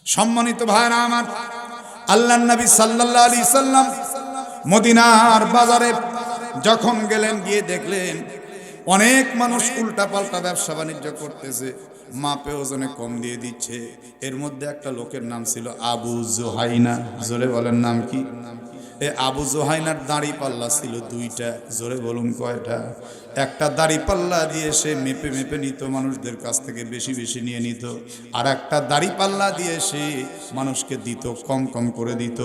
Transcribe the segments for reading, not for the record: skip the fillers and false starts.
সম্মানিত ভাইরা আমার, আল্লাহর নবী সাল্লাল্লাহু আলাইহি সাল্লাম মদিনার বাজারে যখন গেলেন, গিয়ে দেখলেন অনেক মানুষ উল্টাপাল্টা ব্যবসা বাণিজ্য করতেছে, মাপে ওজনে কম দিয়ে দিচ্ছে। এর মধ্যে একটা লোকের নাম ছিল আবু জুহাইনা। জোরে বলেন নাম কি? এই আবু জুহাইনার দাড়ি পাল্লা ছিল দুইটা। জোরে বলুন কয়টা? একটা দাড়ি পাল্লা দিয়ে সে মেপে মেপে নিত, মানুষদের কাছ থেকে বেশি বেশি নিয়ে নিত। আর একটা দাড়ি পাল্লা দিয়ে সে মানুষকে দিত, কম কম করে দিত।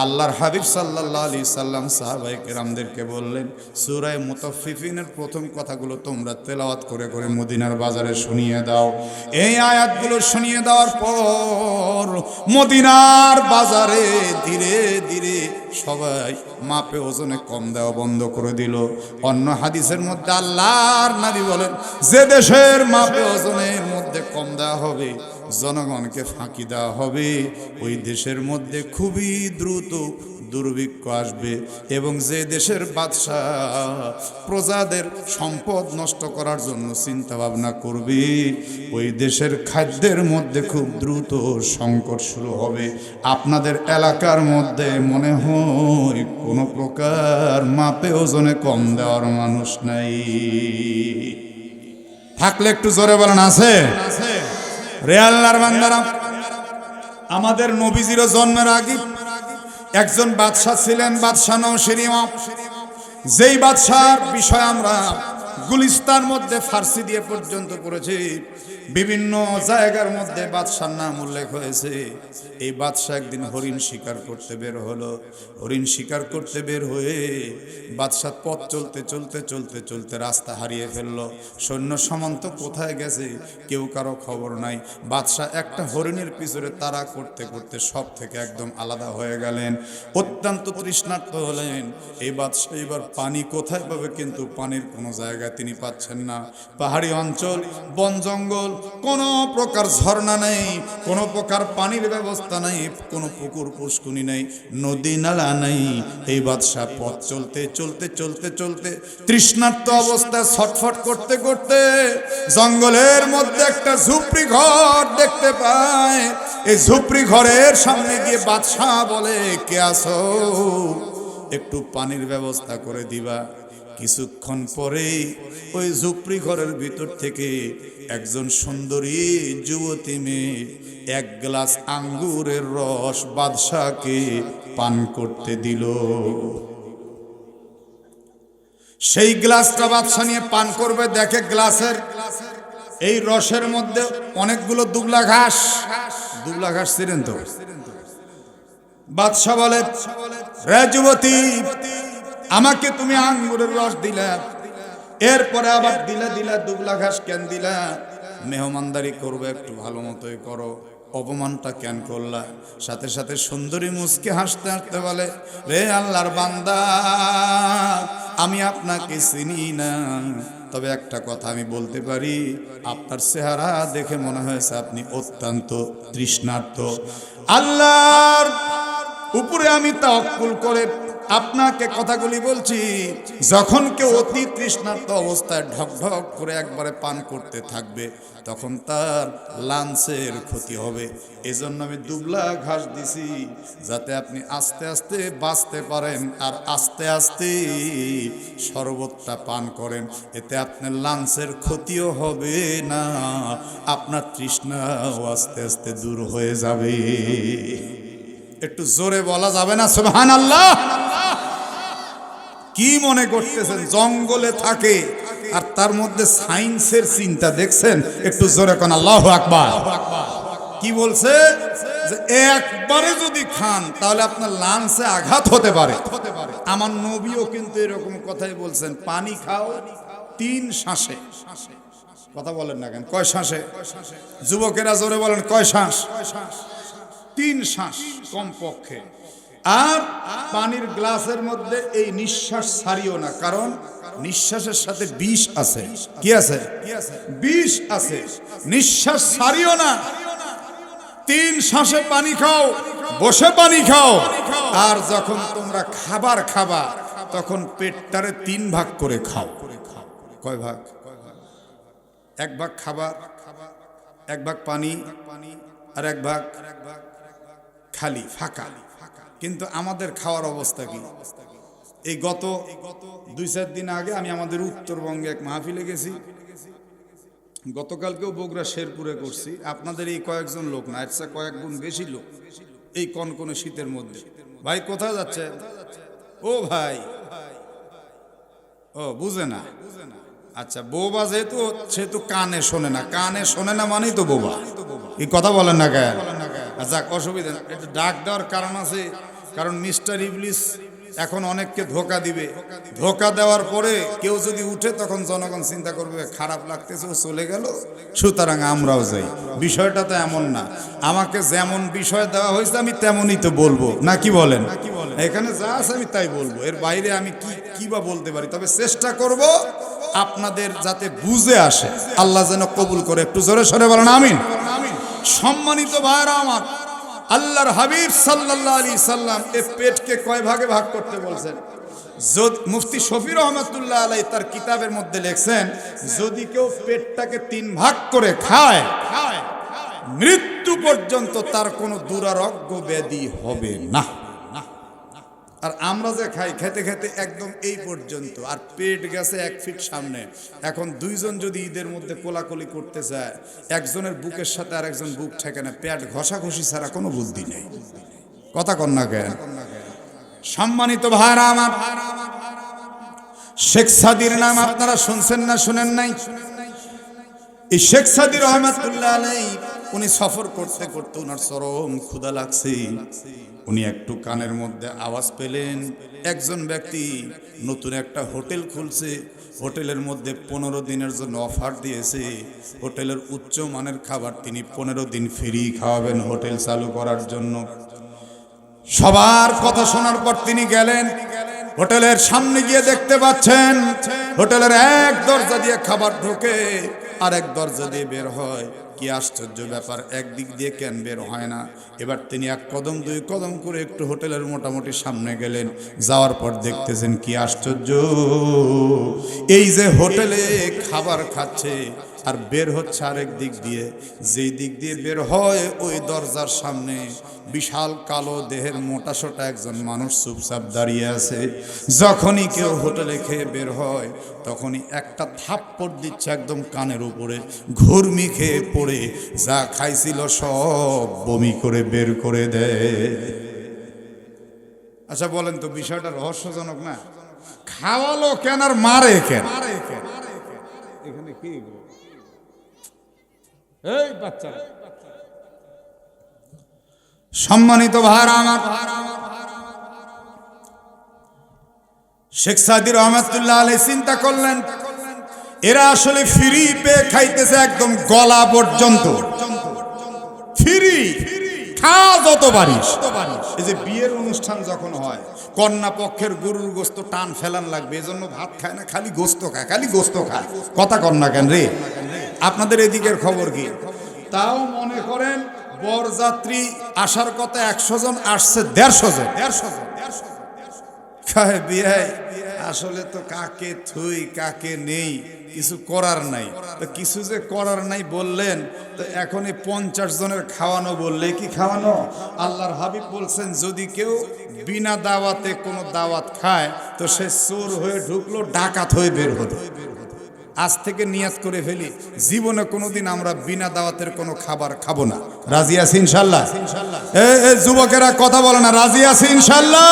আল্লাহর হাবিব সাল্লাল্লাহু আলাইহি সাল্লাম সাহাবায়ে কেরামদেরকে বললেন, সূরা মুতাফফিফিনের প্রথম কথাগুলো তোমরা তেলাওয়াত করে করে মদিনার বাজারে শুনিয়ে দাও। এই আয়াতগুলো শুনিয়ে দেওয়ার পর মদিনার বাজারে ধীরে ধীরে সবাই মাপে ওজনে কম দেওয়া বন্ধ করে দিল। অন্য হাদিসের মধ্যে আল্লাহর নবী বলেন, যে দেশের মাপে ওজনের মধ্যে কম দেওয়া হবে, জনগণকে ফাঁকি দেওয়া হবে, ওই দেশের মধ্যে খুবই দ্রুত দুর্ভিক্ষ আসবে। এবং যে দেশের বাদশাহ প্রজাদের সম্পদ নষ্ট করার জন্য চিন্তা ভাবনা করবে, ওই দেশের খাদ্যের মধ্যে খুব দ্রুত সংকট শুরু হবে। আপনাদের এলাকার মধ্যে মনে হয় কোনো প্রকার মাপে ওজনে কম দেওয়ার মানুষ নাই? থাকলে একটু জোরে বলেন আছে? রে আল্লাহর বান্দারা, আমাদের নবীজিরও জন্মের আগে একজন বাদশাহ ছিলেন, বাদশাহ নওশিরিয়া। যেই বাদশার বিষয় আমরা গুলিস্তান মধ্যে ফার্সি দিয়ে পর্যন্ত পড়েছি, বিভিন্ন জায়গার মধ্যে বাদশার নাম উল্লেখ হয়েছে। এই বাদশাহ একদিন হরিণ শিকার করতে বের হলো। হরিণ শিকার করতে বের হয়ে বাদশাহ পথ চলতে চলতে চলতে চলতে রাস্তা হারিয়ে ফেললো। সৈন্য সামন্ত কোথায় গেছে কেউ কারো খবর নাই। বাদশাহ একটা হরিণের পিছনে তাড়া করতে করতে সব থেকে একদম আলাদা হয়ে গেলেন, অত্যন্ত তৃষ্ণার্ত হলেন। এই বাদশাহ এবার পানি কোথায় পাবে, কিন্তু পানির কোনো জায়গা তিনি পাচ্ছেন না। পাহাড়ি অঞ্চল, বন জঙ্গল, কোনো প্রকার ঝর্ণা নেই, কোনো প্রকার পানির ব্যবস্থা নেই, কোনো পুকুর পুষ্কুনি নেই, নদী নালা নেই। এই বাদশাহ পথ চলতে চলতে চলতে চলতে তৃষ্ণার্ত অবস্থায় ছটফট করতে করতে জঙ্গলের মধ্যে একটা ঝুপড়ি ঘর দেখতে পায়। এই ঝুপড়ি ঘরের সামনে গিয়ে বাদশাহ বলে, কে আছো? একটু পানির ব্যবস্থা করে দিবা। কিছুক্ষণ পরে ওই ঝুপড়ি ঘরের ভিতর থেকে একজন সুন্দরী যুবতী মেয়ে এক গ্লাস আঙ্গুরের রস বাদশাকে পান করতে দিল। সেই গ্লাসটা বাদশা নিয়ে পান করবে, দেখে গ্লাসের এই রসের মধ্যে অনেকগুলো দুবলা ঘাস। দুবলা ঘাস ছিলেন তো? বাদশা বলে, রে যুবতী, আমাকে তুমি আঙ্গুরের রস দিলা, এরপরে আবার দিলা দুবলা ঘাস কেন দিলা? মেহমানদারি করবে, একটু ভালো মতোই করো, অপমানটা কেন করলা? সাথে সাথে সুন্দরী মুচকে হাসতে হাসতে বলে, রে আল্লাহর বান্দা, আমি আপনাকে চিনি না, তবে একটা কথা আমি বলতে পারি, আপনার চেহারা দেখে মনে হয়েছে আপনি অত্যন্ত তৃষ্ণার্ত। আল্লাহর উপরে আমি তাওয়াক্কুল করে আপনাকে কথাগুলি বলছি। যখন কেউ অতি তৃষ্ণার্ত অবস্থায় ঢক ঢক করে একবারে পান করতে থাকবে, তখন তার লাঞ্চের ক্ষতি হবে। এজন্য আমি দুবলা ঘাস দিছি, যাতে আপনি আস্তে আস্তে বাঁচতে পারেন আর আস্তে আস্তে শরবতটা পান করেন। এতে আপনার লাঞ্চের ক্ষতিও হবে না, আপনার তৃষ্ণাও আস্তে আস্তে দূর হয়ে যাবে। একটু জোরে বলা যাবে না সুবহানাল্লাহ? কি মনে করতেছেন জঙ্গলে থাকে আর তার মধ্যে সায়েন্সের চিন্তা দেখছেন? একটু জোরে কোন আল্লাহু আকবার। কি বলছে? যে একবারে যদি খান তাহলে আপনার লাঞ্চে আঘাত হতে পারে। আমার নবীও কিন্তু এরকম কথাই বলছেন, পানি খাও 3 শ্বাসে। কথা বলেন না কেন? কয় শ্বাসে? যুবকেরা জোরে বলেন, কয় শ্বাস? 3 শ্বাস কমপক্ষে। আর পানির গ্লাসের মধ্যে এই নিঃশ্বাস ছাড়িও না, কারণ নিঃশ্বাসের সাথে বিষ আছে। কি আছে? বিষ আছে। নিঃশ্বাস ছাড়িও না। 3 শ্বাসে পানি খাও, বসে পানি খাও। আর যখন তোমরা খাবার খাবা, তখন পেটটারে 3 ভাগ করে খাও। কয় ভাগ? 1 ভাগ খাবার, 1 ভাগ পানি, আর 1 ভাগ খালি ফাঁকা। কিন্তু আমাদের খাওয়ার অবস্থা কি? এই গত 2-4 দিন আগে আমি আমাদের উত্তরবঙ্গে এক মাহফিলে গেছি। গতকালকেও বগুড়া শেরপুরে করছি। আপনাদের এই কয়েকজন লোক না, আচ্ছা কয়েক গুণ বেশি লোক এই কনকনে শীতের মধ্যে। ভাই কোথায় যাচ্ছে? ও ভাই, ও বুঝে না। আচ্ছা বোবা যেহেতু, সেহেতু কানে শোনে না। কানে শোনে না মানেই তো বোবা। এই কথা বলেন না কেন? যাক, অসুবিধা না। একটু ডাক দেওয়ার কারণ আছে, কারণ মিস্টার ইবলিস এখন অনেককে ধোকা দিবে। ধোকা দেওয়ার পরে কেউ যদি উঠে, তখন জনগণ চিন্তা করবে খারাপ লাগতেছে, ও চলে গেল, সুতরাং আমরাও যাই। বিষয়টা তো এমন না। আমাকে যেমন বিষয় দেওয়া হয়েছে আমি তেমনই তো বলবো, না কি বলেন? এখানে যা আছে আমি তাই বলবো, এর বাইরে আমি কি বা বলতে পারি? তবে চেষ্টা করব আপনাদের যাতে বুঝে আসে। আল্লাহ যেন কবুল করে। একটু জোরে সরে বলেন আমিন। সম্মানিত ভাইরা আমার, আল্লাহর হাবিব সাল্লাল্লাহু আলাইহি সাল্লাম এই পেটকে কয় ভাগে ভাগ করতে বলছেন? মুফতি শফি রহমাতুল্লাহ আলাইহি তার কিতাবের মধ্যে লিখছেন, যদি কেউ পেটটাকে 3 ভাগ করে খায়, মৃত্যু পর্যন্ত তার কোনো দুরারোগ্য ব্যাধি হবে না। আর আমরা যে খাই, খেতে খেতে একদম এই পর্যন্ত, আর পেট গেছে 1 ফিট সামনে। এখন 2 জন যদি ঈদের মধ্যে কোলাকুলি করতে চায়, একজনের বুকের সাথে আর একজন বুক ঠেকে না, পেট ঘষাঘষি ছাড়া কোনো বুদ্ধি নেই। কথা কন না কেন? সম্মানিত ভাইরা আমার, শেখ সাদির নাম আপনারা শুনছেন না শুনেন নাই? এই শেখ সাদি রহমাতুল্লাহ আলাইহি উনি সফর করতে করতে ওনার চরম ক্ষুধা লাগছে। উনি একটু কানের মধ্যে আওয়াজ পেলেন, একজন ব্যক্তি নতুন একটা হোটেল খুলছে, হোটেলের মধ্যে 15 দিনের জন্য অফার দিয়েছে। হোটেলের উচ্চ মানের খাবার তিনি 15 দিন ফ্রি খাওয়াবেন হোটেল চালু করার জন্য। সবার কথা শোনার পর তিনি গেলেন। হোটেলের সামনে গিয়ে দেখতে পাচ্ছেন হোটেলের এক দরজা দিয়ে খাবার ঢোকে, আর এক দরজা দিয়ে বের হয়। কি আশ্চর্য ব্যাপার, একদিক দিয়ে কেন বের হয় না? এবার তিনি 1 কদম 2 কদম করে একটু হোটেলের মোটামুটি সামনে গেলেন। যাওয়ার পর দেখতেছেন কি আশ্চর্য, এই যে হোটেলে খাবার খাচ্ছে আর বের হচ্ছে আরেক দিক দিয়ে, যেই দিক দিয়ে বের হয় ওই দরজার সামনে বিশাল কালো দেহের মোটাসোটা একজন মানুষ চুপচাপ দাঁড়িয়ে আছে। যখনই কেউ হোটেলে খেয়ে বের হয়, তখনই একটা থাপ্পড় দিচ্ছে একদম কানের উপরে। ঘুরমি খেয়ে পড়ে যা খাইছিল সব বমি করে বের করে দেয়। আচ্ছা বলেন তো, বিষয়টা রহস্যজনক না? খাওয়ালো কেন আর মারে কেন? এখানে কি এই বাচ্চা? সম্মানিত ভাইরা আমার, শেখ সাদি রহমাতুল্লাহ আলাইহি চিন্তা করলেন, এরা আসলে ফ্রি পেয়ে খাইতেছে একদম গলা পর্যন্ত। ফ্রি খাওয়া যত পারিস। এই যে বিয়ের অনুষ্ঠান যখন হয়, কন্যা পক্ষের গরুর গোস্ত টান ফেলান লাগবে, এজন্য ভাত খায় না, খালি গোস্ত খায়, খালি গোস্ত খায়। কথা কন্যা কেন রে? আপনাদের এদিকের খবর কি? তাও মনে করেন বরযাত্রী আসার কথা 100 জন, আসছে 150 জন। খায় বিয়ে। আসলে তো কাকে থুই কাকে নেই কিছু করার নাই। তো কিছু যে করার নাই বললেন, তো এখন এই 50 জনের খাওয়ানো বললে কি খাওয়ানো? আল্লাহর হাবিব বলছেন, যদি কেউ বিনা দাওয়াতে কোনো দাওয়াত খায়, তো সে চোর হয়ে ঢুকলো, ডাকাত হয়ে বের হলো। আজ থেকে নিয়াত করে ফেলি, জীবনে কোনোদিন আমরা বিনা দাওয়াতের কোনো খাবার খাবো না। রাজি আছি ইনশাল্লাহ? এই যুবকেরা কথা বলে না, রাজি আছি ইনশাল্লাহ?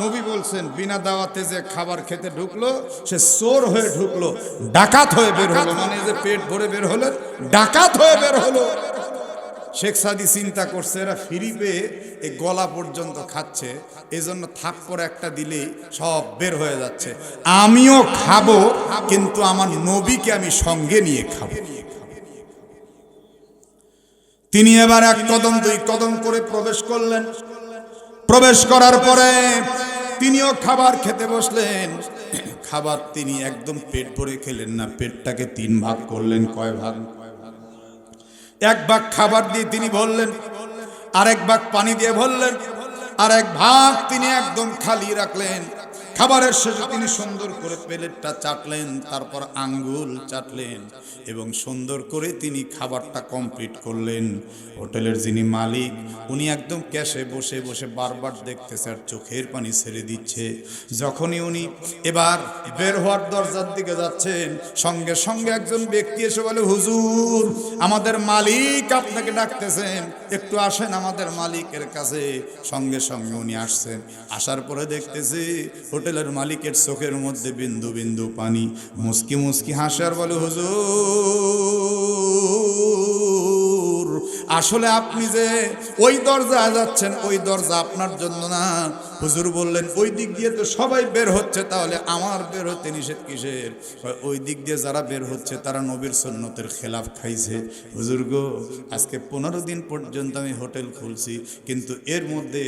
নবী বলছেন, বিনা দাওয়াতে যে খাবার খেতে ঢুকলো, সে চোর হয়ে ঢুকলো, ডাকাত হয়ে বের হলো। মানে যে পেট ভরে বের হলো, ডাকাত হয়ে বের হলো। শেখ সাদি চিন্তা করছে, এরা ফ্রি পেয়ে এই গলা পর্যন্ত খাচ্ছে, এজন্য থাপ্পড় একটা দিলেই সব বের হয়ে যাচ্ছে। আমিও খাবো, কিন্তু আমার নবীকে আমি সঙ্গে নিয়ে খাবো। তিনি এবার 1 কদম 2 কদম করে প্রবেশ করলেন। প্রবেশ করার পরে তিনিও খাবার খেতে বসলেন। খাবার তিনি একদম পেট ভরে খেলেন না, পেটটাকে 3 ভাগ করলেন। কয় ভাগ? 1 ভাগ খাবার দিয়ে তিনি ভরলেন, আরেক ভাগ পানি দিয়ে ভরলেন, আর 1 ভাগ তিনি একদম খালি রাখলেন। খাবারের শেষে তিনি সুন্দর করে প্লেটটা চাটলেন, তারপর আঙ্গুল চাটলেন এবং সুন্দর করে তিনি খাবারটা কমপ্লিট করলেন। হোটেলের যিনি মালিক উনি একদম ক্যাশে বসে বসে বারবার দেখতেছে আর চোখের পানি ছেড়ে দিচ্ছে। যখনই উনি এবার বের হওয়ার দরজার দিকে যাচ্ছেন, সঙ্গে সঙ্গে একজন ব্যক্তি এসে বলে, হুজুর আমাদের মালিক আপনাকে ডাকতেছেন, একটু আসেন আমাদের মালিকের কাছে। সঙ্গে সঙ্গে উনি আসছেন। আসার পরে দেখতেছে হোটেলের মালিকের চোখের মধ্যে বিন্দু বিন্দু পানি, মুস্কি মুস্কি হাসে আর বলে, হুজুর আসলে আপনি যে ওই দরজা যাচ্ছেন ওই দরজা আপনার জন্য না। হুজুর বললেন, ওই দিক দিয়ে তো সবাই বের হচ্ছে, তাহলে আমার বের হতে নিষেধ কিসের? ওই দিক দিয়ে যারা বের হচ্ছে তারা নবীর সুন্নতের খেলাফ খাইছে। হুজুর গো, আজকে 15 দিন পর্যন্ত আমি হোটেল খুলছি, কিন্তু এর মধ্যে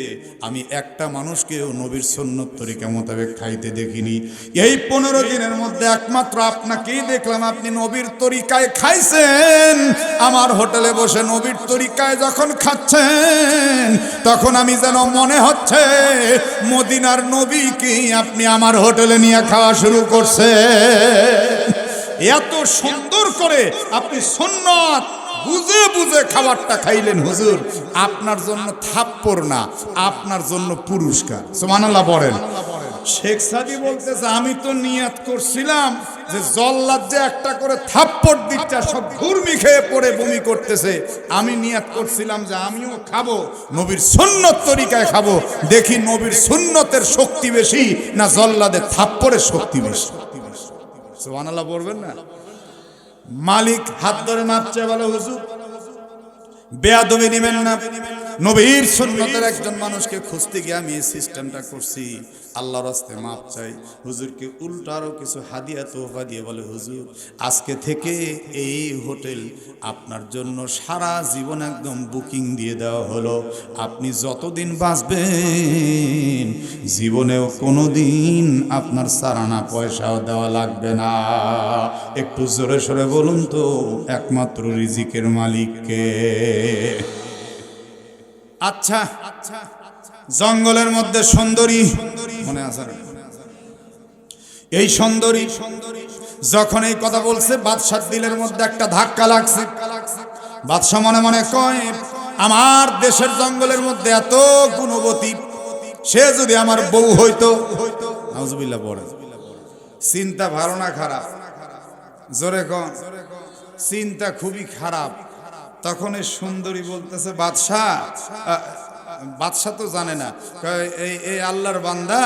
আমি একটা মানুষকেও নবীর সুন্নত তরিকা মোতাবেক খাইতে দেখিনি। এই 15 দিনের মধ্যে একমাত্র আপনাকেই দেখলাম আপনি নবীর তরিকায় খাইছেন। আমার হোটেলে বসে নবীর তরিকায় যখন খাচ্ছেন তখন আমি যেন মনে হচ্ছে মদিনার নবীকে আপনি আমার হোটেলে নিয়ে খাওয়া শুরু করছে। এত সুন্দর করে আপনি সুন্নত বুঝে বুঝে খাবারটা খাইলেন। হুজুর আপনার জন্য থাপ্পড় না, আপনার জন্য পুরস্কার। সুবহানাল্লাহ বলেন। শেখ সাদি বলতেছে, আমি তো নিয়াত করছিলাম যে জল্লাদ যে একটা করে থাপ্পড় দিচ্ছে সব ঘুরমি খেয়ে পড়ে বমি করতেছে, আমি নিয়াত করছিলাম যে আমিও খাবো, নবীর সুন্নত তরিকায় খাবো, দেখি নবীর সুন্নতের শক্তি বেশি না জল্লাদের থাপ্পড়ের শক্তি বেশি। সুবহানাল্লাহ বলবেন না? মালিক হাত ধরে মাপছে, বলে হুজুর বেয়াদবি নিবেন না, নবীর সুন্নতের একজন মানুষকে খুঁজতে গিয়ে আমি এই সিস্টেমটা করছি, আল্লাহর রাস্তায় মাপ চাই। হুজুরকে উল্টো আরও কিছু হাদিয়া তোহফা দিয়ে বলে, হুজুর আজকে থেকে এই হোটেল আপনার জন্য সারা জীবন একদম বুকিং দিয়ে দেওয়া হলো, আপনি যতদিন বাঁচবেন জীবনেও কোনো দিন আপনার সারানা পয়সাও দেওয়া লাগবে না। একটু জোরে সরে বলুন তো, একমাত্র রিজিকের মালিককে। আচ্ছা, জঙ্গলের মধ্যে সুন্দরী মনে আছে, এই সুন্দরী যখন এই কথা বলছে বাদশার দিলের মধ্যে একটা ধাক্কা লাগছে। বাদশা মনে মনে কয়, আমার দেশের জঙ্গলের মধ্যে এত গুণবতী, সে যদি আমার বউ হইতো। নাউজুবিল্লাহ পড়ে। চিন্তা ভালো না খারাপ? জোরে কন। চিন্তা খুবই খারাপ। তখন এই সুন্দরী বলতেছে, বাদশা তো জানে না, এই আল্লাহর বান্দা,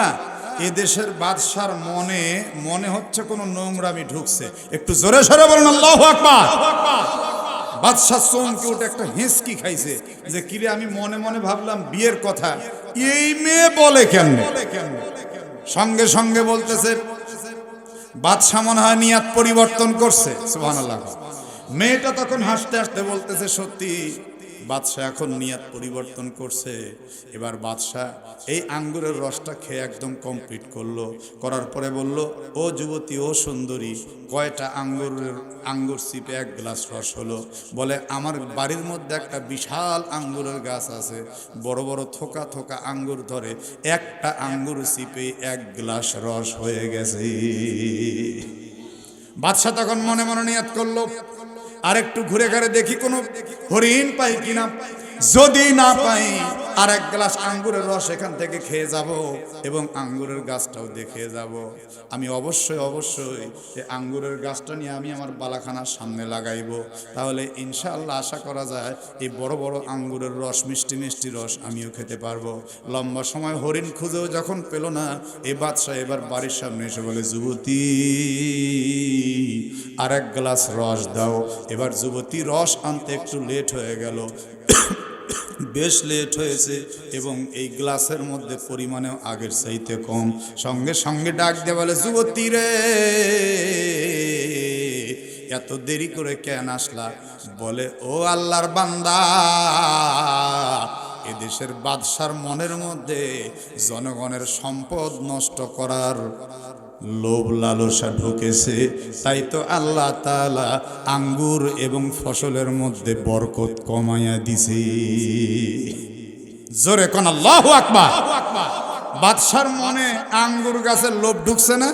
এ দেশের বাদশার মনে মনে হচ্ছে কোনো নোংরামি ঢুকছে। একটু জোরে সরে বলুন আল্লাহু আকবার। বাদশা চমকে উঠে একটা হিঁচকি খাইছে যে কিরে, আমি মনে মনে ভাবলাম বিয়ের কথা, এই মেয়ে বলে কেন? সঙ্গে সঙ্গে বলতেছে, বাদশা মনে হয় নিয়াত পরিবর্তন করছে। সুবহানাল্লাহ। মেয়েটা তখন হাসতে হাসতে বলতেছে, সত্যি বাদশা এখন নিয়াত পরিবর্তন করছে। এবার বাদশা এই আঙ্গুরের রসটা খেয়ে একদম কমপ্লিট করলো। করার পরে বলল, ও যুবতী, ও সুন্দরী, কয়টা আঙ্গুর চিপে 1 গ্লাস রস হলো? বলে, আমার বাড়ির মধ্যে একটা বিশাল আঙ্গুরের গাছ আছে, বড় বড় থোকা থোকা আঙ্গুর ধরে, একটা আঙ্গুর চিপে 1 গ্লাস রস হয়ে গেছে। বাদশা তখন মনে মনে নিয়াত করলো, আর একটু ঘুরে ঘুরে দেখি কোনো হরিণ পাই কিনা, যদি না পাই আর 1 গ্লাস আঙ্গুরের রস এখান থেকে খেয়ে যাব এবং আঙ্গুরের গাছটাও দেখে যাব। আমি অবশ্যই এই আঙ্গুরের গাছটা নিয়ে আমি আমার বালাখানার সামনে লাগাইব, তাহলে ইনশাআল্লাহ আশা করা যায় এই বড় বড় আঙ্গুরের রস, মিষ্টি মিষ্টি রস আমিও খেতে পারবো। লম্বা সময় হরিণ খুঁজেও যখন পেল না, এই বাদশা এবার বাড়ির সামনে এসে বলে, যুবতী আর 1 গ্লাস রস দাও। এবার যুবতী রস আনতে একটু লেট হয়ে গেল, বেশ লেট হয়েছে এবং এই গ্লাসের মধ্যে পরিমাণেও আগের চাইতে কম। সঙ্গে সঙ্গে ডাক দিয়ে বলে, যুবতী রে, এত দেরি করে কেন আসলা? বলে, ও আল্লাহর বান্দা, এদেশের বাদশার মনের মধ্যে জনগণের সম্পদ নষ্ট করার লোভ লালসা ঢুকেছে, তাই তো আল্লাহ তাআলা আঙ্গুর এবং ফসলের মধ্যে বরকত কমাইয়া দিছে। জোরে কোন আল্লাহু আকবার। বাদশার মনে আঙ্গুর গাছের লোভ ঢুকছে না?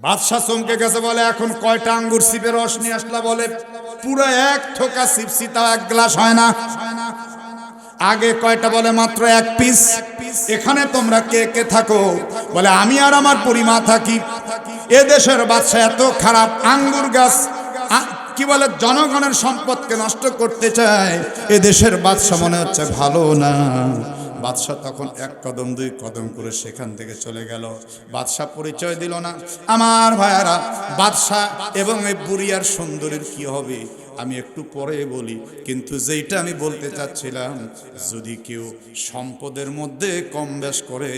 বাদশা চমকে গেছে, বলে এখন কয়টা আঙ্গুর চিপে রস নিয়ে আসলা? বলে পুরো এক থোকা চিপসি, তাও এক গ্লাস হয় না। আগে কয়টা? বলে মাত্র এক পিস। এখানে তোমরা কে কে থাকো? বলে আমি আর আমার পরিমা থাকি। এ দেশের বাদশা এত খারাপ, আঙ্গুর গাছ কি বলে জনগণের সম্পদকে নষ্ট করতে চায়। এ দেশের বাদশা মনে হচ্ছে ভালো না। বাদশাহ তখন এক কদম দুই কদম করে সেখান থেকে চলে গেল। বাদশাহ পরিচয় দিল না। আমার ভাইয়ারা, বাদশাহ এবং এই বুড়িয়ার সুন্দরীর কি হবে আমি একটু পরে বলি, কিন্তু যেইটা আমি বলতে চাচ্ছিলাম, যদি কেউ সম্পদের মধ্যে কম বেশ করে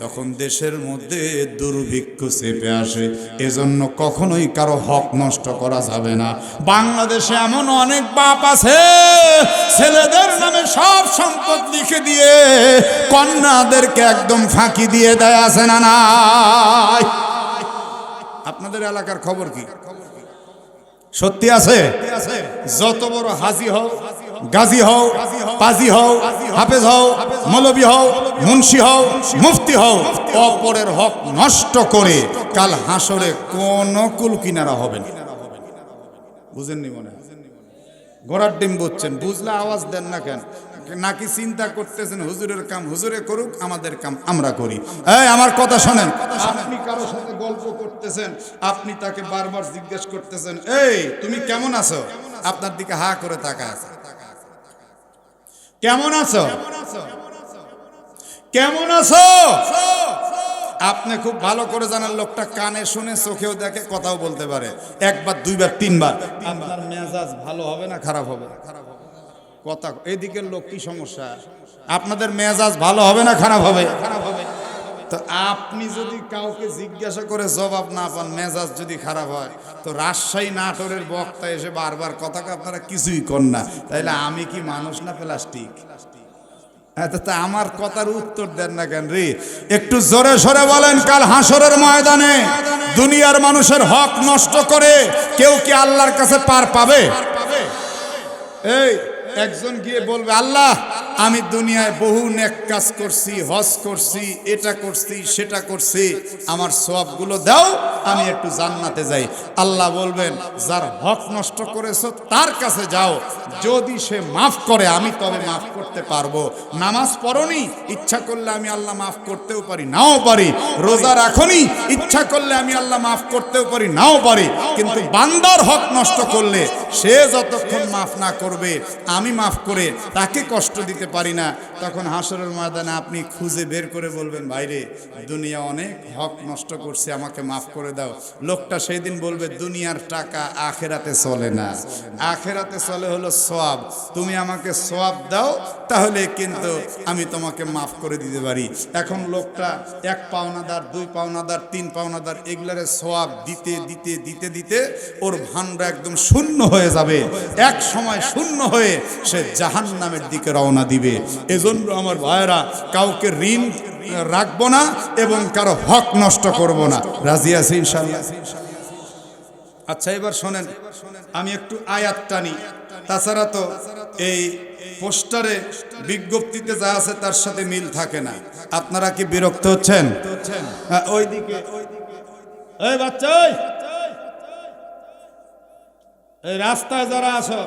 তখন দেশের মধ্যে দুর্ভিক্ষ চেপে আসে। এজন্য কখনোই কারো হক নষ্ট করা যাবে না। বাংলাদেশে এমন অনেক বাপ আছে, ছেলেদের নামে সব সম্পদ লিখে দিয়ে কন্যাদেরকে একদম ফাঁকি দিয়ে দেয়, আছে না নাই? আপনাদের এলাকার খবর কি? সত্যি আছে? যত বড় হাজি হও, গাজী হও, পাজি হও, হাফেজ হও, মৌলবি হও, মুন্সি হও, মুফতি হও, অপরের হক নষ্ট করে কাল হাসরে কোনো কুল কিনারা হবে না। বুঝেননি মনে হয়? ঘোড়ার ডিম বুঝছেন, বুঝলে আওয়াজ দেন না কেন? নাকি চিন্তা করতেছেন হুজুরের কাম হুজুরে করুক, আমাদের কাম আমরা করি? এই আমার কথা শোনেন, আপনি কারোর সাথে গল্প করতেছেন, আপনি তাকে বারবার জিজ্ঞেস করতেছেন, এই তুমি কেমন আছো? আপনার দিকে হা করে তাকায় আছে। কেমন আছো? কেমন আছো? আপনি খুব ভালো করে জানেন লোকটা কানে শুনে, চোখেও দেখে, কথাও বলতে পারে, একবার দুইবার তিনবার। আপনার মেজাজ ভালো হবে না খারাপ হবে? কথা এদিকের লোক কি সমস্যা? আপনাদের মেজাজ ভালো হবে না খারাপ হবে? তো আপনি যদি কাউকে জিজ্ঞাসা করে জবাব না পান, মেজাজ যদি খারাপ হয়, তো রাজশাহী নাটোরের বক্তা এসে বারবার কথাকে আপনারা কিছুই কর না, তাইলে আমি কি মানুষ না প্লাস্টিক? তা আমার কথার উত্তর দেন না কেন রে? একটু জোরে সরে বলেন, কাল হাসরের ময়দানে দুনিয়ার মানুষের হক নষ্ট করে কেউ কি আল্লাহর কাছে পার পাবে? এই একজন গিয়ে বলবে, আল্লাহ আমি দুনিয়ায় বহু নেক কাজ করছি, হজ করছি, এটা করছি, সেটা করছি, আমার সওয়াবগুলো দাও, আমি একটু জান্নাতে যাই। আল্লাহ বলবেন, যার হক নষ্ট করেছো তার কাছে যাও, যদি সে মাফ করে আমি তবে মাফ করতে পারবো। নামাজ পড়নি, ইচ্ছা করলে আমি আল্লাহ মাফ করতেও পারি, নাও পারি। রোজা রাখনি, ইচ্ছা করলে আমি আল্লাহ মাফ করতেও পারি, নাও পারি। কিন্তু বান্দার হক নষ্ট করলে সে যতক্ষণ মাফ না করবে, আমি মাফ করে তাকে কষ্ট দিতে পারি না। তখন হাসরের ময়দানে আপনি খুঁজে বের করে বলবেন, ভাইরে দুনিয়া অনেক হক নষ্ট করছে, আমাকে মাফ করে দাও। লোকটা সেই দিন বলবে, দুনিয়ার টাকা আখেরাতে চলে না, আখেরাতে চলে হলো সওয়াব। তুমি আমাকে সওয়াব দাও, তাহলে কিন্তু আমি তোমাকে মাফ করে দিতে পারি। এখন লোকটা এক পাওনাদার, দুই পাওনাদার, তিন পাওনাদার, এগুলারে সওয়াব দিতে দিতে দিতে দিতে ওর ভান্ডা একদম শূন্য হয়ে যাবে। এক সময় শূন্য হয়ে সে জাহান্নামের দিকে রওনা দিবে। এজন্য আমার ভাইয়েরা, কাউকে ঋণ রাখবো না এবং কারো হক নষ্ট করব না। রাজি আছি ইনশাআল্লাহ? আচ্ছা এবার শোনেন, আমি একটু আয়াত টানি, তাছাড়া তো এই পোস্টারে বিজ্ঞপ্তিতে যা আছে তার সাথে মিল থাকে না। আপনারা কি বিরক্ত হচ্ছেন? ওইদিকে এই বাচ্চা, এই রাস্তায় যারা আছো,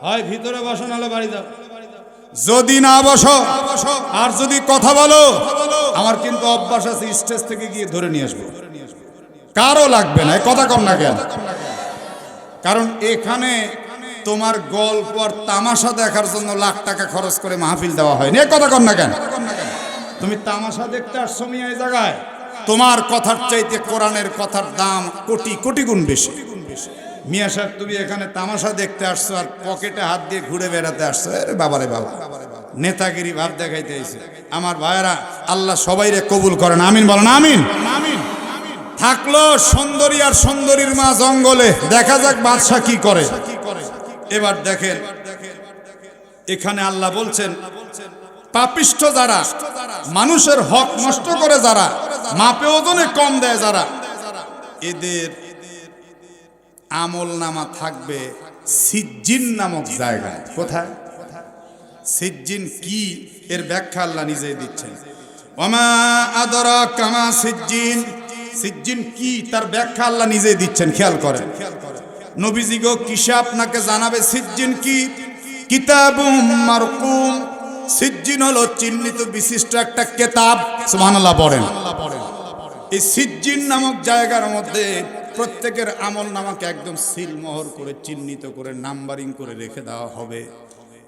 হয় ভিতরে বসো, নাহলে বাড়ি যাও। যদি না বসো আর যদি কথা বলো, আমার কিন্তু অভ্যাস আছে স্টেজ থেকে গিয়ে ধরে নিয়ে আসবো। কারো লাগবে না, কথা কম না কেন? কারণ এখানে তোমার গল্প আর তামাশা দেখার জন্য লাখ টাকা খরচ করে মাহফিল দেওয়া হয়নি, কথা কম না কেন? তুমি তামাশা দেখতে আসছো মিয়া এই জায়গায়, তোমার কথার চাইতে কোরআনের কথার দাম কোটি কোটি গুণ বেশি। মিয়া সাহেব তুমি এখানে তামাশা দেখতে আসছো আর পকেটে হাত দিয়ে ঘুরে বেড়াতে আসছো। আরে বাবারে বাবা, নেতাগিরি ভাব দেখাইতে আইছে। আমার ভাইয়েরা, আল্লাহ সবাইরে কবুল করেন, আমিন বলেন, আমিন। থাকলো সুন্দরী আর সুন্দরীর মা জঙ্গলে, দেখা যাক বাদশা কি করে। এবার দেখেন, এখানে আল্লাহ বলছেন, পাপিষ্ঠ যারা, মানুষের হক নষ্ট করে যারা, মাপে ওজনে কম দেয় যারা, এদের আমল নামা থাকবে সিজ্জিন নামক জায়গায়। কোথায়? সিজ্জিন কি এর ব্যাখ্যা আল্লাহ নিজেই দিচ্ছেন। ওমা আদরাকা মা সিজ্জিন, সিজ্জিন কি তার ব্যাখ্যা আল্লাহ নিজেই দিচ্ছেন। খেয়াল করেন নবীজি গো কিসে আপনাকে জানাবে সিজ্জিন কি। কিতাবুম মারকুম, সিজ্জিন হলো চিহ্নিত বিশিষ্ট একটা কিতাব। সুবহানাল্লাহ পড়েন। এই সিজ্জিন নামক জায়গার মধ্যে প্রত্যেকের আমল নামাকে একদম সিলমোহর করে চিহ্নিত করে নাম্বারিং করে রেখে দেওয়া হবে।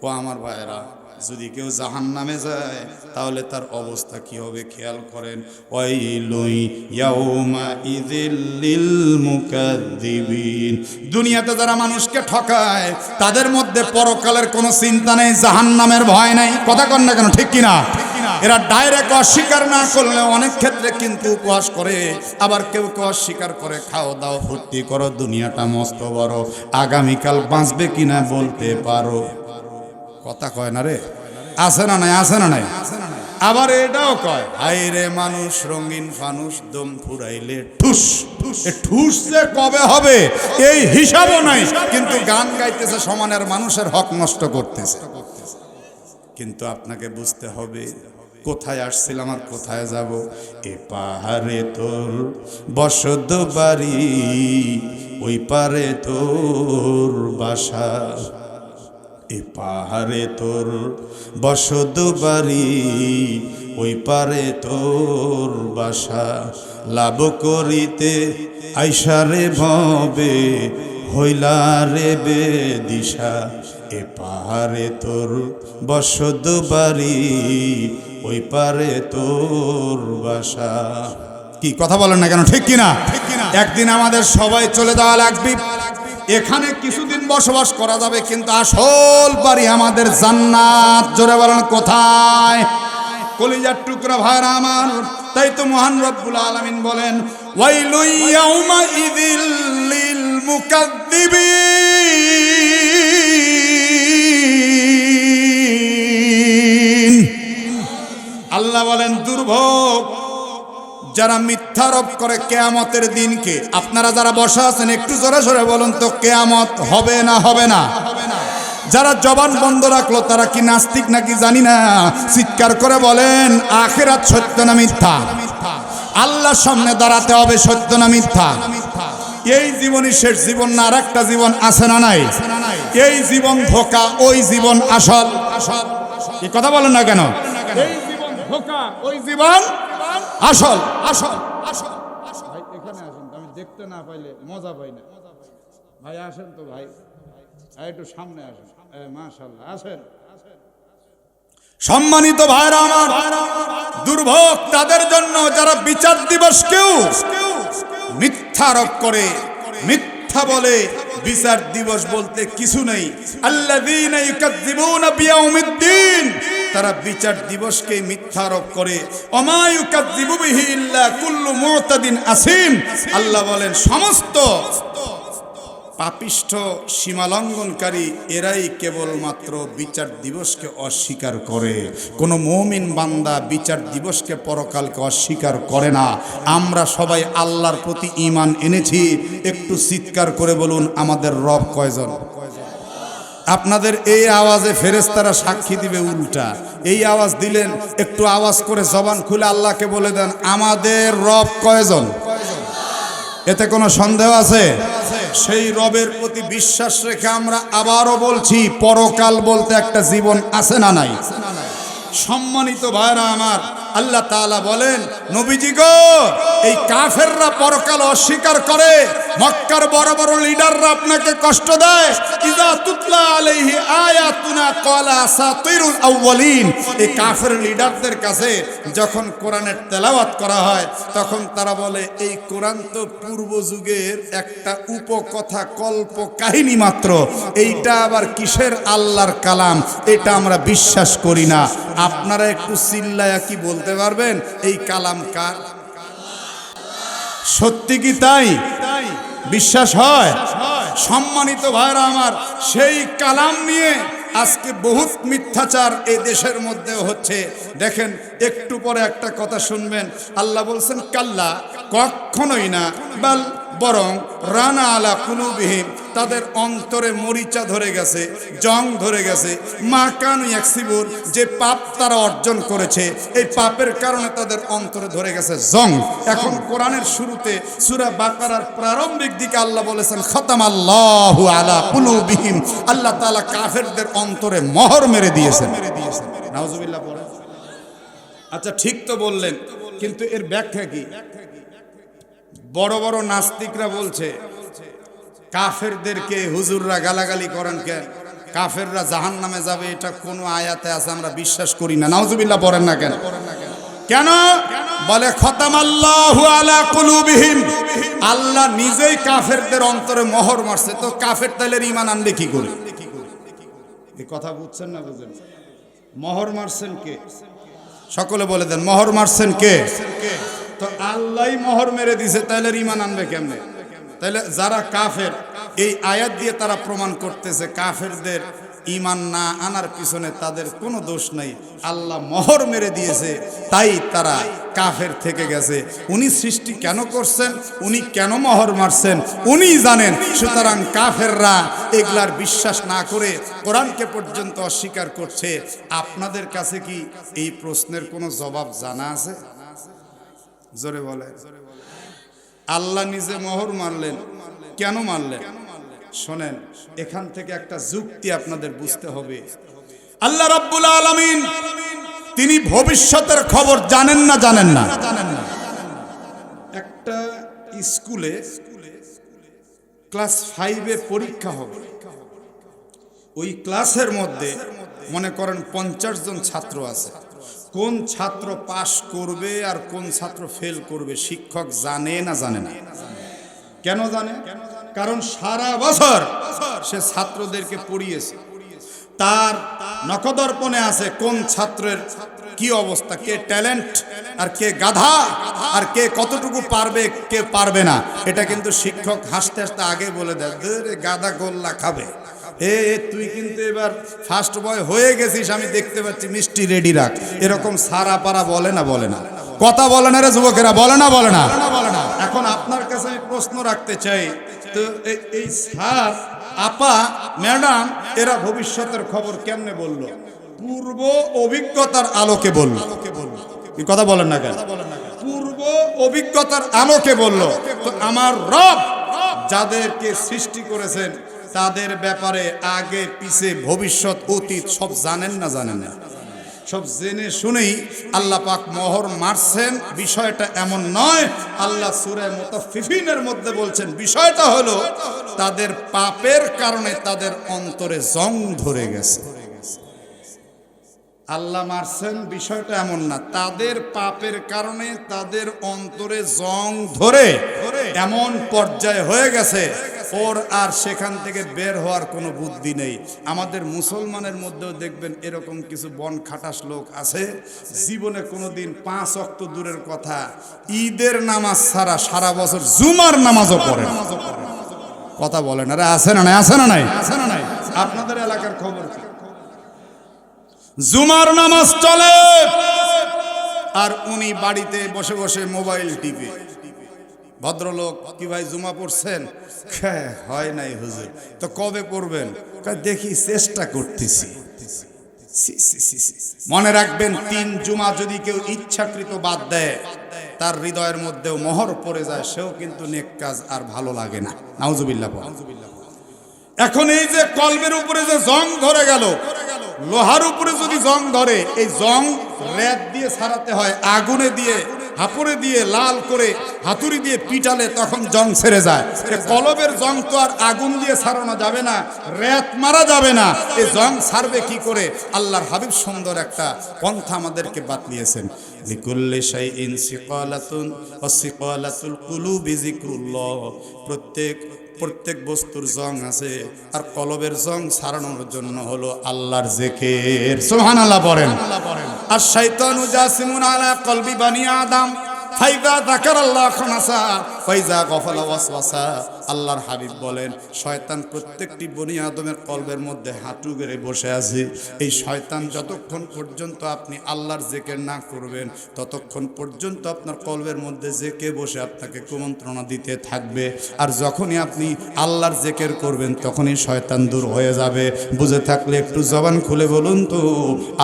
ও আমার ভাইরা, যদি কেউ জাহান্নামে যায় তাহলে তার অবস্থা কি হবে খেয়াল করেন। ওয়াইলুন ইয়াউমাইযিল লিল মুকাদ্দিবিন, দুনিয়াতে যারা মানুষকে ঠকায় তাদের মধ্যে পরকালের কোনো চিন্তা নেই, জাহান্নামের ভয় নাই। কথা কন না কেন, ঠিক কিনা? এরা ডাইরেক্ট অস্বীকার না করলে অনেক ক্ষেত্রে কিন্তু উপহাস করে, আবার কেউ কেউ অস্বীকার করে খাও দাও ফুর্তি করো, দুনিয়াটা মস্ত বড়, আগামীকাল বাঁচবে কিনা বলতে পারো। কথা কয় না রে, আছে না নাই? আছে না নাই? আবার এটাও কয় হায় রে মানুষ রঙিন ফানুষ, দম ফুরাইলে ঠুস। ঠুস যে কবে হবে এই হিসাবও নাই, কিন্তু গান গাইতেছে সমানের মানুষের হক নষ্ট করতেছে। কিন্তু আপনাকে বুঝতে হবে কোথায় আসছিলাম আর কোথায় যাব। এ পাহাড়ে তোর বসত বাড়ি, ওই পারে তোর বাসা। এ পাহাড়ে তোর বসত বাড়ি, ওই পারে তোর বাসা। লাভ করিতে আইসারে ভবে, হইলা রে বেদিশা। এ পাহাড়ে তোর বসত বাড়ি, ওই পারে তোর বাসা। কি কথা বলেন না কেন, ঠিক কিনা? একদিন আমাদের সবাই চলে যাওয়া লাগবে। এখানে কিছুদিন বসবাস করা যাবে, কিন্তু আসল বাড়ি আমাদের জান্নাত। জোরে বলেন কোথায়? কলিজার টুকরা ভাইরা আমার, তাই তো মহান রব্বুল আলামিন বলেন ওয়াইলুন ইয়াউমাইযিল লিল মুকাদ্দিবিন। আল্লাহ বলেন দুর্ভোগ যারা মিথ্যারোপ করে কিয়ামতের দিনকে। আপনারা যারা বসা আছেন একটু জোরে জোরে বলুন তো, কিয়ামত হবে না হবে না? যারা জবান বন্ধ রাখলো তারা কি নাস্তিক নাকি জানি না, চিৎকার করে বলেন আখিরাত সত্য না মিথ্যা? আল্লাহর সামনে দাঁড়াতে হবে, সত্য না মিথ্যা? এই জীবনই শেষ জীবন না, আর একটা জীবন আছে না নাই? এই জীবন ধোঁকা, ওই জীবন আসল। এই কথা বলেন না কেন? এই জীবন ধোঁকা, ওই জীবন আসল। আসল আসল ভাই এখানে আসেন, আমি দেখতে না পাইলে মজা পাই না। ভাই আসেন তো ভাই, একটু সামনে আসেন। মাশাআল্লাহ আসেন। সম্মানিত ভাইরা আমার, দুর্ভোগ তাদের জন্য যারা বিচার দিবসকেও মিথ্যারোপ করে, মিথ্যা বলে বিচার দিবস বলতে কিছু নেই। আল্লাযীনা ইউকাযযিবুনা বিয়াউমিদ্দিন, তারা বিচার দিবসকে মিথ্যারোপ করে। ওমা ইউকাযযিবু বিহি ইল্লা কুল্লু মুতাদিন আসিম। আল্লাহ বলেন সমস্ত পাপিষ্ঠ সীমালঙ্ঘনকারী এরাই কেবলমাত্র বিচার দিবসকে অস্বীকার করে। কোনো মুমিন বান্দা বিচার দিবসকে পরকালকে অস্বীকার করে না। আমরা সবাই আল্লাহর প্রতি ঈমান এনেছি। একটু চিৎকার করে বলুন আমাদের রব কয়জন? আপনাদের এই আওয়াজে ফেরেশতারা সাক্ষী দিবে উল্টা। এই আওয়াজ দিলেন, একটু আওয়াজ করে জবান খুলে আল্লাহকে বলে দেন আমাদের রব কয়জন? এতে কোনো সন্দেহ আছে? সেই রবের প্রতি বিশ্বাস রেখে আমরা আবারও বলছি পরকাল বলতে একটা জীবন আছে না নাই? সম্মানিত ভাইরা আমার, আল্লাহ তাআলা বলেন নবীজি গো, এই কাফেররা পরকাল অস্বীকার করে, মক্কার বড় বড় লিডাররা আপনাকে কষ্ট দেয়। ইযা তুতলা আলাইহি আয়াতুনা ক্বালা আসাতিরুল আউয়ালিন। এই কাফের লিডারদের কাছে যখন কোরআনের তেলাওয়াত করা হয় তখন তারা বলে এই কোরআন তো পূর্ব যুগের একটা উপকথা, কল্প কাহিনী মাত্র, এইটা আবার কিসের আল্লাহর কালাম, এটা আমরা বিশ্বাস করি না। আপনারা একটু চিল্লায়া কি বলতে পারবেন এই কালাম কার? সত্যি কি তাই? বিশ্বাস হয়? সম্মানিত ভাইরা আমার, সেই কালাম নিয়ে আজকে বহুত মিথ্যাচার এই দেশের মধ্যে হচ্ছে। দেখেন একটু পরে একটা কথা শুনবেন, আল্লাহ বলছেন কাল্লা, কখনোই না, বরং রানা আলা কুলুবিহিম তাদের অন্তরে মরিচা ধরে গেছে, জং ধরে গেছে। মা কানু ইয়াকসিবুন, যে পাপ তারা অর্জন করেছে, এই পাপের কারণে তাদের অন্তরে ধরে গেছে জং। এখন কোরআনের শুরুতে সূরা বাকারার প্রারম্ভিক দিকে আল্লাহ বলেছেন খতামাল্লাহু আলা কুলুবিহিম, আল্লাহ তাআলা কাফেরদের অন্তরে মোহর মেরে দিয়েছেন। নাউজুবিল্লাহ পড়েন। আচ্ছা ঠিক তো বললেন, কিন্তু এর ব্যাখ্যা কি? বড় বড় নাস্তিকরা বলছে কাফেরদেরকে হুজুররা গালাগালি করেন কেন, কাফেররা জাহান্নামে যাবে, এটা কোন আয়াতে আছে আমরা বিশ্বাস করি না। নাউজুবিল্লাহ পড়েন না কেন? কেন বলে খতামাল্লাহু আলা কুলুবিহিম, আল্লাহ নিজেই কাফেরদের অন্তরে মোহর মারছে। তো কাফের তাহলে ঈমান আনবে কি করে? এই কথা বুঝছেন না? বুঝেন? মোহর মারছেন কে? সকলে বলে দেন, মোহর মারছেন কে? তো আল্লাহই মোহর মেরে দিছে, তাহলে ঈমান আনবে কেমনে? তাহলে যারা কাফের, এই আয়াত দিয়ে তারা প্রমাণ করতেছে কাফেরদের ঈমান না আনার পিছনে তাদের কোনো দোষ নাই, আল্লাহ মোহর মেরে দিয়েছে, তাই তারা কাফের থেকে গেছে। উনি সৃষ্টি কেন করছেন, উনি কেন মোহর মারছেন উনি জানেন। সুতরাং কাফেররা এগুলার বিশ্বাস না করে কোরআনকে পর্যন্ত অস্বীকার করছে। আপনাদের কাছে কি এই প্রশ্নের কোনো জবাব জানা আছে? জোরে বলে। আল্লাহ নিজে মোহর মারলেন, কেন মারলেন? শোনেন, এখান থেকে একটা যুক্তি আপনাদের বুঝতে হবে। আল্লাহ রাব্বুল আলামিন তিনি ভবিষ্যতের খবর জানেন না? জানেন না? একটা স্কুলে ক্লাস 5-এ পরীক্ষা হবে। ওই ক্লাসের মধ্যে মনে করেন 50 জন ছাত্র আছে। কোন ছাত্র পাশ করবে আর কোন ছাত্র ফেল করবে শিক্ষক জানে না? জানে না? কেন জানে? কারণ সারা বছর সে ছাত্রদেরকে পড়িয়েছে, তার নখদর্পণে আছে কোন ছাত্রের কি অবস্থা, কে ট্যালেন্ট আর কে গাধা, আর কে কতটুকু পারবে কে পারবে না। এটা কিন্তু শিক্ষক হাসতে হাসতে আগে বলে দেয়, গাধা গোল্লা খাবে, তুই কিন্তু এবার ফার্স্ট বয় হয়ে গেছিস, আমি দেখতে পাচ্ছি, মিষ্টি রেডি রাখ। এরকম সারা পারা বলে না? বলে না? কথা বলে না রে যুবকেরা? বলে না? বলে না? এখন আপনার কাছে আমি প্রশ্ন রাখতে চাই, তো এই স্যার, আপা, ম্যাডাম এরা ভবিষ্যতের খবর কেমনে বললো? পূর্ব অভিজ্ঞতার আলোকে বলল। এই কথা বলেন না কেন? পূর্ব অভিজ্ঞতার আলোকে বলল। তো আমার রব যাদেরকে সৃষ্টি করেছেন তাদের ব্যাপারে আগে পিছে ভবিষ্যৎ অতীত সব জানেন না? জানেন না? সব জেনে শুনেই আল্লাহ পাক মোহর মারছেন। বিষয়টা এমন নয়। আল্লাহ সূরা মুতাফফিফিনের মধ্যে বলছেন বিষয়টা হলো তাদের পাপের কারণে তাদের অন্তরে জং ধরে গেছে। আল্লাহ মারছেন বিষয়টা এমন না, তাদের পাপের কারণে তাদের অন্তরে জং ধরে এমন পর্যায়ে হয়ে গেছে ওর আর সেখান থেকে বের হওয়ার কোনো বুদ্ধি নেই। আমাদের মুসলমানের মধ্যেও দেখবেন এরকম কিছু বন খাটাস লোক আছে, জীবনে কোনোদিন 5 ওয়াক্ত দূরের কথা ঈদের নামাজ ছাড়া সারা বছর জুমার নামাজও পড়ে না। কথা বলেন, আরে আছে না নাই? আছে না নাই? আছে না নাই? আপনাদের এলাকার খবর কি? জুমার নামাজ চলে আর উনি বাড়িতে বসে বসে মোবাইল টিপে। ভদ্রলোক, কি ভাই জুমা পড়ছেন? হয় নাই হুজুর। তো কবে পড়বেন? দেখি চেষ্টা করতেছি। মনে রাখবেন, 3 জুমা যদি কেউ ইচ্ছাকৃত বাদ দেয় তার হৃদয়ের মধ্যেও মোহর পড়ে যায়, সেও কিন্তু নেক কাজ আর ভালো লাগে না। নাউজুবিল্লাহ। এখন এই যে কলবের উপরে যে জং ধরে গেল, লোহার উপরে যদি জং ধরে, এই জং রেত দিয়ে ছাড়াতে হয়, আগুনে দিয়ে, হাপুড়ে দিয়ে, লাল করে হাতুড়ি দিয়ে পিটালে তখন জং ছেড়ে যায়। কলবের জং তো আর আগুন দিয়ে ছাড়ানো যাবে না, রেত মারা যাবে না। এই জং ছাড়বে কি করে? আল্লাহর হাবিব সুন্দর একটা পন্থা আমাদেরকে বাতলিয়েছেন, লিকুল্লি শাইইন সিকালাতুন ওয়া সিকালাতুল কুলুবি যিকরুল্লাহ। প্রত্যেক বস্তুর জং আছে, আর কলবের জং ছাড়ানোর জন্য হলো আল্লাহর জিকির। সুবহানাল্লাহ পড়েন। আর শাইতানু জাসিমুন আলা কলবি বানি আদম, ফাইদা যাকারাল্লাহ খানাসা ফাইজা গাফালা ওয়াসওয়াসা। আল্লাহর হাবিব বলেন শয়তান প্রত্যেকটি বনি আদমের কলবের মধ্যে হাঁটু গেড়ে বসে আছে। এই শয়তান যতক্ষণ পর্যন্ত আপনি আল্লাহর জিকির না করবেন ততক্ষণ পর্যন্ত আপনার কলবের মধ্যে জেকে বসে আপনাকে কুমন্ত্রণা দিতে থাকবে। আর যখনই আপনি আল্লাহর জিকির করবেন তখনই শয়তান দূর হয়ে যাবে। বুঝে থাকলে একটু জবান খুলে বলুন তো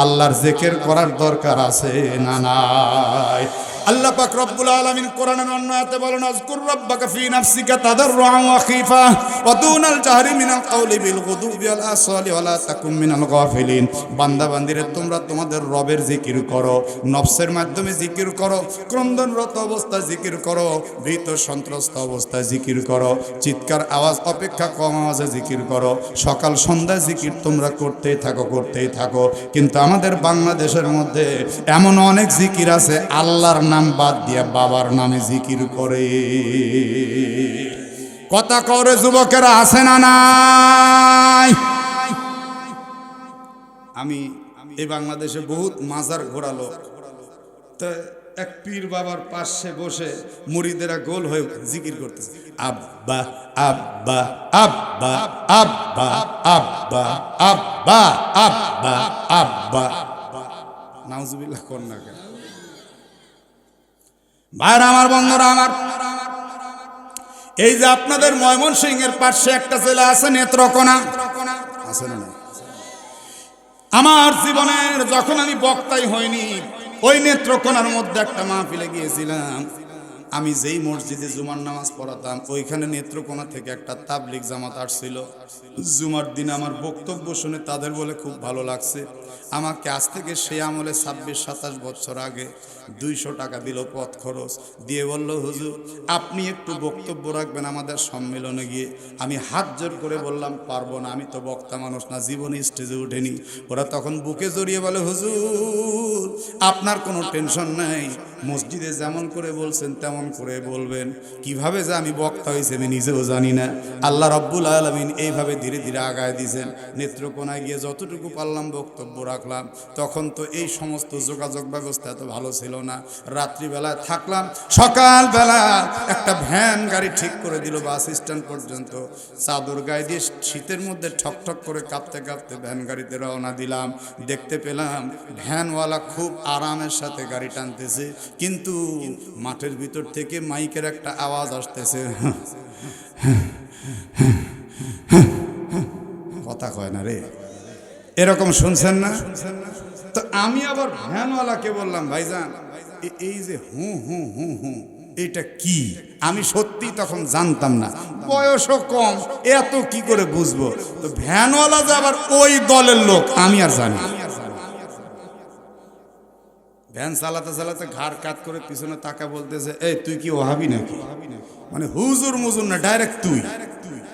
আল্লাহর জিকির করার দরকার আছে না নাই? আল্লাহ পাক রব্বুল আলামিন কোরআনের অন্য আয়াতে বলেন আযকুর রাব্বাকা ফি নাফসিকা তাদাররুআন ওয়া খীফা ওয়া দুনাল জাহরি মিনাল কওলি বিল গুদুবি ওয়াল আসওয়ালি ওয়া লা তাকুম মিনাল গাফিলিন। বান্দা বান্দিরে তোমরা তোমাদের রবের জিকির করো, নফসের মাধ্যমে জিকির করো, ক্রন্দনরত অবস্থায় জিকির করো, ভীত সন্ত্রস্ত অবস্থায় জিকির করো, চিৎকার আওয়াজ অপেক্ষা কম আওয়াজে জিকির করো, সকাল সন্ধ্যায় জিকির তোমরা করতেই থাকো। কিন্তু আমাদের বাংলাদেশের মধ্যে এমন অনেক জিকির আছে আল্লাহর নাম বাদ দিয়া বাবার নামে জিকির করে। কথা করে যুবকেরা আছে না নাই? আমি এই বাংলাদেশে বহুত মাজার ঘোরালো, তো এক পীর বাবার পাশে বসে মুরিদেরা গোল হয়ে জিকির করতেছে, আব্বা আব্বা আব্বা আব্বা আব্বা আব্বা আব্বা আব্বা। নাউজুবিল্লাহ কোন না কেন ভাইরা আমার, বন্ধুরা আমার, এই যে আপনাদের ময়মনসিংহের পাশে একটা জেলা আছে নেত্রকোনা, আছে না? আমার জীবনের যখন আমি বক্তাই হইনি ওই নেত্রকোনার মধ্যে একটা মাহফিলে গিয়েছিলাম। আমি যেই মসজিদে জুমার নামাজ পড়াতাম ওইখানে নেত্রকোনা থেকে একটা তাবলিগ জামাত আসছিল। জুমার দিন আমার বক্তব্য শুনে তাদের বলে খুব ভালো লাগছে। আমাকে আজ থেকে সে আমলে 26-27 বছর আগে 200 টাকা দিল পথ খরচ দিয়ে, বলল হুজুর আপনি একটু বক্তব্য রাখবেন আমাদের সম্মেলনে গিয়ে। আমি হাত জোর করে বললাম পারবো না, আমি তো বক্তা মানুষ না, জীবনে স্টেজে উঠেনি। ওরা তখন বুকে জড়িয়ে বলে হুজুর আপনার কোনো টেনশন নাই, মসজিদে যেমন করে বলছেন তেমন করে বলবেন। কিভাবে যে আমি বক্তা হয়েছি আমি নিজেও জানি না। আল্লাহ রাব্বুল আলামিন এইভাবে ধীরে ধীরে আগায় দিয়েছেন। নেত্রকোনায় গিয়ে যতটুকু পারলাম বক্তব্য রাখলাম। তখন তো এই সমস্ত যোগাযোগ ব্যবস্থা এত ভালো ছিল না। রাত্রিবেলায় থাকলাম, সকালবেলা একটা ভ্যান গাড়ি ঠিক করে দিল বাস স্ট্যান্ড পর্যন্ত। চাদর গায়ে দিয়ে শীতের মধ্যে ঠকঠক করে কাঁপতে কাঁপতে ভ্যান গাড়িতে রওনা দিলাম। দেখতে পেলাম ভ্যানওয়ালা খুব আরামের সাথে গাড়ি টানতেছে, কিন্তু মাঠের ভিতর থেকে মাইকের একটা আওয়াজ আসতেছে, কথা কয় না রে, এরকম শুনছেন না? তো আমি আবার ভ্যানওয়ালাকে বললাম ভাইজান এই যে হু হু হু হু এটা কি? আমি সত্যি তখন জানতাম না, বয়সও কম, এত কি করে বুঝবো? তো ভ্যানওয়ালা যে আবার ওই দলের লোক আমি আর জানি। ভ্যান চালাতে চালাতে ঘাড় কাত করে পিছনে তাকা বলতেছে, এই তুই কি ওয়াহাবি নাকি? মানে হুজুর মুজুর না, ডাইরেক্ট তুই,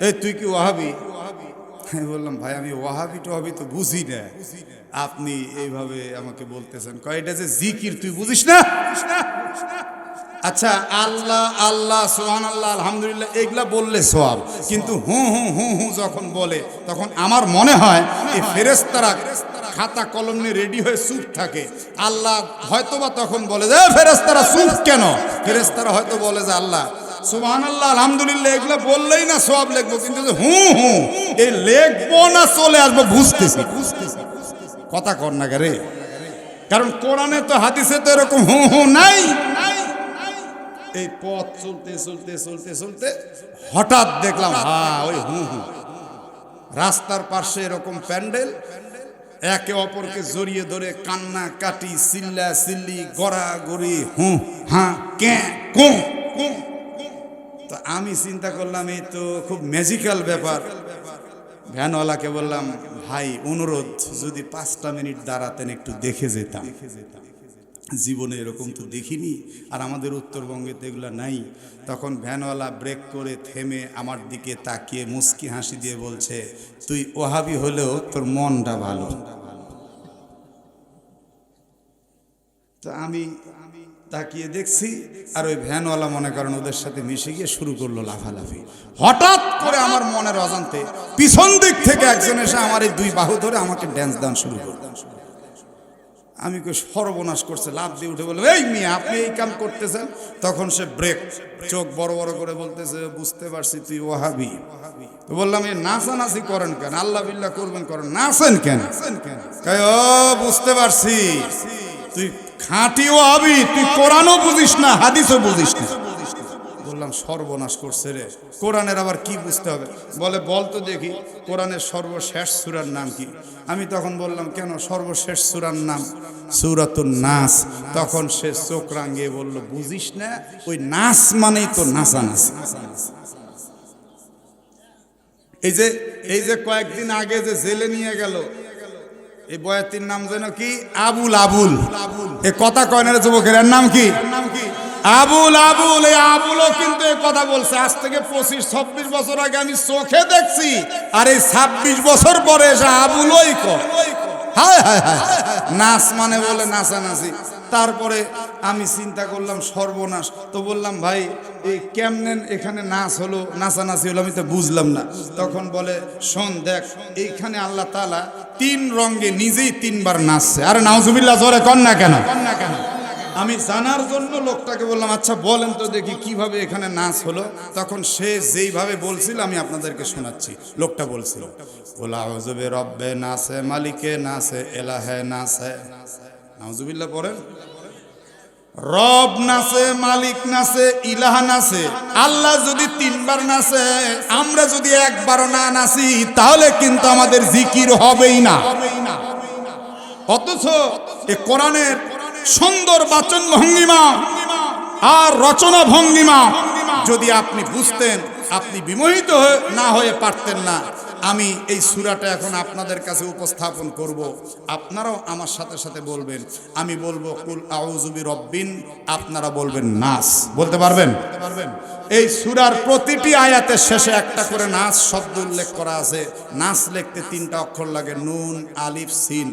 এই তুই কি ওয়াহাবি? আমি বললাম ভাই আমি ওয়াহাবি টোহাবি তো বুঝি না, আপনি এইভাবে আমাকে বলতেছেন। কয় এটা যে জিকির তুই বুঝিস না? আচ্ছা আল্লাহ আল্লাহ সুবহানাল্লাহ আলহামদুলিল্লাহ এগুলা বললে সওয়াব, কিন্তু হু হু হু হু যখন বলে তখন আমার মনে হয় এই ফেরেশতারা খাতা কলম নিয়ে রেডি হয়ে চুপ থাকে। আল্লাহ হয়তোবা তখন বলে যে ফেরেশতারা চুপ কেন? ফেরেশতারা হয়তো বলে যে আল্লাহ সুবহানাল্লাহ আলহামদুলিল্লাহ এগুলা বললেই না সওয়াব লিখবো, কিন্তু হু হু এই লিখবো না চলে আসবো বুঝতেছি। কথা কর না রে, কারণ কোরআনে তো হাদিসে তো এরকম হু হু নাই। এই পথ চলতে চলতে চলতে চলতে হঠাৎ দেখলাম হ্যাঁ ওই হু হু, রাস্তার পাশে এরকম প্যান্ডেল, একে অপরকে জড়িয়ে ধরে কান্না কাটি চিল্লা চিল্লি গড়াগড়ি হু হ্যাঁ কে কু কু। তো আমি চিন্তা করলাম এই তো খুব ম্যাজিক্যাল ব্যাপার। ভ্যানওয়ালাকে বললাম ভাই অনুরোধ যদি 5টা মিনিট দাঁড়াতেন একটু দেখে যেতাম, জীবনে এরকম তো দেখিনি, আর আমাদের উত্তরবঙ্গে তো এগুলো নাই। তখন ভ্যানওয়ালা ব্রেক করে থেমে আমার দিকে তাকিয়ে মুস্কি হাসি দিয়ে বলছে, তুই ওহাবি হলেও তোর মনটা ভালো। তো আমি তাকিয়ে দেখছি আর ওই ভ্যানওয়ালা মনে করেন ওদের সাথে মিশে গিয়ে শুরু করলো লাফালাফি। হঠাৎ করে আমার মনের অজান্তে পিছন দিক থেকে একজন এসে আমার এই 2 বাহু ধরে আমাকে ড্যান্স দান শুরু করলো। আমি কই সর্বনাশ করছে, লাফ দিয়ে উঠে বললাম, এই মিয়া আপনি এই কাম করতেছেন? তখন সে ব্রেক, চোখ বড় বড় করে বলতেছে, বুঝতে পারছি তুই ওয়াহাবি। তো বললাম, এই নাচানাচি করেন কেন? আল্লাহ বিল্লাহ করবেন করেন, নাচেন কেন? ও বুঝতে পারছি, তুই খাঁটি ওয়াহাবি, তুই কোরআনও বুঝিস না, হাদিসও বুঝিস না। বললাম, সর্বনাশ করছে রে, কোরআনের আবার কি বুঝতে হবে? বলে, বল তো দেখি কোরআনের সর্বশেষ সূরার নাম কি? আমি তখন বললাম, কেন সর্বশেষ সূরার নাম সূরাতুন নাস। তখন সে চোখ রাঙিয়ে বলল, বুঝিস না, ওই নাস মানেই তো নাচানাচি। এই যে কয়েকদিন আগে যে জেলে নিয়ে গেল, এই বয়াতির নাম যেন কি, আবুল। এ কথা কয় না রে যুবকের, এর নাম কি? আবুল। এই আবুলও কিন্তু এই কথা বলছে। আজ থেকে 25-26 বছর আগে আমি চোখে দেখছি, আর এই 26 বছর পরে এসে আবুলই কয়। হায় হায় হায়, নাচ মানে বলে নাচানাচি। তারপরে আমি চিন্তা করলাম, সর্বনাশ। তো বললাম, ভাই এই কেমনে এখানে নাচ হলো, নাচানাচি হলো, আমি তো বুঝলাম না। তখন বলে, শোন দেখ, এইখানে আল্লাহ তাআলা 3 রঙে নিজেই 3 বার নাচছে। আরে নাউজুবিল্লাহ, জোরে কর না কেন? আমি জানার জন্য লোকটাকে বললাম, আচ্ছা বলেন তো দেখি কিভাবে এখানে নাচ হলো। তখন সে যেইভাবে বলছিল আমি আপনাদেরকে শোনাচ্ছি। লোকটা বলছিল, ওলা আউযুবি রব্বে নাসে, মালিকে নাসে, এলাহে নাসে। নাউজুবিল্লাহ পড়েন। রব নাচে, মালিক নাচে, ইলাহ নাচে। আল্লাহ যদি 3 বার নাচে, আমরা যদি একবারও না নাচি, তাহলে কিন্তু আমাদের জিকির হবেই না। অথচ এই কোরআনের সুন্দর বাচন ভঙ্গিমা আর রচনা ভঙ্গিমা যদি আপনি বুঝতেন, আপনি বিমোহিত না হয়ে পারতেন না। আমি এই সূরাটা এখন আপনাদের কাছে উপস্থাপন করব, আপনারাও আমার সাথে সাথে বলবেন। আমি বলবো কুল আউযু বিরব্বিন, আপনারা বলবেন নাস। বলতে পারবেন? এই সূরার প্রতিটি আয়াতের শেষে একটা করে নাস শব্দ উল্লেখ করা আছে। নাস লিখতে 3টা অক্ষর লাগে, নুন, আলিফ, সিন।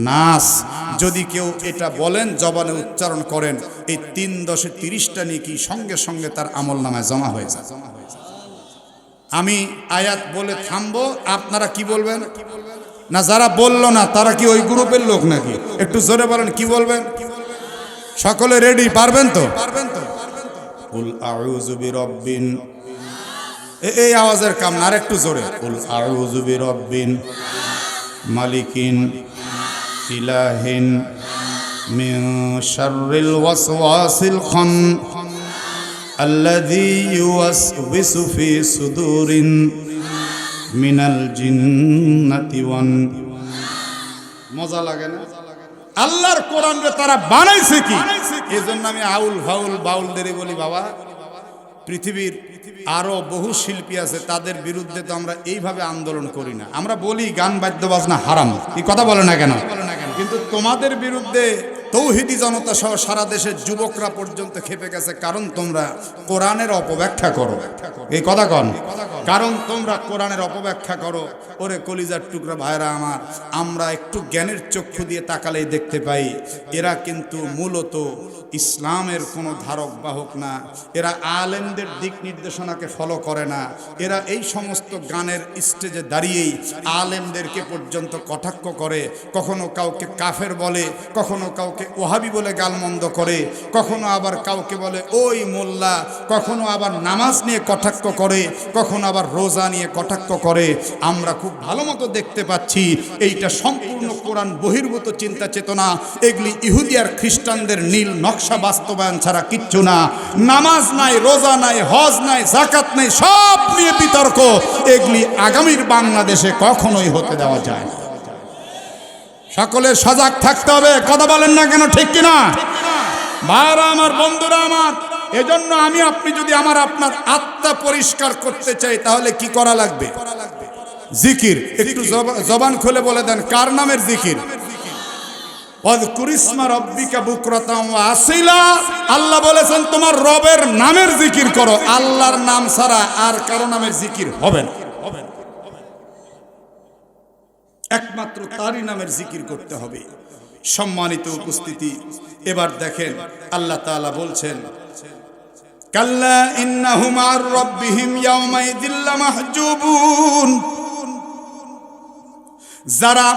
নাস যদি কেউ এটা বলেন, জবানে উচ্চারণ করেন, এই 3 × 30টা নেকি সঙ্গে সঙ্গে তার আমলনামায় জমা হয়ে যায়। আমি আয়াত বলে থামবো, আপনারা কি বলবেন? না যারা বলল না তারা কি ওই গ্রুপের লোক নাকি? একটু জোরে বলেন, কি বলবেন? সকলে রেডি? পারবেন তো? কুল আউযু বিরব্বিন, এই আওয়াজের কাম না, আর একটু জোরে। কুল আউযু বিরব্বিন মালিকিন ইলাহিন মিন শাররিল ওয়াসওয়াসিল আল্লাযী ইউওয়াসওয়িসু ফি সুদুরিন মিনাল জিন্নাতি ওয়ান। মজা লাগে না? আল্লাহর কোরআনকে তারা বানাইছে কি? এজন্য আমি আউল ফাউল বাউলদের বলি, বাবা পৃথিবীর আরো বহু শিল্পী আছে, তাদের বিরুদ্ধে তো আমরা এইভাবে আন্দোলন করি না। আমরা বলি গান বাদ্য বাজনা হারাম, এই কথা বলে না কেন? কিন্তু তোমাদের বিরুদ্ধে তৌহিদি জনতা সহ সারা দেশের যুবকরা পর্যন্ত খেপে গেছে, কারণ তোমরা কোরআনের অপব্যাখ্যা করো। এই কথা কন, কারণ তোমরা কোরআনের অপব্যাখ্যা করো। ওরে কলিজার টুকরা ভাইরা আমার, আমরা একটু জ্ঞানের চক্ষু দিয়ে তাকালেই দেখতে পাই, এরা কিন্তু মূলত ইসলামের কোনো ধারক বাহক না। এরা আলেমদের দিক নির্দেশনাকে ফলো করে না। এরা এই সমস্ত গানের স্টেজে দাঁড়িয়েই আলেমদেরকে পর্যন্ত কটাক্ষ করে, কখনো কাউকে কাফের বলে, কখনো কাউকে ওহাবি বলে গালমন্দ করে, কখনো আবার কাউকে বলে ওই মোল্লা, কখনো আবার নামাজ নিয়ে কটাক্ষ করে, কখনো আবার রোজা নিয়ে কটাক্ষ করে। আমরা খুব ভালো মতো দেখতে পাচ্ছি এইটা সম্পূর্ণ কোরআন বহির্ভূত চিন্তা চেতনা। এগুলি ইহুদি আর খ্রিস্টানদের নীল নকশা বাস্তবায়ন ছাড়া কিচ্ছু না। নামাজ নাই, রোজা নাই, হজ নাই, যাকাত নাই, সব নিয়ে বিতর্ক। এগুলি আগামীর বাংলাদেশে কখনোই হতে দেওয়া যায় না। সকলের সজাগ থাকতে হবে। কথা বলেন না কেন? ঠিক কিনা ভাইরা আমার, বন্ধুরা আমার? এজন্য আমি আপনি যদি আপনার আত্মা পরিষ্কার করতে চাই, তাহলে কি করা লাগবে? জিকির। একটু জবান খুলে বলে দেন, কার নামের জিকির? ওয়াযকুরিসমা রাব্বিকা বুকরাতাও ওয়া আসিলা। আল্লাহ বলেছেন তোমার রবের নামের জিকির করো। আল্লাহর নাম ছাড়া আর কারো নামের জিকির হবে না। একমাত্র তারই নামের জিকির করতে হবে। সম্মানিত উপস্থিতি, এবার দেখেন আল্লাহ তাআলা বলছেন, কাল্লা ইন্নাহুম আর রাব্বিহিম ইয়াওমাইযিল লামাহজুবুন। যারা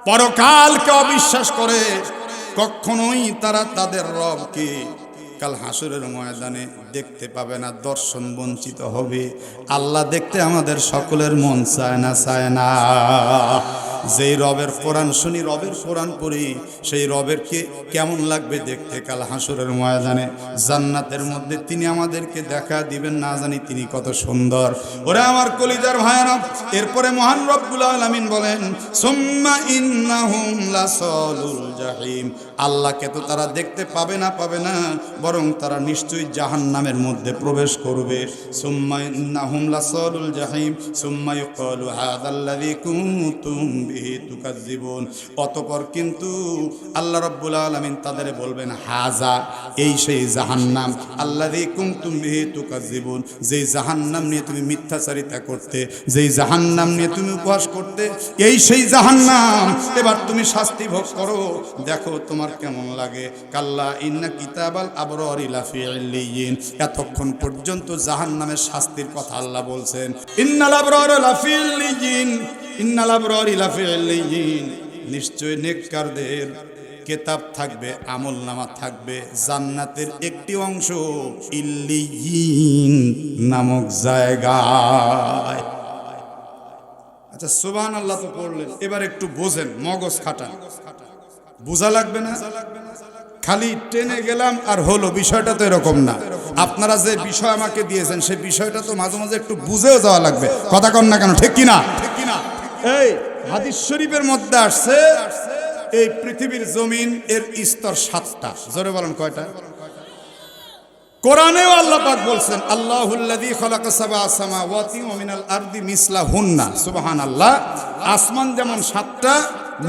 পরকালকে অবিশ্বাস করে কখনোই তারা তাদের রবকে কাল হাসরের ময়দানে দেখতে পাবে না, দর্শন বঞ্চিত হবে। আল্লাহ দেখতে আমাদের সকলের মন চায় না, চায় না? যেই রবের কোরআন শুনি, রবের কোরআন পড়ি, সেই রবেরকে কেমন লাগবে দেখতে কাল হাসরের ময়দানে। জান্নাতের মধ্যে তিনি আমাদেরকে দেখা দিবেন, না জানি তিনি কত সুন্দর। ওরে আমার কলিজার ভাইরা, এরপরে মহান রব্বুল আলামিন বলেন সুম্মা ইন্নাহুম লাসালুল জাহিম। আল্লাহকে তো তারা দেখতে পাবে না, পাবে না, বরং তারা নিশ্চয়ই জাহান্নামের মধ্যে প্রবেশ করবে। সুম্মা ইন্নাহুম লাসালুল জাহিম সুম্মা ইউকালু হাযাল্লাযী কুনতুম বিহি তুকাজ্জিবুন। অতঃপর কিন্তু আল্লাহ রাব্বুল আলামিন তাদের বলবেন হাযা, এই সেই জাহান্নাম, আল্লাযী কুনতুম বিহি তুকাজ্জিবুন, যেই জাহান্নাম নিয়ে তুমি মিথ্যাচারিতা করতে, যেই জাহান্নাম নিয়ে তুমি উপহাস করতে, এই সেই জাহান্নাম। এবার তুমি শাস্তি ভোগ করো, দেখো তোমার কেমন লাগে। কাল্লা ইন্না কিতাবাল আবরারি লাফি ইল্লিয়িন। এতক্ষণ পর্যন্ত জাহান্নামের শাস্তির কথা আল্লাহ বলছেন। ইন্নাল আবরারা লাফি ইল্লিয়িন, ইন্নাল আবরারি লাফি ইল্লিয়িন। নিশ্চয় নেককারদের কিতাব থাকবে, আমলনামা থাকবে জান্নাতের একটি অংশ ইল্লিয়িন নামক জায়গায়। আচ্ছা সুবহানাল্লাহ তো পড়লেন, এবার একটু বোঝেন, মগজ খাটান। বোঝা লাগবে না, খালি টেনে গেলাম আর হলো, বিষয়টা তো এরকম না। আপনারা যে বিষয় আমাকে দিয়েছেন সেই বিষয়টা তো মাঝে মাঝে একটু বুঝেও যাওয়া লাগবে। কথা কন না কেন, ঠিক কিনা? এই হাদিস শরীফের মধ্যে আসছে এই পৃথিবীর জমিন এর স্তর 7টা। জোরে বলেন কয়টা? কোরআনেও আল্লাহ পাক বলছেন আল্লাহুল্লাযী খালাকা সাবআ সামাওয়াতি ওয়া মিনাল আরদি মিসলাহুন্না। সুবহানাল্লাহ। আসমান যেমন 7টা,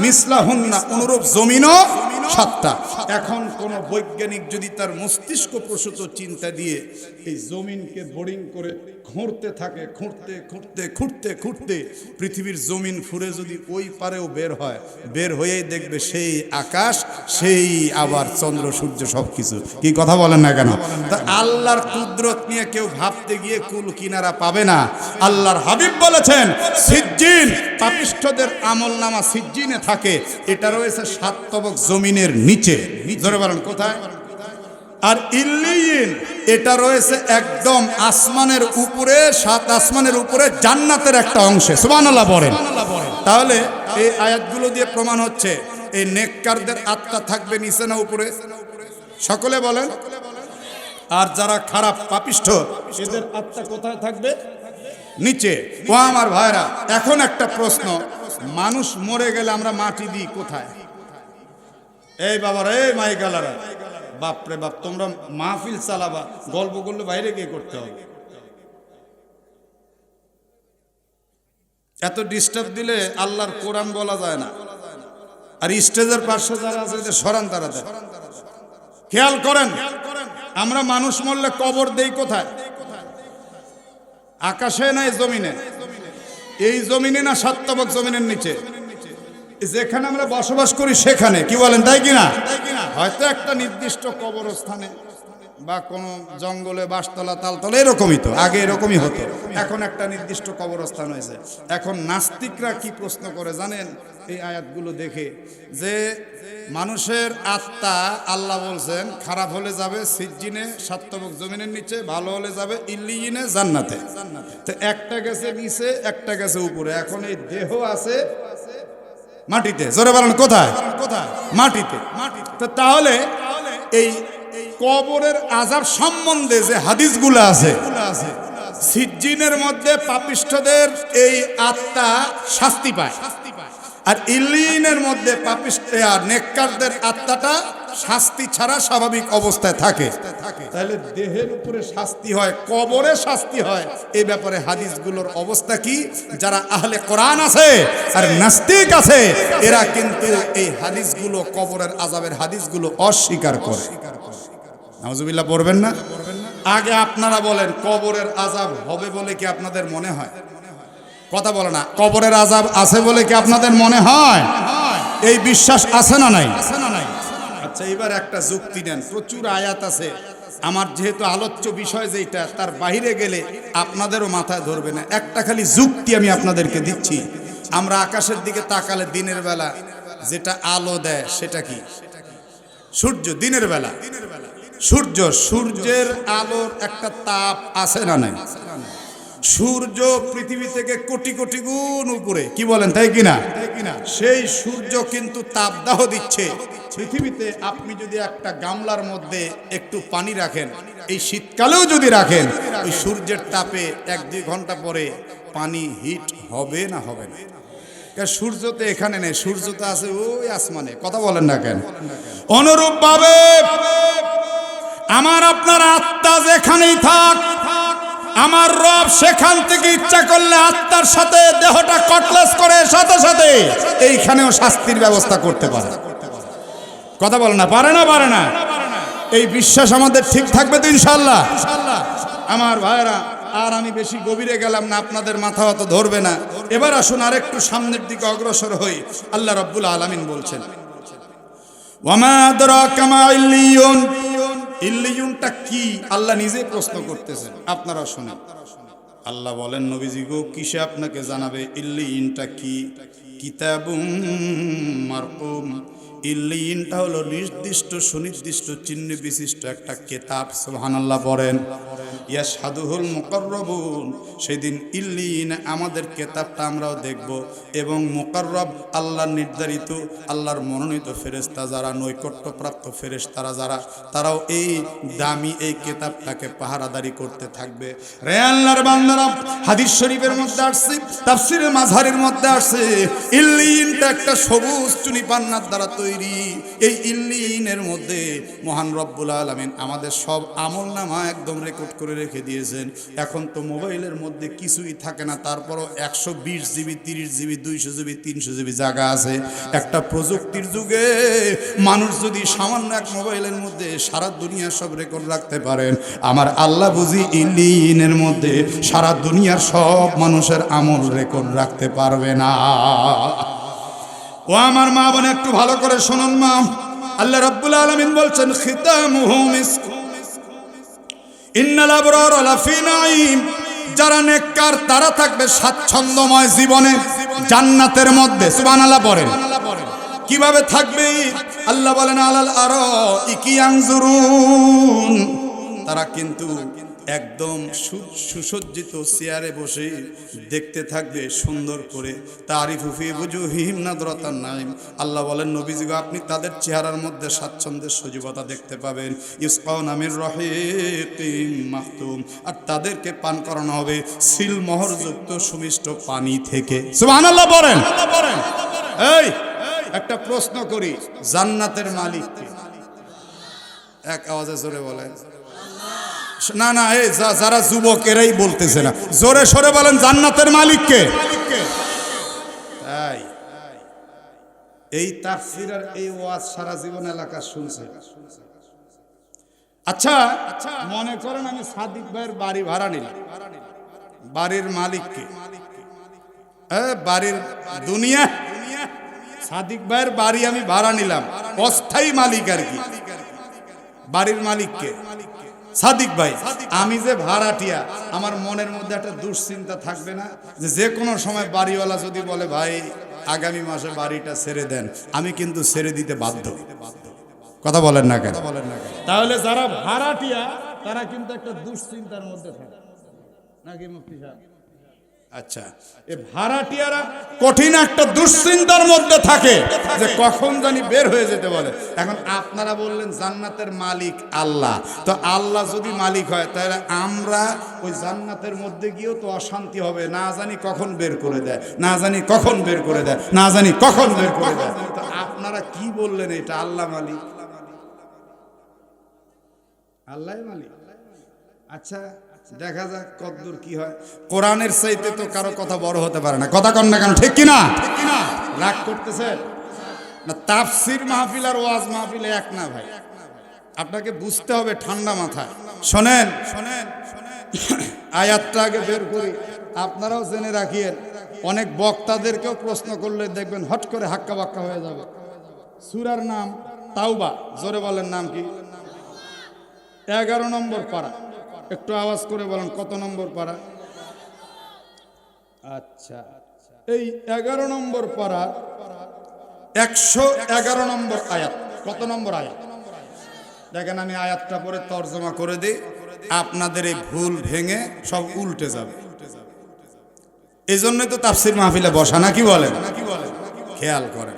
মিসলাহুন্না অনুরূপ জমিনও 7টা। এখন কোন বৈজ্ঞানিক যদি তার মস্তিষ্ক প্রসূত চিন্তা দিয়ে এই জমিনকে বোরিং করে খুঁড়তে থাকে, খুঁড়তে খুঁড়তে খুঁড়তে খুঁড়তে পৃথিবীর জমিন ফুরে যদি ওই পারেও বের হয়, বের হয়েই দেখবে সেই আকাশ, সেই আবার চন্দ্র সূর্য সবকিছু। কি কথা বলেন না কেন? তা আল্লাহর কুদরত নিয়ে কেউ ভাবতে গিয়ে কুল কিনারা পাবে না। আল্লাহর হাবিব বলেছেন সিজ্জিন, পাপিষ্ঠদের আমলনামা সিজ্জিনে থাকে, এটা রয়েছে 7 তবক জমিনের নিচে। ধরে বলেন কোথায়? আর ইল্লিয়িন এটা রয়েছে একদম আসমানের উপরে, 7 আসমানের উপরে জান্নাতের একটা অংশে। সুবহানাল্লাহ বলেন। তাহলে এই আয়াতগুলো দিয়ে প্রমাণ হচ্ছে এই নেককারদের আত্মা থাকবে নিচে না উপরে? সকলে বলেন। আর যারা খারাপ পাপিষ্ঠ এদের আত্মা কোথায় থাকবে? নিচে। ও আমার ভাইরা, এখন একটা প্রশ্ন, মানুষ মরে গেলে আমরা মাটি দিই কোথায়? এই বাবারা, এই মাইকালারা, বাপরে বাপ, তোমরা মাহফিল চালাবা, গল্প করলে বাইরে গিয়ে করতে হবে। এত ডিস্টার্ব দিলে আল্লাহর কোরআন বলা যায় না। আর স্টেজের পাশে যারা আছে সরান তারা। খেয়াল করেন, আমরা মানুষ মরলে কবর দেই কোথায়? আকাশে না এই জমিনে? এই জমিনে না 7 তবক জমিনের নিচে? যেখানে আমরা বসবাস করি সেখানে। কি বলেন, তাই কিনা? হয়তো একটা নির্দিষ্ট কবরস্থানে বা কোনো জঙ্গলে, বাসতলা, তালতলা, এরকমই তো আগে এরকমই হতো। এখন একটা নির্দিষ্ট কবরস্থান হয়েছে। এখন নাস্তিকরা কি প্রশ্ন করে জানেন এই আয়াতগুলো দেখে? যে মানুষের আত্মা আল্লাহ বলছেন খারাপ হলে যাবে সিজ্জিনে 7 তবক জমিনের নিচে, ভালো হলে যাবে ইল্লিয়িনে জান্নাতে। তো একটা গেছে নিচে, একটা গেছে উপরে। এখন এই দেহ আছে মাটিতে। জোরে বলেন কোথায়? মাটিতে। তো তাহলে এই কবরের আযাব সম্বন্ধে যে হাদিসগুলো আছে, সিজ্জিনের মধ্যে পাপিষ্ঠদের এই আত্মা শাস্তি পায়, আর ইল্লিয়িনের মধ্যে পাপিষ্ঠ আর নেককারদের আত্মাটা শাস্তি ছাড়া স্বাভাবিক অবস্থায় থাকে। তাহলে দেহের উপরে শাস্তি হয়, কবরে শাস্তি হয়, এই ব্যাপারে হাদিসগুলোর অবস্থা কি? যারা আহলে কোরআন আছে আর নাস্তিক আছে এরা কিন্তু এই হাদিসগুলো, কবরের আযাবের হাদিসগুলো অস্বীকার করে। নাউজুবিল্লাহ পড়বেন না? আগে আপনারা বলেন, কবরের আযাব হবে বলে কি আপনাদের মনে হয়? কথা বলে না। কবরের আযাব আছে বলে কি আপনাদের মনে হয়? এই বিশ্বাস আছে না নাই? আচ্ছা, এবার একটা যুক্তি দেন। প্রচুর আয়াত আছে, আমার যেহেতু আলোচ্য বিষয় যেটা, তার বাইরে গেলে আপনাদেরও মাথায় ধরবে না। একটা খালি যুক্তি আমি আপনাদেরকে দিচ্ছি। আমরা আকাশের দিকে তাকালে দিনের বেলা যেটা আলো দেয় সেটা কি? সূর্য। দিনের বেলা সূর্য, সূর্যের আলোর একটা তাপ আছে না নাই? সূর্য পৃথিবী থেকে কোটি কোটি গুণ উপরে, কি বলেন তাই কিনা? সেই সূর্য কিন্তু তাপদাহ দিচ্ছে পৃথিবীতে। আপনি যদি একটা গামলার মধ্যে একটু পানি রাখেন, এই শীতকালেও যদি রাখেন, ওই সূর্যের তাপে 1-2 ঘন্টা পরে পানি হিট হবে না হবে না? সূর্য তো এখানে নেই, সূর্য তো আছে ওই আসমানে। কথা বলেন না কেন? অনুরূপ ভাবে আমার আপনার আত্মা যেখানেই থাক, আমার রব সেখান থেকে ইচ্ছা করলে আত্মার সাথে দেহটা কটলেস করে সাথে সাথে এইখানেও শাস্তির ব্যবস্থা করতে পারে। কথা বলেন না? পারে না? পারে না? এই বিশ্বাস আমাদের ঠিক থাকবে তো ইনশাআল্লাহ? আমার ভাইরা, আর আমি বেশি গভীরে গেলাম না, আপনাদের মাথা অত ধরবে না। এবার আসুন আরেকটু সামনের দিকে অগ্রসর হই। আল্লাহ রাব্বুল আলামিন বলছেন, ওয়ামা আদরাকা মা ইল্লিয়ুন। ইল্লিয়ুনটা কি? আল্লাহ নিজে প্রশ্ন করতেছেন, আপনারা শুনেন। আল্লাহ বলেন, নবীজি গো, কিসে আপনাকে জানাবে ইল্লিয়িনটা কি? কিতাবুম মারকুম। ইল্লিয়িনটা হলো নির্দিষ্ট সুনির্দিষ্ট চিহ্ন বিশিষ্ট একটা কিতাব। সুবহানাল্লাহ বলেন। ইয়াশহাদুহুল মুকাররাবুন। সেদিন ইল্লিয়িন আমাদের কিতাবটা আমরাও দেখব, এবং মুকাররব আল্লাহর নির্ধারিত, আল্লাহর মনোনীত ফেরেশতা যারা, নৈকট্যপ্রাপ্ত ফেরেশতারা যারা, তারাও এই দামি এই কিতাবটাকে পাহারাদারি করতে থাকবে। রে আল্লাহর বান্দারা, হাদিস শরীফের মধ্যে আসছে, তাফসীরে মাযহারের মধ্যে আসছে, ইল্লিয়িনটা একটা সবুজ চুনি পান্নার দ্বারা তৈরি। এই ইল্লিয়িনের মধ্যে মহান রব্বুল আলামিন আমাদের সব আমলনামা একদম রেকর্ড করে রেখে দিয়েছেন। এখন তো মোবাইলের মধ্যে কিছুই থাকে না, তারপরও 120 জিবি, 30 জিবি, 200 জিবি, 300 জিবি জায়গা আছে। একটা প্রযুক্তির যুগে মানুষ যদি সামান্য এক মোবাইলের মধ্যে সারা দুনিয়ার সব রেকর্ড রাখতে পারেন, আমার আল্লাহ বুঝি ইল্লিয়িনের মধ্যে সারা দুনিয়ার সব মানুষের আমল রেকর্ড রাখতে পারবে না? ও আমার মা বোন, একটু ভালো করে শুনুন মা। আল্লাহ রাব্বুল আলামিন বলছেন, খিতামুহু মিস্ক। ইন্নাল আবরারা লাফি নাঈম। যারা নেককার তারা থাকবে স্বাচ্ছন্দ্যময় জীবনে জান্নাতের মধ্যে। সুবহানাল্লাহ পড়েন। কিভাবে থাকবে? আল্লাহ বলেন, আলাল আরাইকি ইয়ানজুরুন। তারা কিন্তু একদম সুসজ্জিত চেয়ারে বসে দেখতে থাকবে সুন্দর করে। তারিফু ফি বুজুহিহিম নাদরাতান নাঈম। আল্লাহ বলেন, নবীজি গো, আপনি তাদের চেহারার মধ্যে স্বাচ্ছন্দ্যের সজীবতা দেখতে পাবেন। ইসকাউনা মির রাহিকিম মাখতুম। আর তাদেরকে পান করানো হবে সিলমোহরযুক্ত সুমিষ্ট পানি থেকে। সুবহানাল্লাহ বলেন। এই একটা প্রশ্ন করি, জান্নাতের মালিক কে? এক আওয়াজে জোরে বলেন। না না, এই যারা যুবক এরাই বলতেছে না, জোরে সরে বলেন, জান্নাতের মালিক কে? তাই এই তাফসীর আর এই ওয়াজ সারা জীবন এলাকা শুনছে। আচ্ছা, মনে করেন আমি সাদিক ভাইয়ের বাড়ি ভাড়া নিলাম, বাড়ির মালিক কে? বাড়ির দুনিয়া। সাদিক ভাইয়ের বাড়ি আমি ভাড়া নিলাম, অস্থায়ী মালিক আর কি। বাড়ির মালিক কে? সাদিক ভাই। আমি যে ভাড়াটিয়া, আমার মনের মধ্যে একটা দুশ্চিন্তা থাকবে না যে কোনো সময় বাড়িওয়ালা যদি বলে, ভাই আগামী মাসে বাড়িটা ছেড়ে দেন, আমি কিন্তু ছেড়ে দিতে বাধ্য। কথা বলেন না কেন? তাহলে যারা ভাড়াটিয়া তারা কিন্তু একটা দুশ্চিন্তার মধ্যে থাকে নাকি মুফতি সাহেব? আচ্ছা, এই ভাড়াটিয়ারা কঠিন একটা দুশ্চিন্তার মধ্যে থাকে যে কখন জানি বের হয়ে যেতে বলে। এখন আপনারা বললেন জান্নাতের মালিক আল্লাহ, তো আল্লাহ যদি মালিক হয় তাহলে আমরা ওই জান্নাতের মধ্যে গিয়েও তো অশান্তি হবে, না জানি কখন বের করে দেয়, না জানি কখন বের করে দেয়, না জানি কখন বের করে দেয়। তো আপনারা কি বললেন, এটা আল্লাহ মালিক, আল্লাহ মালিক। আচ্ছা, দেখা যাক কতদূর কি হয়। কোরআনের চাইতে তো কারো কথা বড় হতে পারে না। কথা কন না কেন? ঠিক কিনা? রাগ করতেছে না? তাফসীর মাহফিল আর ওয়াজ মাহফিল এক না ভাই, আপনাকে বুঝতে হবে ঠান্ডা মাথায়। শোনেন, আয়াতটা আগে বের করি, আপনারাও জেনে রাখিয়েন। অনেক বক্তাদেরকেও প্রশ্ন করলে দেখবেন হট করে হাক্কা বাক্কা হয়ে যাবে। সূরার নাম তাওবা। জোরে বলেন, নাম কি? 11 নম্বর পারা। একটু আওয়াজ করে বলেন, কত নম্বর পারা? আচ্ছা, এই 11 নম্বর পারা 111 নম্বর আয়াত। কত নম্বর আয়াত দেখেন, আমি আয়াতটা পরে তর্জমা করে দিই, আপনাদের এই ভুল ভেঙে সব উল্টে যাবে। এই জন্যই তো তাফসির মাহফিলে বসা, নাকি বলেন? খেয়াল করেন।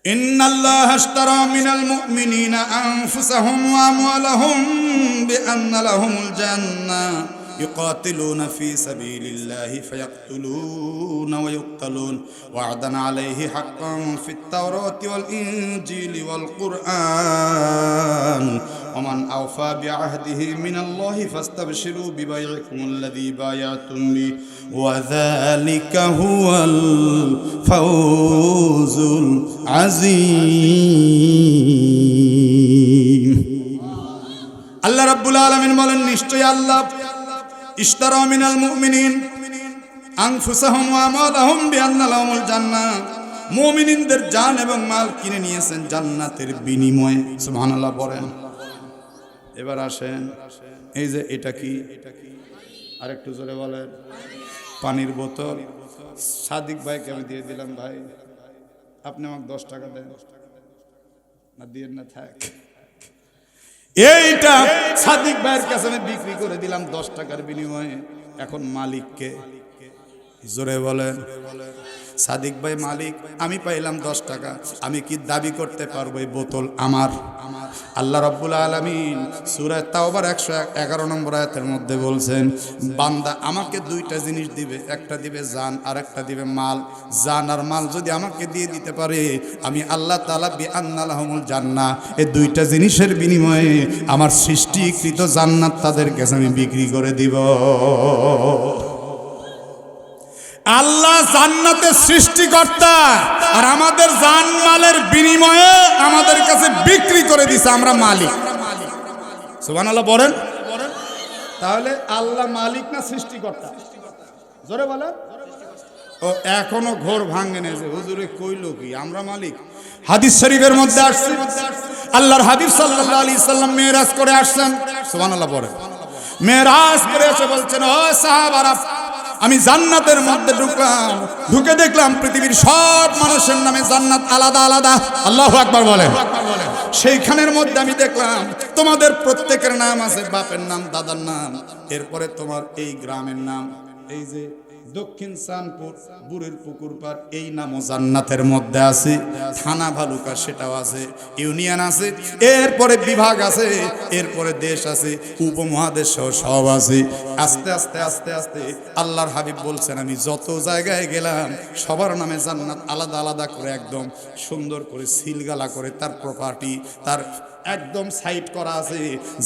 ইন্নাল্লাহা আশতারা মিনাল মুমিনিনা আনফুসাহুম ওয়া আমওয়ালাহুম বিআন্না লাহুমুল জান্নাহ يقاتلون في سبيل الله فيقتلون ويقتلون وعدا عليه حقا في التوراة والإنجيل والقرآن ومن أوفى بعهده من الله فاستبشروا ببيعكم الذي بايعتم به وذلك هو الفوز العظيم الله رب العالمين بولن نشتي الله ইশতারা মিনাল মুমিনিন আনফুসাহুম ওয়া আমওয়ালাহুম বিআন্না লাহুমুল জান্নাহ, মুমিনদের জান এবং মাল কিনে নিয়েছেন জান্নাতের বিনিময়ে। সুবহানাল্লাহ বলেন। এবার আসেন, এই যে এটা কি, আরেকটু জোরে বলেন। পানির বোতল। সাদিক ভাইকে আমি দিয়ে দিলাম, ভাই আপনি আমাকে 10 টাকা দেন না, দিয়ে না থাক। এইটা সাদিক ভাইয়ের কাছে আমি বিক্রি করে দিলাম 10 টাকার বিনিময়ে। এখন মালিককে জোরে বলেন। সাদিক ভাই মালিক, আমি পাইলাম 10 টাকা। আমি কি দাবি করতে পারবো এই বোতল আমার? আল্লাহ রাব্বুল আলামিন সূরা তাওবার 111 নম্বর আয়াতের মধ্যে বলছেন, বান্দা আমাকে 2টা জিনিস দিবে, একটা দিবে জান আর একটা দিবে মাল। জান আর মাল যদি আমাকে দিয়ে দিতে পারে, আমি আল্লাহ তাআলা বিআন্না লাহুমুল জান্নাহ, এই 2টা জিনিসের বিনিময়ে আমার সৃষ্টিকৃত জান্নাত তাদের কাছে আমি বিক্রি করে দিব। আল্লাহ জান্নাতের সৃষ্টিকর্তা, আর আমাদের জানমালের বিনিময়ে আমাদের কাছে বিক্রি করে দিছে, আমরা মালিক। সুবহানাল্লাহ বলেন। তাহলে আল্লাহ মালিক না সৃষ্টিকর্তা? জোরে বলেন। ও এখনো ঘোর ভাঙেনি যে হুজুরে কইলো কি আমরা মালিক। হাদিস শরীফের মধ্যে আসছে, আল্লাহর হাবিব সাল্লাল্লাহু আলাইহি সাল্লাম মেরাজ করে আসছেন। সুবহানাল্লাহ বলেন। মেরাজ করে এসে বলছেন, ও সাহাবারা, আমি জান্নাতের মধ্যে ঢুকলাম, ঢুকে দেখলাম পৃথিবীর সব মানুষের নামে জান্নাত আলাদা আলাদা। আল্লাহু আকবার বলেন। সেইখানের মধ্যে আমি দেখলাম তোমাদের প্রত্যেকের নাম আছে, বাপের নাম, দাদার নাম, এরপরে তোমার এই গ্রামের নাম, এই যে দক্ষিণ চাঁদপুর বুড়ির পুকুর পার, এই নামও জান্নাতের মধ্যে আছে। থানা ভালুকা সেটাও আছে, ইউনিয়ন আছে, এরপরে বিভাগ আছে, এরপরে দেশ আছে, উপমহাদেশ সব আছে। আস্তে আস্তে আস্তে আস্তে আল্লাহর হাবিব বলছেন, আমি যত জায়গায় গেলাম সবার নামে জান্নাত আলাদা আলাদা করে একদম সুন্দর করে সিলগালা করে তার প্রপার্টি, তার একদম সাইড করা আছে।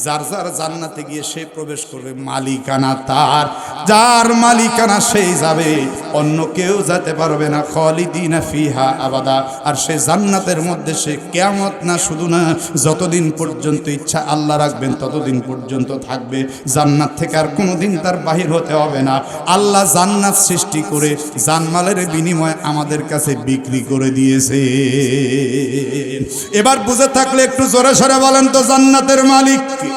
যার যার জান্নাতে গিয়ে সে প্রবেশ করবে, মালিকানা তার, যার মালিকানা সেই যাবে, অন্য কেউ যেতে পারবে না। খালিদিনা ফিহা আবাদা। আর সে জান্নাতের মধ্যে সে কিয়ামত না, শুধু না, যতদিন পর্যন্ত ইচ্ছা আল্লাহ রাখবেন ততদিন পর্যন্ত থাকবে। জান্নাত থেকে আর কোনোদিন তার বাহির হতে হবে না। আল্লাহ জান্নাত সৃষ্টি করে জানমালের বিনিময়ে আমাদের কাছে বিক্রি করে দিয়েছে। এবার বুঝে থাকলে একটু জোরে সরে বলেন তো, জান্নাতের মালিক কে?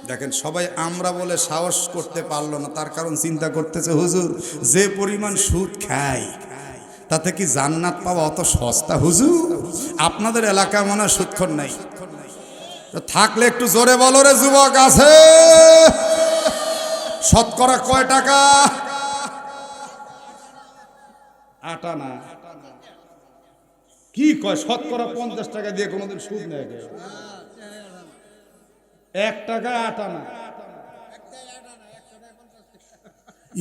দেখেন সবাই আমরা বলে সাহস করতে পারলো না, তার কারণ চিন্তা করতেছে, হুজুর যে পরিমাণ সুদ খায় তাতে কি জান্নাত পাওয়া অত সস্তা? হুজুর আপনাদের এলাকায় মনে হয় সুদখোর নাই, থাকলে একটু জোরে বলো রে যুবক। আছে শতকরা কয় টাকা? 8 আনা। কি কয়? শতকরা 50 টাকা দিয়ে কোনোদিন সুদ নেয় কেউ? 1 টাকা 8 আনা।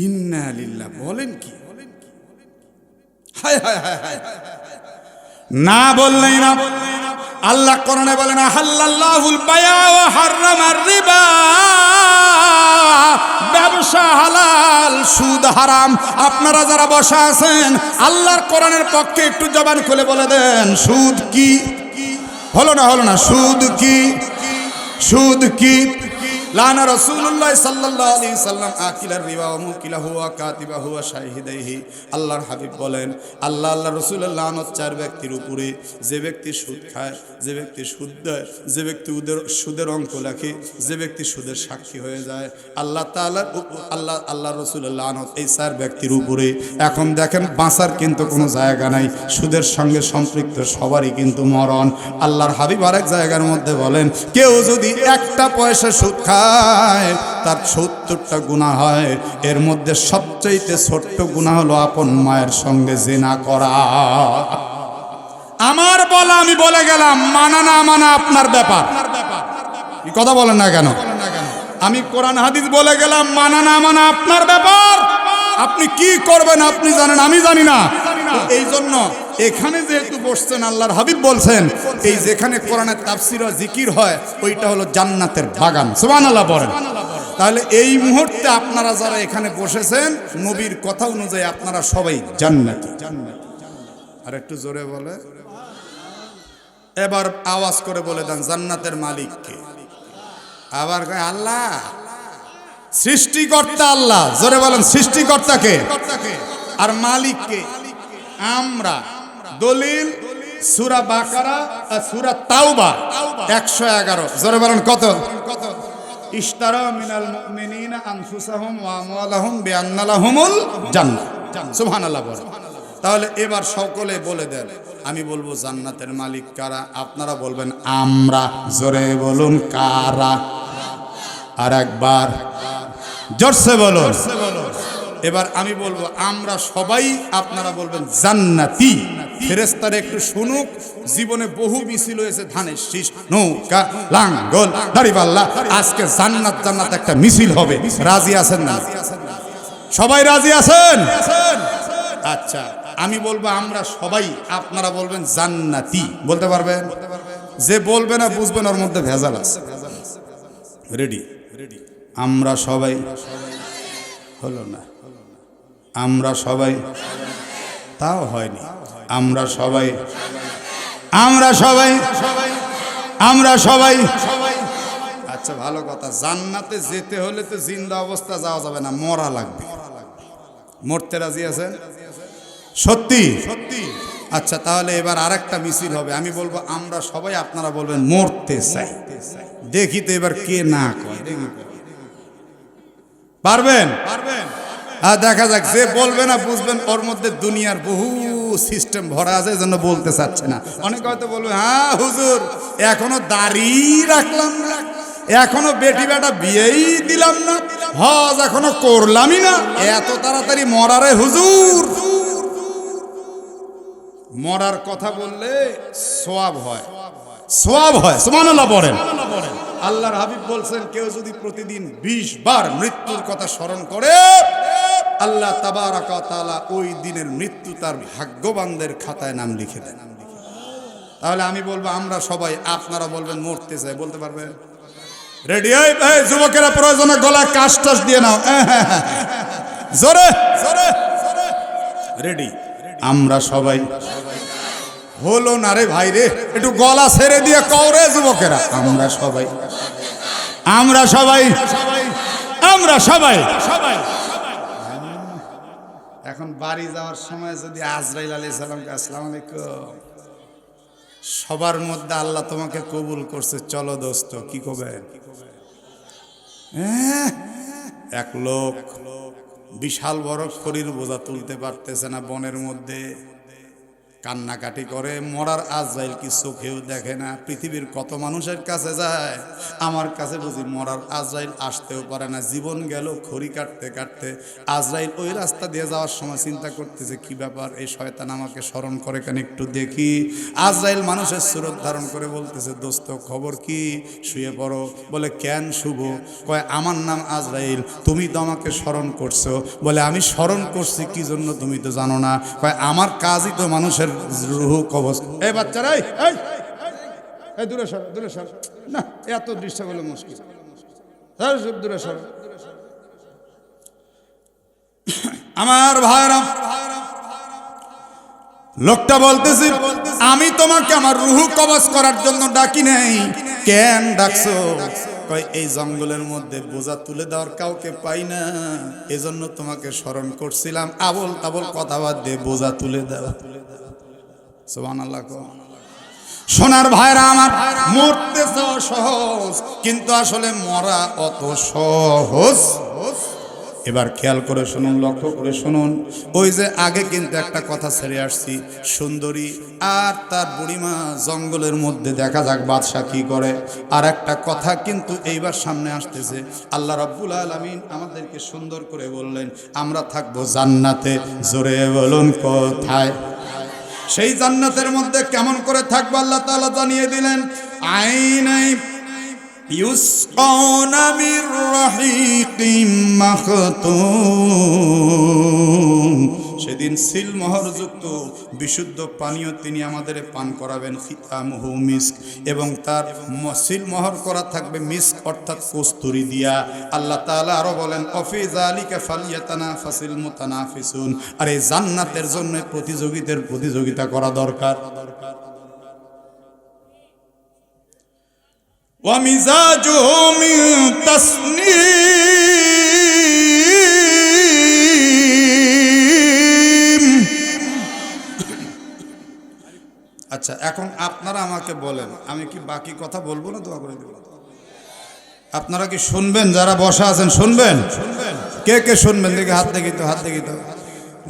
ইন্না লিল্লাহ। বলেন কি? হায় হায় হায় হায়। না বললেই না। আল্লাহ কোরআনে বলেন, আহাল্লাল্লাহুল বায়া ওয়া হারামার রিবা। ব্যবসা হালাল, সুদ হারাম। আপনারা যারা বসা আছেন, আল্লাহর কোরআনের পক্ষে একটু জবান খুলে বলে দেন, সুদ কি? হলো না, হলো না। সুদ কি? সুদ কি? লানা রাসূলুল্লাহ সাল্লাল্লাহু আলাইহি সাল্লাম আকিলার রিবা ওয়া মুকিলাহু ওয়া কাতিবাহু ওয়া শাহিদাইহি। আল্লাহর হাবিব বলেন, আল্লাহ রাসূলের লানত চার ব্যক্তির উপরে, যে ব্যক্তি সুদ খায়, যে ব্যক্তি সুদ দেয়, যে ব্যক্তি সুদের অঙ্ক লেখে, যে ব্যক্তি সুদের সাক্ষী হয়ে যায়, আল্লাহ তাআলার আল্লাহ রাসূলের লানত এই চার ব্যক্তির উপরে। এখন দেখেন বাঁচার কিন্তু কোনো জায়গা নাই, সুদের সঙ্গে সম্পৃক্ত সবারই কিন্তু মরণ। আল্লাহর হাবিব আরেক জায়গার মধ্যে বলেন, কেউ যদি একটা পয়সা সুদ খায় তার ৭০টা গুনাহ হয়, এর মধ্যে সবচেয়ে ছোট্ট গুনাহ হলো আপন মায়ের সঙ্গে জিনা করা। আমার বলা আমি বলে গেলাম, মানা না মানা আপনার ব্যাপার। এই কথা বলেন না কেন? আমি কোরআন হাদিস বলে গেলাম, মানা না মানা আপনার ব্যাপার। আপনি কি করবেন আপনি জানেন, আমি জানি না। এই জন্য এখানে যেহেতু বসছেন, আল্লাহর হাবিব বলছেন, এই যেখানে কোরআনের তাফসীর ও জিকির হয় ওইটা হলো জান্নাতের বাগান। সুবহানাল্লাহ বলেন। তাহলে এই মুহূর্তে আপনারা যারা এখানে বসেছেন, নবীর কথা অনুযায়ী আপনারা সবাই জান্নাতি। আর একটু জোরে বলে, এবার আওয়াজ করে বলে দেন, জান্নাতের মালিক কে? আবার কয় আল্লাহ, সৃষ্টিকর্তা আল্লাহ। জোরে বলেন, সৃষ্টিকর্তা কে আর মালিক কে? আমরা। দলিল সূরা বাকারা আর সূরা তাওবা 111। জোরে বলেন কত? ইশতারা মিনাল মুমিনিনা আনফুসাহুম ওয়া আমওয়ালাহুম বিআন্না লাহুমুল জান্নাহ। সুবহানাল্লাহ বলেন। তাহলে এবার সকলে বলে দেন, আমি বলবো জান্নাতের মালিক কারা? আপনারা বলবেন আমরা। জোরে বলুন কারা? আর একবার জোরসে বলুন। এবার আমি বলবো আমরা সবাই, আপনারা বলবেন জান্নাতি। ফেরেশতারা একটু শুনুক। জীবনে বহু মিছিল হয়েছে, ধানের শীষ, নৌকা, লাঙ্গল, দাড়িপাল্লা। আজকে জান্নাত জান্নাত একটা মিছিল হবে। রাজি আছেন না? সবাই রাজি আছেন? আচ্ছা, আমি বলবো আমরা সবাই, আপনারা বলবেন জান্নাতি। বলতে পারবেন? যে বলবে না বুঝবেন ওর মধ্যে ভেজাল আছে। রেডি? আমরা সবাই। হলো না? আমরা সবাই, তাও হয়নি। আমরা সবাই, আমরা সবাই, আমরা সবাই। আচ্ছা, ভালো কথা। জান্নাতে যেতে হলে তো জিন্দা অবস্থা যাওয়া যাবে না, মরা লাগবে। মরতে রাজি আছেন? সত্যি? আচ্ছা, তাহলে এবার আরেকটা মিছিল হবে। আমি বলবো আমরা সবাই, আপনারা বলবেন মরতে চাই। দেখি তো এবার কে না কয়। পারবেন? আর দেখা যাক, যে বলবে না বুঝবেন ওর মধ্যে দুনিয়ার বহু সিস্টেম ভরা আছে, জন্য বলতে চাচ্ছে না। অনেক হয়তো বলবে, হ্যাঁ হুজুর এখনো দাড়ি রাখলাম না, এখনো বেটি বেটা বিয়েই দিলাম না, হজ এখনো করলামই না, এত তাড়াতাড়ি মরারে হুজুর। মরার কথা বললে সওয়াব হয়, সওয়াব হয়। সুবহানাল্লাহ বলেন। আল্লাহর হাবিব বলছেন, কেউ যদি প্রতিদিন 20 বার মৃত্যুর কথা স্মরণ করে, আল্লাহ তাবারাকা ওয়া তাআলা ওই দিনের মৃত্যু তার ভাগ্যবানদের খাতায় নাম লিখে দেন। তাহলে আমি বলবো আমরা সবাই, আপনারা বলবেন মরতে চাই। বলতে পারবেন? রেডি? এই যুবকেরা প্রয়োজনে গলায় কাশ টাশ দিয়ে নাও। জোরে জোরে। রেডি? আমরা সবাই। হলো না রে ভাই রে, একটু গলা ছেড়ে দিয়ে কও রে যুবকেরা। আমরা সবাই, আমরা সবাই, আমরা সবাই। এখন বাড়ি যাওয়ার সময় যদি আজরাইল আলাইহিস সালামকে আসসালামু আলাইকুম, সবার মধ্যে আল্লাহ তোমাকে কবুল করছে, চলো দোস্ত, কি করবেন? এক লোক বিশাল বড় খড়ির বোঝা তুলতে পারতেছে না, বনের মধ্যে কান্নাকাটি করে। মরার আজরাইল কি চোখেও দেখে না? পৃথিবীর কত মানুষের কাছে যায়, আমার কাছে বুঝি মরার আজরাইল আসতেও পারে না। জীবন গেল খড়ি কাটতে কাটতে। আজরাইল ওই রাস্তা দিয়ে যাওয়ার সময় চিন্তা করতেছে, কি ব্যাপার, এই শয়তান আমাকে স্মরণ করে কেন, একটু দেখি। আজরাইল মানুষের সুরত ধারণ করে বলতেছে, দোস্ত খবর কি? শুয়ে পড়ো। বলে কেন শুভ? কয় আমার নাম আজরাইল, তুমি তো আমাকে স্মরণ করছো। বলে আমি স্মরণ করছি কি জন্য তুমি তো জানো না। কয় আমার কাজই তো মানুষের রুহু কবজ। এই বাচ্চারা, এই দূরে সর, দূরে সর। না, এত দৃষ্টি বলে মুশকিল। দূরে সর। আমার ভাইরা, লোকটা বলতেছি, আমি তোমাকে আমার রুহু কবজ করার জন্য ডাকি নাই। কেন ডাকছো? কয় এই জঙ্গলের মধ্যে বোঝা তুলে দেওয়ার কাউকে পাই না, এজন্য তোমাকে স্মরণ করছিলাম, আবল তাবল কথা বাদ দিয়ে বোঝা তুলে দেওয়া। সুবহানাল্লাহ। সোনার ভাইরা আমার, মরতে চাওয়া সহজ, কিন্তু আসলে মরা অত সহজ। এবার খেয়াল করে শুনুন, লক্ষ্য করে শুনুন। ওই যে আগে কিন্তু একটা কথা ছেড়ে আসছি, সুন্দরী আর তার বুড়িমা জঙ্গলের মধ্যে, দেখা যাক বাদশা কি করে। আর একটা কথা কিন্তু এইবার সামনে আসতেছে। আল্লাহ রাব্বুল আলামিন আমাদেরকে সুন্দর করে বললেন, আমরা থাকবো জান্নাতে। জোরে বলুন কোথায়? সেই জান্নাতের মধ্যে কেমন করে থাকবো আল্লাহ তাআলা জানিয়ে দিলেন। আইনাই ইউসকাউনা মির রাহিকিম মাখতুম, সেদিন সিলমোহরযুক্ত বিশুদ্ধ পানীয় তিনি আমাদের পান করাবেন। খিতামুহু মিস্ক, এবং তার সিলমোহর করা থাকবে মিস্ক অর্থাৎ কস্তুরী দিয়া। আল্লাহ তাআলা আরো বলেন, অফি যালিকা ফালইয়াতানাফাসিল মুতানাফিসুন, আর এই জান্নাতের জন্য প্রতিযোগিতা করা দরকার। ওয়ামিজাজুহু মিন তাসনিম। আচ্ছা, এখন আপনারা আমাকে বলেন, আমি কি বাকি কথা বলবো না দোয়া করে দেব? আপনারা কি শুনবেন? যারা বসা আছেন শুনবেন? কে কে শুনবেন? দেখি হাত দেখি তো, হাত দেখি তো।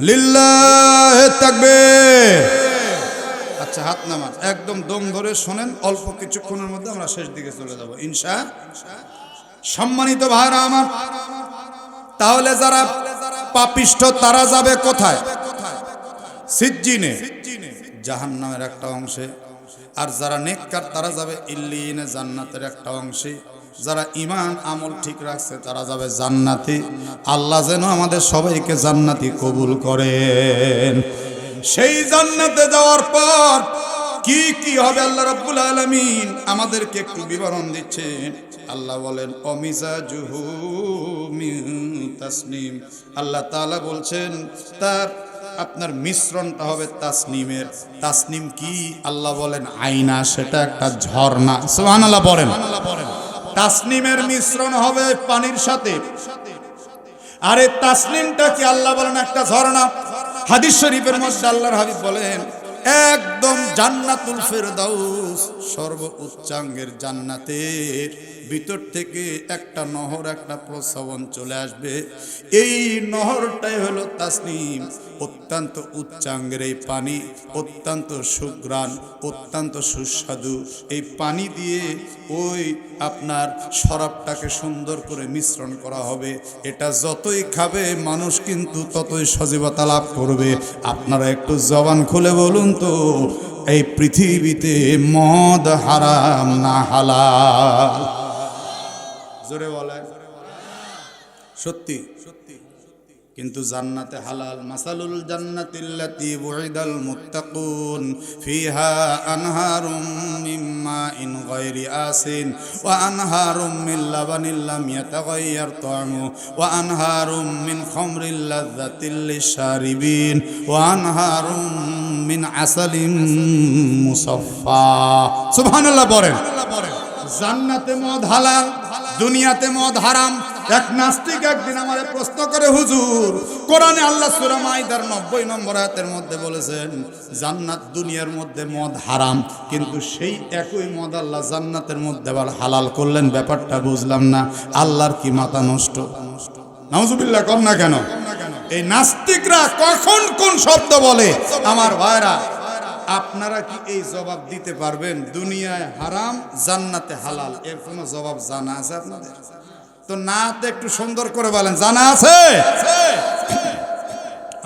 লিল্লাহে তাকবীর। আচ্ছা, হাত নামান, একদম দম ধরে শোনেন। অল্প কিছুক্ষণের মধ্যে আমরা শেষ দিকে চলে যাব ইনশাআল্লাহ। সম্মানিত ভাইরা আমার, তাহলে যারা পাপিষ্ঠ তারা যাবে কোথায়? সিজ্জিনে, জাহান্নামের একটা অংশে। আর যারা নেককার তারা যাবে ইল্লিনে, জান্নাতের একটা অংশে। যারা ঈমান আমল ঠিক রাখছে তারা যাবে জান্নাতে। আল্লাহ যেন আমাদের সবাইকে জান্নাতি কবুল করেন। সেই জান্নাতে যাওয়ার পর কি কি হবে আল্লাহ রাব্বুল আলামিন আমাদেরকে একটু বিবরণ দিচ্ছেন। আল্লাহ বলেন, অমিজাজুহু মিন তাসনিম। আল্লাহ তাআলা বলছেন তার আপনার মিশ্রণটা হবে তাসনিমের। তাসনিম কি? আল্লাহ বলেন আয়না, সেটা একটা ঝর্ণা। সুবহানাল্লাহ বলেন। তাসনিমের মিশ্রণ হবে পানির সাথে। আর এই তাসনিমটা কি? আল্লাহ বলেন একটা ঝর্ণা। হাদিস শরীফের মধ্যে আল্লাহর হাবিব বলেন, একদম জান্নাতুল ফেরদাউস, সর্ব উচ্চাঙ্গের জান্নাতের ভিতর থেকে একটা নহর, একটা প্রস্রবণ চলে আসবে। এই নহরটাই হলো তাসনিম। অত্যন্ত উচ্চাঙ্গের এই পানি, অত্যন্ত সুঘ্রাণ, অত্যন্ত সুস্বাদু। এই পানি দিয়ে ওই আপনার শরাবটাকে সুন্দর করে মিশ্রণ করা হবে। এটা যতই খাবে মানুষ কিন্তু ততই সজীবতা লাভ করবে। আপনারা একটু জবান খুলে বলুন তো, এই পৃথিবীতে মদ হারাম না হালাল? জোরে বলেন। সত্যি কিন্তু জান্নাতে হালাল। মাসালুল জান্নাতিল্লাতী বুইদাল মুত্তাকুন ফিহা আনহারুম মিন মাইন গায়রি আসিন ওয়া আনহারুম মিন লাবানিল লাম ইয়াতাগায়্যার তা'মু ওয়া আনহারুম মিন খামরিল লাযযাতিল লিশারিবিন ওয়া আনহারুম মিন আসালিন মুসাফফা। সুবহানাল্লাহ বলেন। জান্নাতে মদ হালাল, দুনিয়াতে মদ হারাম। এক নাস্তিক একদিন আমারে প্রশ্ন করে, হুজুর, কোরআনে আল্লাহ সূরা মাইদার 90 নম্বর আয়াতের মধ্যে বলেছেন জান্নাত দুনিয়ার মধ্যে মদ হারাম, কিন্তু সেই একই মদ আল্লাহ জান্নাতের মধ্যে আবার হালাল করলেন। ব্যাপারটা বুঝলাম না। আল্লাহর কি মাথা নষ্ট? নাউজুবিল্লাহ। কর না কেন? এই নাস্তিকরা কখন কোন শব্দ বলে? আমার ভাইরা, আপনারা কি এই জবাব দিতে পারবেন? দুনিয়ায় হারাম, জান্নাতে হালাল, এর কোনো জবাব জানা আছে আপনাদের? তো না, তো একটু সুন্দর করে বলেন, জানা আছে?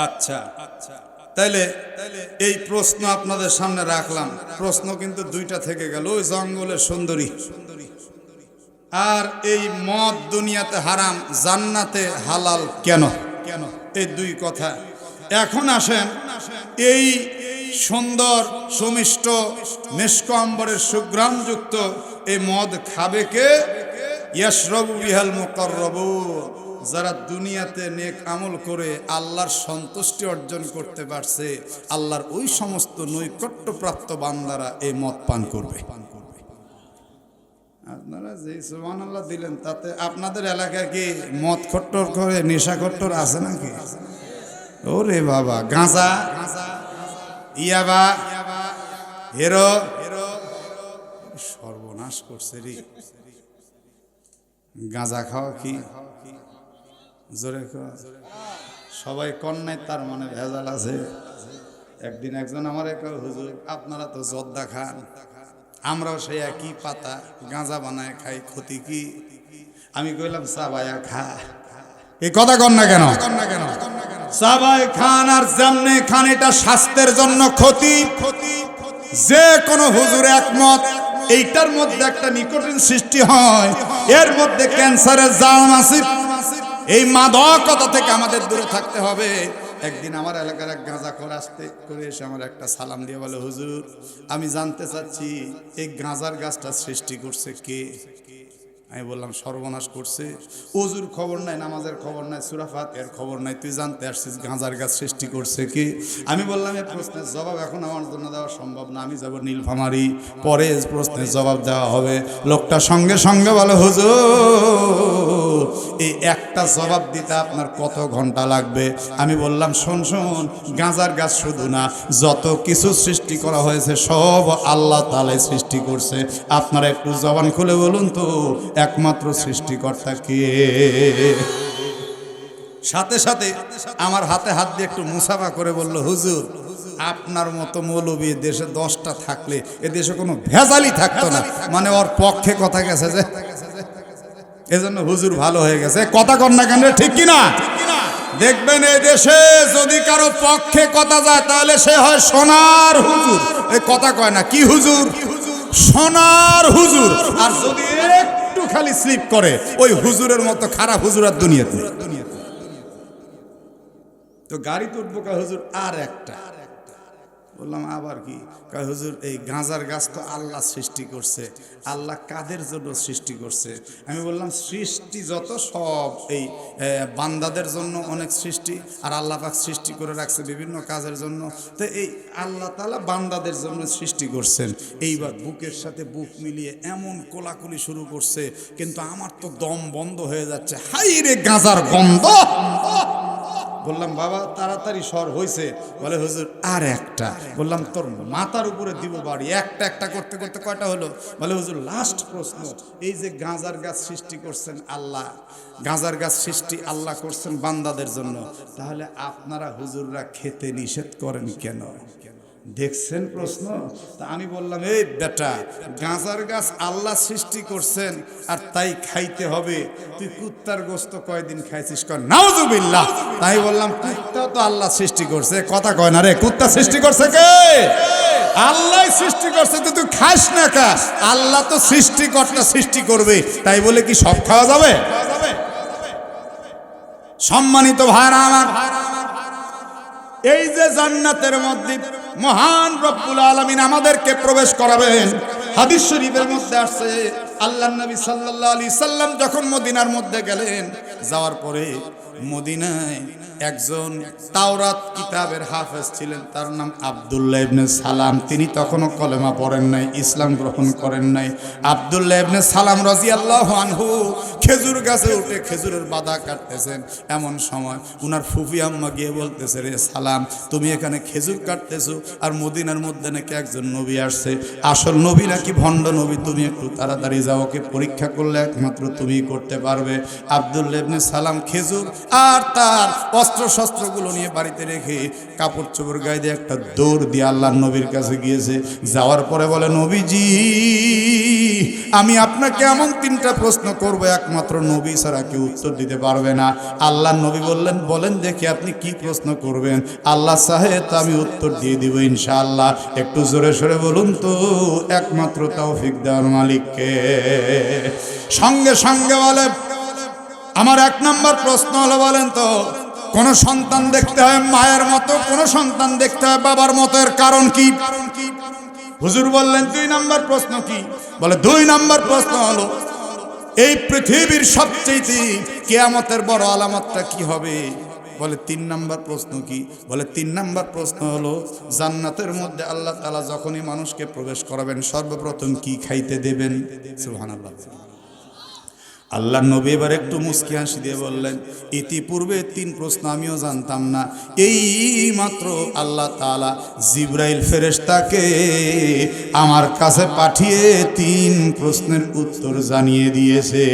আচ্ছা, তাইলে এই প্রশ্ন আপনাদের সামনে রাখলাম। প্রশ্ন কিন্তু দুইটা থেকে গেল, ওই জঙ্গলের সুন্দরী আর এই মদ দুনিয়াতে হারাম, জান্নাতে হালাল কেন? এই দুই কথা। এখন আসেন, এই সুন্দর সুমিষ্ট মিষ্ক আম্বরের সুঘ্রাণযুক্ত এই মদ খাবে কে? ইয়াশরাবু বিহাল মুকাররাবুন, যারা দুনিয়াতে নেক আমল করে আল্লাহর সন্তুষ্টি অর্জন করতে পারছে, আল্লাহর ওই সমস্ত নৈকট্যপ্রাপ্ত বান্দারা এই মদ পান করবে। আপনারা যে সুবহানাল্লাহ দিলেন তাতে আপনাদের এলাকায় কি মদ খট্টর করে নেশা খট্টর আছে নাকি? ওরে বাবা, গাঁজা, ইয়াবা, হেরো, সর্বনাশ করছে রে। গাঁজা খাওয়া কি জোরে খাওয়া? সবাই কন্যায়, তার মানে ভেজাল আছে। একদিন একজন আমার হুজুর, আপনারা তো জর্দা খান, আমরাও সেই একই পাতা গাঁজা বানায় খাই, ক্ষতি কি? আমি কইলাম চাবায়া খা। এই কথা কন না কেন? চাবাই খান আর যেমনে খান, এটা স্বাস্থ্যের জন্য ক্ষতি। যে কোনো হুজুর একমত, এইটার মধ্যে একটা নিকোটিন সৃষ্টি হয়, এর মধ্যে ক্যান্সারের জার্ম আছে। এই মাদকতা থেকে আমাদের দূরে থাকতে হবে। একদিন আমার এলাকার এক গাঁজাখোর আসতে করে এসে আমার একটা সালাম দিয়ে বলে, হুজুর আমি জানতে চাচ্ছি এই গাঁজার গাছটা সৃষ্টি করছে কে? আমি বললাম সর্বনাশ করছে, ওজুর খবর নাই, নামাজের খবর নাই, সূরা ফাতিহার খবর নাই, তুই জানতে আসছিস গাঁজার গাছ সৃষ্টি করছে কে? আমি বললাম এই প্রশ্নের জবাব এখন আমার জন্য দেওয়া সম্ভব না, আমি যাব নীলফামারী, পরে এই প্রশ্নের জবাব দেওয়া হবে। লোকটা সঙ্গে সঙ্গে বলে, হুজুর এই একটা জবাব দিতে আপনার কত ঘন্টা লাগবে? আমি বললাম শোন শোন, গাঁজার গাছ শুধু না, যত কিছু সৃষ্টি করা হয়েছে সব আল্লাহ তাআলাই সৃষ্টি করছে। আপনারা একটু জবান খুলে বলুন তো একমাত্র সৃষ্টিকর্তা কে? সাথে সাথে আমার হাতে হাত দিয়ে একটু মুসাফা করে বলল, হুজুর আপনার মতো মৌলবী দেশে 10টা থাকলে এ দেশে কোনো ভেজালই থাকতো না। মানে ওর পক্ষে কথা গেছে যে, এজন্য হুজুর ভালো হয়ে গেছে। কথা কর না কেন, ঠিক কিনা? দেখবেন এই দেশে যদি কারো পক্ষে কথা যায় তাহলে সে হয় সোনার হুজুর। এই কথা কয় না, কি হুজুর? সোনার হুজুর। আর যদি একটু খালি স্লিপ করে, ওই হুজুরের মতো খারাপ হুজুর আর দুনিয়াতে। তো গাড়ি তো উঠবো, হুজুর আর একটা। বললাম আবার কি? হুজুর এই গাঁজার গাছ তো আল্লাহ সৃষ্টি করছে। আল্লাহ কাদের জন্য সৃষ্টি করছে? আমি বললাম সৃষ্টি যত সব এই বান্দাদের জন্য অনেক সৃষ্টি, আর আল্লাহ পাক সৃষ্টি করে রাখছে বিভিন্ন কাজের জন্য। তো এই আল্লাহ তাআলা বান্দাদের জন্য সৃষ্টি করছেন। এইবার বুকের সাথে বুক মিলিয়ে এমন কোলাকুলি শুরু করছে, কিন্তু আমার তো দম বন্ধ হয়ে যাচ্ছে। হাই রে গাঁজার গন্ধ! বললাম বাবা তাড়াতাড়ি সর হয়েছে? বলে হুজুর আর একটা। বললাম তোর মাথার উপরে দিব বাড়ি। একটা একটা করতে করতে কয়টা হলো? বলে হুজুর লাস্ট প্রশ্ন, এই যে গাঁজার গাছ সৃষ্টি করছেন আল্লাহ, গাঁজার গাছ সৃষ্টি আল্লাহ করছেন বান্দাদের জন্য, তাহলে আপনারা হুজুররা খেতে নিষেধ করেন কেন? দেখছেন প্রশ্ন? তা আমি বললাম এই বেটা, গাঁজার গাছ আল্লাহ সৃষ্টি করছেন আর তাই খাইতে হবে। তুই কুত্তার গোস্ত কয়দিন খাইছিস? কয় নাউজুবিল্লাহ। তাই বললাম কুত্তাও তো আল্লাহ সৃষ্টি করছে। কথা কয় না রে, কুত্তা সৃষ্টি করছে কে? আল্লাহ সৃষ্টি করছে। তুই খাস না কা? আল্লাহ তো সৃষ্টিকর্তা, সৃষ্টি করবে, তাই বলে কি সব খাওয়া যাবে? সম্মানিত ভাইরা আমার, এই যে জান্নাতের মধ্যে মহান রব্বুল আলামিন আমাদেরকে প্রবেশ করাবেন, হাদিস শরীফের মধ্যে আসছে আল্লাহর নবী সাল্লাল্লাহু আলাইহি সাল্লাম যখন মদিনার মধ্যে গেলেন, যাওয়ার পরে মদিনায় একজন তাওরাত কিতাবের হাফেজ ছিলেন, তার নাম আব্দুল্লাহ ইবনে সালাম। তিনি তখনও কলেমা পড়েন নাই, ইসলাম গ্রহণ করেন নাই। আব্দুল্লাহ ইবনে সালাম রাদিয়াল্লাহু আনহু খেজুর গাছে উঠে খেজুরের বাদা কাটতেছেন। এমন সময় উনার ফুফি আম্মা গিয়ে বলতেছে, রে সালাম তুমি এখানে খেজুর কাটতেছো, আর মদিনার মধ্যে নাকি একজন নবী আসছে, আসল নবী নাকি ভণ্ড নবী, তুমি একটু তাড়াতাড়ি যাও, ওকে পরীক্ষা করলে একমাত্র তুমিই করতে পারবে। আব্দুল্লাহ ইবনে সালাম খেজুর আর তার অস্ত্র শস্ত্রগুলো নিয়ে বাড়িতে রেখে কাপড় চোপড় গায়ে দিয়ে একটা দৌড় দিয়ে আল্লাহর নবীর কাছে গিয়েছে। যাওয়ার পরে বলে, নবীজি আমি আপনাকে এমন 3টা প্রশ্ন করব, একমাত্র নবী ছাড়া কেউ উত্তর দিতে পারবে না। আল্লাহর নবী বললেন, বলেন দেখি আপনি কি প্রশ্ন করবেন? আল্লাহ চাহে তো আমি উত্তর দিয়ে দিব ইনশাআল্লাহ। একটু জোরে সরে বলুন তো, একমাত্র তৌফিক দেওয়ার মালিককে। সঙ্গে সঙ্গে বলে, আমার 1 নম্বর প্রশ্ন হলো, বলেন তো কোন সন্তান দেখতে হয় মায়ের মতো, কোন সন্তান দেখতে হয় বাবার মতো, এর কারণ কি? হুজুর বললেন 2 নম্বর প্রশ্ন কি? বলে 2 নম্বর প্রশ্ন হলো, এই পৃথিবীর সবচেয়ে কিয়ামতের বড় আলামতটা কি হবে? বলে ৩ নাম্বার প্রশ্ন কি? বলে ৩ নাম্বার প্রশ্ন হলো জান্নাতের মধ্যে আল্লাহ তাআলা যখনই মানুষকে প্রবেশ করাবেন সর্বপ্রথম কি খাইতে দেবেন? সুবহানাল্লাহ। আল্লাহ নবী এবার একটু মুস্কি হাসি দিয়ে বললেন, ইতিপূর্বে ৩ প্রশ্ন আমিও জানতাম না, এই মাত্র আল্লাহ তাআলা জিবরাইল ফেরেশতাকে আমার কাছে পাঠিয়ে ৩ প্রশ্নের উত্তর জানিয়ে দিয়েছে।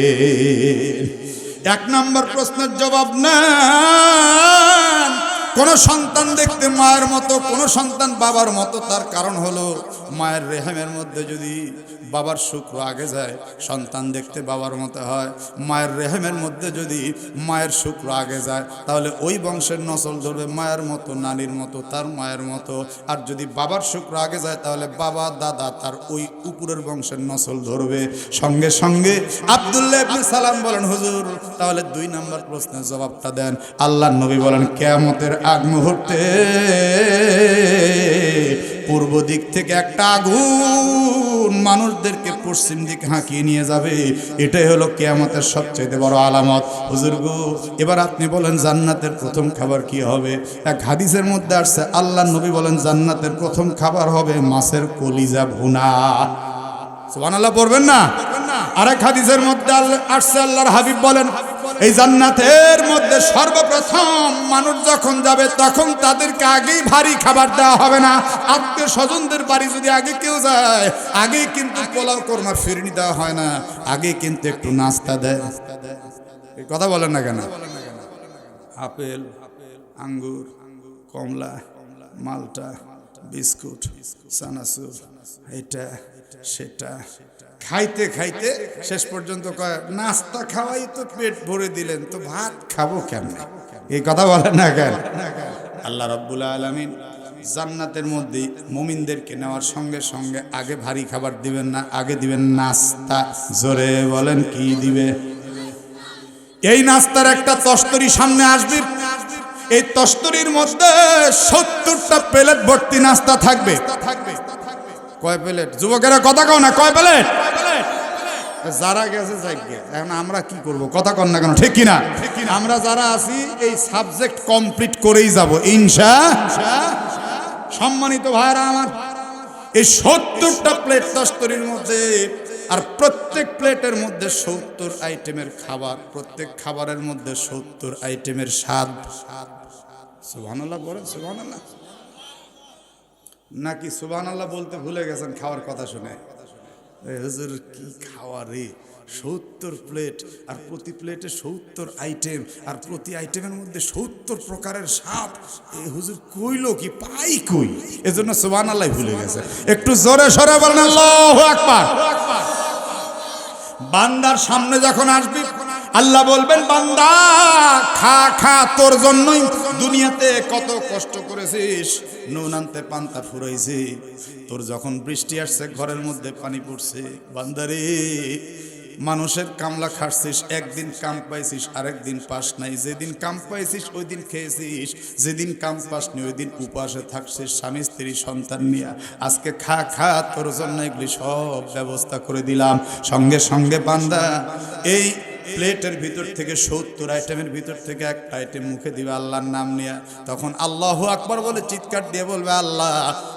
১ নম্বর প্রশ্নের জবাব নেন, কোন সন্তান দেখতে মায়ের মতো, কোন সন্তান বাবার মতো। তার কারণ হলো মায়ের রেহেমের মধ্যে যদি বাবার শুক্র আগে যায় সন্তান দেখতে বাবার মতো হয়। মায়ের রেহেমের মধ্যে যদি মায়ের শুক্র আগে যায় তাহলে ওই বংশের নসল ধরবে মায়ের মতো, নানির মতো, তার মায়ের মতো। আর যদি বাবার শুক্র আগে যায় তাহলে বাবা, দাদা, তার ওই উপরের বংশের নসল ধরবে। সঙ্গে সঙ্গে আব্দুল্লাহ ইবনে সালাম বলেন, হুজুর তাহলে ২ নম্বর প্রশ্নের জবাবটা দেন। আল্লাহর নবী বলেন, কিয়ামতের আগ মুহূর্তে পূর্ব দিক থেকে একটা আগুন মানুষদেরকে পশ্চিম দিকে হাঁকিয়ে নিয়ে যাবে। এটাই হলো কিয়ামতের সবচেয়ে বড় আলামত। হুজুর গো, এবার আপনি বলেন জান্নাতের প্রথম খাবার কি হবে? এক হাদিসের মধ্যে আসছে আল্লাহর নবী বলেন জান্নাতের প্রথম খাবার হবে মাছের কলিজা ভুনা। সুবহানাল্লাহ পড়বেন না? আরেক হাদিসের মধ্যে আসছে আল্লাহর হাবিব বলেন, এই জান্নাতের মধ্যে সর্বপ্রথম মানুষ যখন যাবে তখন তাদেরকে আগেই ভারী খাবার দেওয়া হবে না। আত্মীয় স্বজনদের বাড়ি যদি আগে কেউ যায়, আগেই কিন্তু পোলাও কোরমা ফিরনি দেওয়া হয় না, আগে কিন্তু একটু নাস্তা দেয়। এই কথা বলেন না কেন? আপেল, আঙ্গুর, কমলা, মালটা, বিস্কুট, চানাচুর, এটা সেটা খাইতে খাইতে শেষ পর্যন্ত কয় নাস্তা খাওয়াই তো পেট ভরে দিলেন, তো ভাত খাবো কেমন? এই কথা বলেন না কেন? আল্লাহ রাব্বুল আলামিন জান্নাতের মধ্যে মুমিনদেরকে নেওয়ার সঙ্গে সঙ্গে আগে ভারী খাবার দিবেন না, আগে দিবেন নাস্তা। জোরে বলেন কি দিবে? এই নাস্তার একটা তস্তরি সামনে আসবে, এই তস্তরির মধ্যে ৭০টা প্লেট ভর্তি নাস্তা থাকবে। কয় প্লেট? যুবকেরা কথা কও না, কয় প্লেট? যারা গেছে যাইগে, এখন আমরা কি করব? কথা কন না কেন? ঠিক কিনা? আমরা যারা আছি এই সাবজেক্ট কমপ্লিট করেই যাব ইনশাআল্লাহ। সম্মানিত ভাইরা আমার, এই ৭০টা প্লেট তস্তরির মধ্যে, আর প্রত্যেক প্লেটের মধ্যে ৭০ আইটেমের খাবার, প্রত্যেক খাবারের মধ্যে ৭০ আইটেমের স্বাদ। সুবহানাল্লাহ বলেন, সুবহানাল্লাহ। নাকি সুবহানাল্লাহ বলতে ভুলে গেছেন খাওয়ার কথা শুনে? হুজুর কি খাওয়া রে, ৭০ প্লেট, আর প্রতি প্লেটে ৭০ আইটেম, আর প্রতি আইটেমের মধ্যে ৭০ প্রকারের স্বাদ। এই হুজুর কইলো কি, পাই কই? এজন্য সুবহানাল্লাহ ভুলে গেছে। একটু জোরে সরে বলেন আল্লাহু আকবার। বান্দার সামনে যখন আসবি আল্লাহ বলবেন, বান্দা খা খা, তোর জন্যই দুনিয়াতে কত কষ্ট করেছিস, নুন আনতে পান্তা ফুরাইছি, তোর যখন বৃষ্টি আসছে ঘরের মধ্যে পানি পড়ছে। বান্দারে, মানুষের কামলা খাটছিস, একদিন কাম পাইছিস, আরেকদিন পাস নাই। যেদিন কাম পাইছিস ওই দিন খেয়েছিস, যেদিন কাম পাসনি ওই দিন উপাসে থাকছিস স্বামী স্ত্রী সন্তান নিয়ে। আজকে খা খা, তোর জন্য এগুলি সব ব্যবস্থা করে দিলাম। সঙ্গে সঙ্গে বান্দা এই প্লেটের ভিতর থেকে ৭০ আইটেমের ভিতর থেকে একটা আইটেম মুখে দিবে আল্লাহর নাম নিয়ে। তখন আল্লাহু আকবার বলে চিৎকার দিয়ে বলবে, আল্লাহ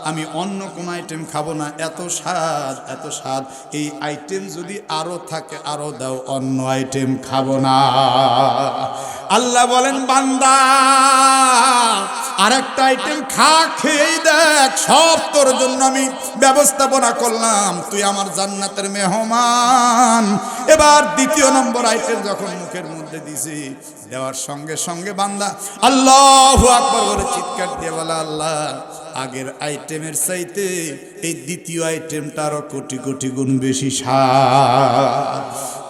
আমি অন্য কোন আইটেম খাবো না, এত স্বাদ, এত স্বাদ। এই আইটেম যদি আরো থাকে আরো দাও, অন্য আইটেম খাবো না। আল্লাহ বলেন, বান্দা আরেকটা আইটেম খা, খেয়েই দেখ, সব তোর জন্য আমি ব্যবস্থাপনা করলাম, তুই আমার জান্নাতের মেহমান। এবার দ্বিতীয় নম্বর আইটেম যখন মুখের মধ্যে দিছি, দেওয়ার সঙ্গে সঙ্গে বান্দা আল্লাহু আকবার বলে চিৎকার দিয়ে বলে, আল্লাহ আগের আইটেমের চাইতে এই দ্বিতীয় আইটেমটা আরো কোটি কোটি গুণ বেশি স্বাদ।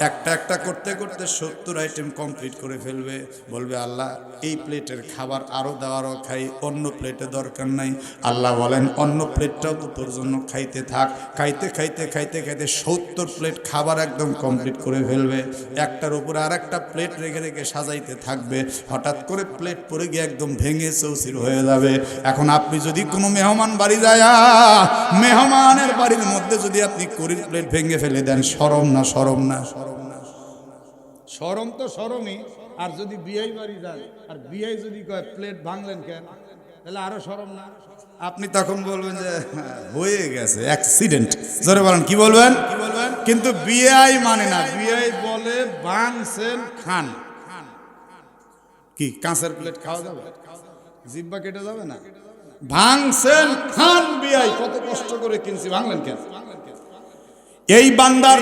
একটা একটা করতে করতে ৭০ আইটেম কমপ্লিট করে ফেলবে। বলবে, আল্লাহ এই প্লেটের খাবার আরো দেওয়ারও খাই, অন্য প্লেটে দরকার নাই। আল্লাহ বলেন, অন্য প্লেটটাও তো তোর জন্য খাইতে থাক। খাইতে খাইতে খাইতে খাইতে ৭০ প্লেট খাবার একদম কমপ্লিট করে ফেলবে। একটার উপরে আর একটা প্লেট রেখে রেখে সাজাইতে থাকবে। হঠাৎ করে প্লেট পড়ে গিয়ে একদম ভেঙে চৌচির হয়ে যাবে। এখন আপনি যদি কোনো মেহমান বাড়ি যায়, মেহমানের বাড়ির মধ্যে যদি আপনি করির প্লেট ভেঙে ফেলে দেন, শরম না? শরম না? শরম তো শরমই, আর যদি বিয়াই বাড়ি যান আর বিয়াই যদি কয় প্লেট ভাঙলেন কেন, তাহলে আরো শরম না? আপনি তখন বলবেন যে হয়ে গেছে অ্যাক্সিডেন্ট, জোরে বলেন কি বলবেন? কিন্তু বিয়াই মানে না, বিয়াই বলে ভাঙছেন খান। কি কাঁচের প্লেট খাওয়া যাবে? জিব্বা কেটে যাবে না? ভাঙছেন খান বিয়াই, কত কষ্ট করে কিনছি, ভাঙলেন কেন? এই বান্দার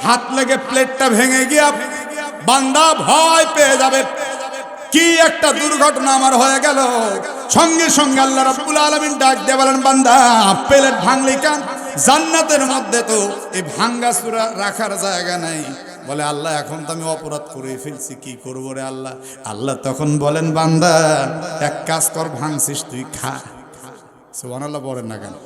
হাত লেগে প্লেটটা ভেঙে গিয়া বান্দা ভয় পেয়ে যাবে, কি একটা দুর্ঘটনা আমার হয়ে গেল। সঙ্গে সঙ্গে আল্লাহ রাব্বুল আলামিন ডাক দিয়ে বলেন, বান্দা প্লেট ভাঙলি কেন? জান্নাতের মধ্যে তো এই ভাঙ্গা চূড়া রাখার জায়গা নাই। বলে আল্লাহ এখন তো আমি অপরাধ করে ফেলছি, কি করবো রে আল্লাহ? আল্লাহ তখন বলেন, বান্দা এক কাজ কর, ভাঙছিস তুই খা। সুবহানাল্লাহ বলেন না কেন?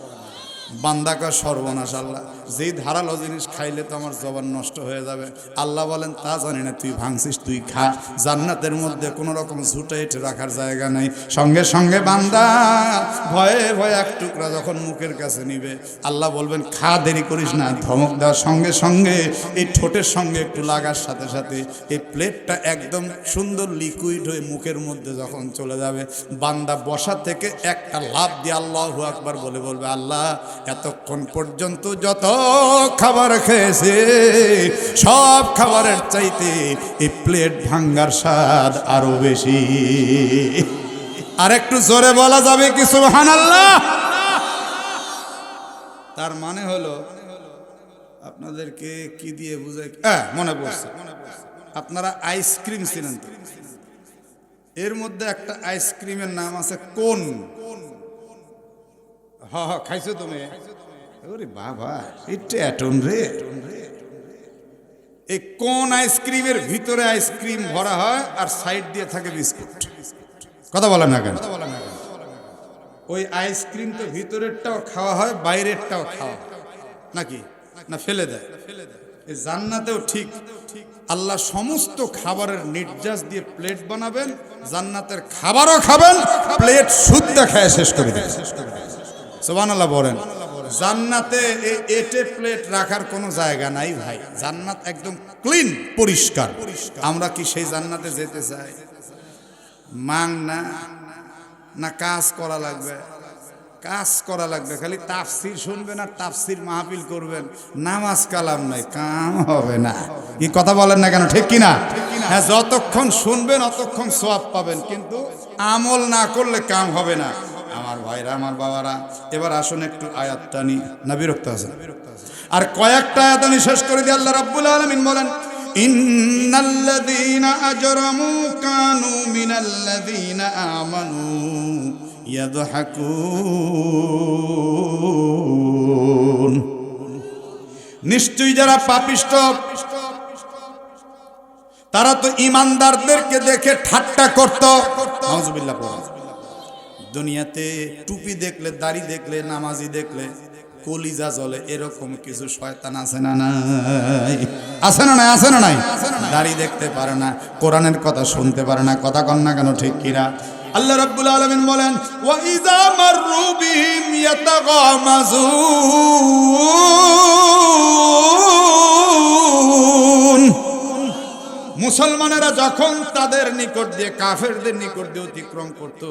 বান্দা কয় সর্বনাশ আল্লাহ, যেই ধারালো জিনিস খাইলে তো আমার জবান নষ্ট হয়ে যাবে। আল্লাহ বলেন তা জানি না, তুই ভাঙছিস তুই খা। জান্নাতের মধ্যে কোনো রকম ঝুটে এঁটে রাখার জায়গা নেই। সঙ্গে সঙ্গে বান্দা ভয়ে ভয়ে এক টুকরা যখন মুখের কাছে নিবে, আল্লাহ বলবেন খা, দেরি করিস না। ধমক দেওয়ার সঙ্গে সঙ্গে এই ঠোঁটের সঙ্গে একটু লাগার সাথে সাথে এই প্লেটটা একদম সুন্দর লিকুইড হয়ে মুখের মধ্যে যখন চলে যাবে, বান্দা বসা থেকে একটা লাফ দিয়ে আল্লাহু আকবার বলে বলবে, আল্লাহ এতক্ষণ পর্যন্ত যত খাবার খেয়েছে সব খাবারের চাইতে এই প্লেট ভাঙ্গার স্বাদ আরো বেশি। আর একটু জোরে বলা যাবে কি সুবহানাল্লাহ? তার মানে হলো আপনাদেরকে কি দিয়ে বুঝাই, মনে পড়ছে, আপনারা আইসক্রিম চিনেন তো? এর মধ্যে একটা আইসক্রিমের নাম আছে কোন। হ্যাঁ খাইছো তুমি? ওরে বাবা, এটা এটন রে। এই কোন আইসক্রিমের ভিতরে আইসক্রিম ভরা হয় আর সাইড দিয়ে থাকে বিস্কুট। কথা বলেন না কেন? ওই আইসক্রিম তো ভিতরেরটাও খাওয়া হয়, বাইরেরটাও খাওয়া হয় নাকি? না ফেলে দেয়? এই জান্নাতেও ঠিক আল্লাহ সমস্ত খাবারের নির্যাস দিয়ে প্লেট বানাবেন, জান্নাতের খাবারও খাবেন, প্লেট শুদ্ধ খেয়ে শেষ করে দেবেন। সুবহানাল্লাহ বলেন। জান্নাতে এটে প্লেট রাখার কোনো জায়গা নাই ভাই। জান্নাত একদম ক্লিন, পরিষ্কার। আমরা কি সেই জান্নাতে যেতে চাই? মাং না না কাজ করা লাগবে, কাজ করা লাগবে। খালি তাফসির শুনবেন আর তাফসির মাহফিল করবেন, নামাজ কালাম নাই, কাম হবে না। কি কথা বলেন না কেন? ঠিক কিনা? হ্যাঁ, যতক্ষণ শুনবেন অতক্ষণ সওয়াব পাবেন, কিন্তু আমল না করলে কাম হবে না। আমার ভাইরা, আমার বাবারা, এবার আসুন একটু আয়াতটা নি, না বিরক্ত আছেন? আর কয়েকটা আয়াত আমি শেষ করে দিই। আল্লাহ রাব্বুল আলামিন বলেন, ইন্নাল্লাযীনা আজরামু কানু মিনাল্লাযীনা আমানু ইয়াদহাকুন। নিশ্চয়ই যারা পাপিষ্ঠ তারা তো ঈমানদারদেরকে দেখে ঠাট্টা করত। নাউজুবিল্লাহ পড়া। দুনিয়াতে টুপি দেখলে, দাড়ি দেখলে, নামাজি দেখলে কলিজা জ্বলে, এরকম কিছু শয়তান আছে না নাই? আছে না নাই? আছে না নাই? দাড়ি দেখতে পারে না, কোরআনের কথা শুনতে পারে না। কথা কন না কেন? ঠিক কিনা? আল্লাহ রাব্বুল আলামিন বলেন, ওয়া ইযা মাররু বিহিম ইয়াতাগামাজুন। মুসলমানেরা যখন তাদের নিকট দিয়ে, কাফেরদের নিকট দিয়ে অতিক্রম করত,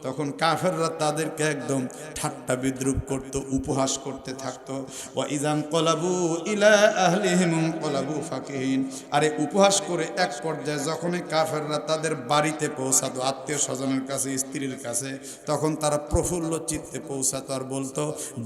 তখন কাফেররা তাদেরকে একদম ঠাট্টা বিদ্রুপ করত, উপহাস করতে থাকতো। ওয়া ইযান কলাবু ইলা আহলিহিম কলাবু ফাকিহিন। আরে উপহাস করে এক পর্যায়ে যখনই কাফেররা তাদের বাড়িতে পৌঁছাতো, আত্মীয় স্বজনের কাছে, স্ত্রীর কাছে, তখন তারা প্রফুল্ল চিত্তে পৌঁছাতো আর বলতো,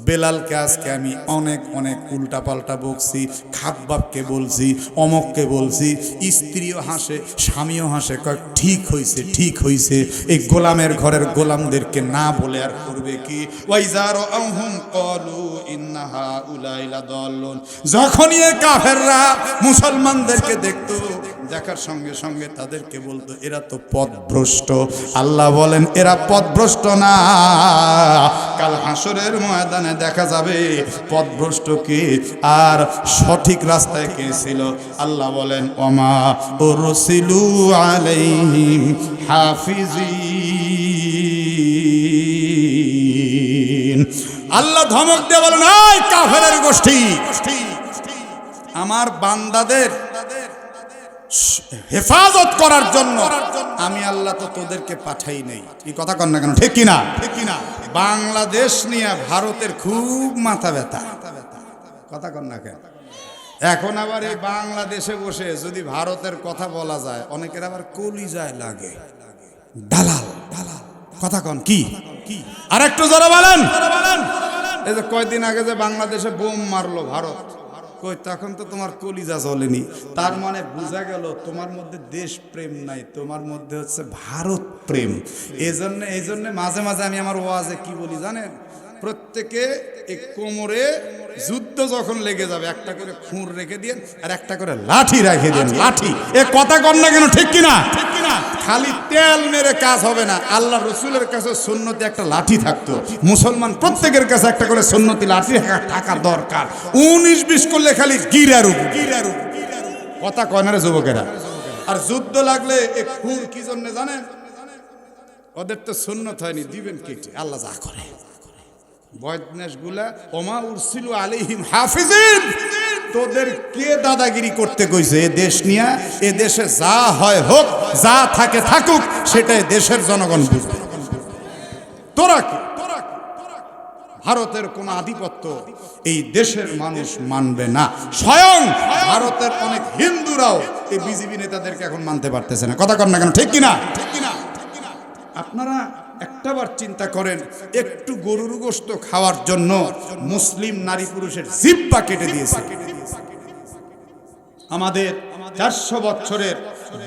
বেলালকে আজকে আমি অনেক অনেক উল্টাপাল্টা বকছি, খাব্বাবকে বলছি, অমককে বলছি। স্ত্রীও হাসে, স্বামীও হাসে, কয় ঠিক হইছে, ঠিক হইছে। এই গোলামের ঘরের গোলামদেরকে না বলে আর করবে কি? ওয়াইজারু আনহুম ক্বালু ইন্না হাউলাই লাদাল্লুন। যখনই কাফেররা মুসলমানদেরকে দেখতো, দেখার সঙ্গে সঙ্গে তাদেরকে বলতো এরা তো পথভ্রষ্ট। আল্লাহ বলেন এরা পথভ্রষ্ট না, কাল হাসরের ময়দানে দেখা যাবে পথভ্রষ্ট কে আর সঠিক রাস্তায় কে ছিল। আল্লাহ বলেন, ওমা উরসিলু আলাইহিম হাফিজিন। আল্লাহ ধমক দিয়ে বলেন, এই কাফেরের গোষ্ঠী, আমার বান্দাদের হেফাজত করার জন্য আমি আল্লাহ তো তোদেরকে পাঠাই নাই। এই কথা কন না কেন, ঠিক কিনা? বাংলাদেশ নিয়ে ভারতের খুব মাথা ব্যথা, কথা কন না কেন? এখন আবার এই বাংলাদেশে বসে যদি ভারতের কথা বলা যায়, অনেকের আবার কলিজায় লাগে। দালাল দালাল, কথা কন কি? আর একটু জোরে বলেন। এই যে কয়দিন আগে যে বাংলাদেশে বোম মারলো ভারত, কই তখন তো তোমার কলিজা জ্বলেনি। তার মানে বোঝা গেল তোমার মধ্যে দেশ প্রেম নাই, তোমার মধ্যে হচ্ছে ভারত প্রেম। এই জন্য মাঝে মাঝে আমি আমার ওয়াজে কি বলি জানেন? প্রত্যেকে এক কোমরে যুদ্ধ যখন লেগে যাবে একটা করে খুর রেখে দিন আর একটা করে লাঠি রেখে দিন। লাঠি, এ কথা কর না কেন, ঠিক কিনা? খালি তেল মেরে কাজ হবে না। আল্লাহ রসুলের কাছে সুন্নতি একটা লাঠি থাকতো, মুসলমান প্রত্যেকের কাছে একটা করে সুন্নতি লাঠি থাকা দরকার। 19-20 করলে খালি গিরারু। কথা কয় না রে যুবকেরা? আর যুদ্ধ লাগলে এ খুর কি জন্য জানেন? ওদের তো সুন্নত হয়নি, দিবেন কেটে। আল্লাহ যা করে বয়দনেশগুলা, ওমা উরসিলু আলাইহিম হাফিজিন, তোদের কে দাদাগিরি করতে কইছে? এ দেশ নিয়ে, এ দেশে যা হয় হোক, যা থাকে থাকুক, সেটাই দেশের জনগণ বুঝবে। তোরা কি? ভারতের কোন আধিপত্য এই দেশের মানুষ মানবে না। স্বয়ং ভারতের অনেক হিন্দুরাও এই বিজেপি নেতাদেরকে এখন মানতে পারতেছে না। কথা কর না কেন, ঠিক কিনা? আপনারা একটাবার চিন্তা করেন, একটু গরুর গোশত খাওয়ার জন্য মুসলিম নারী পুরুষের জিহ্বা কেটে দিয়েছে। আমাদের 400 বছরের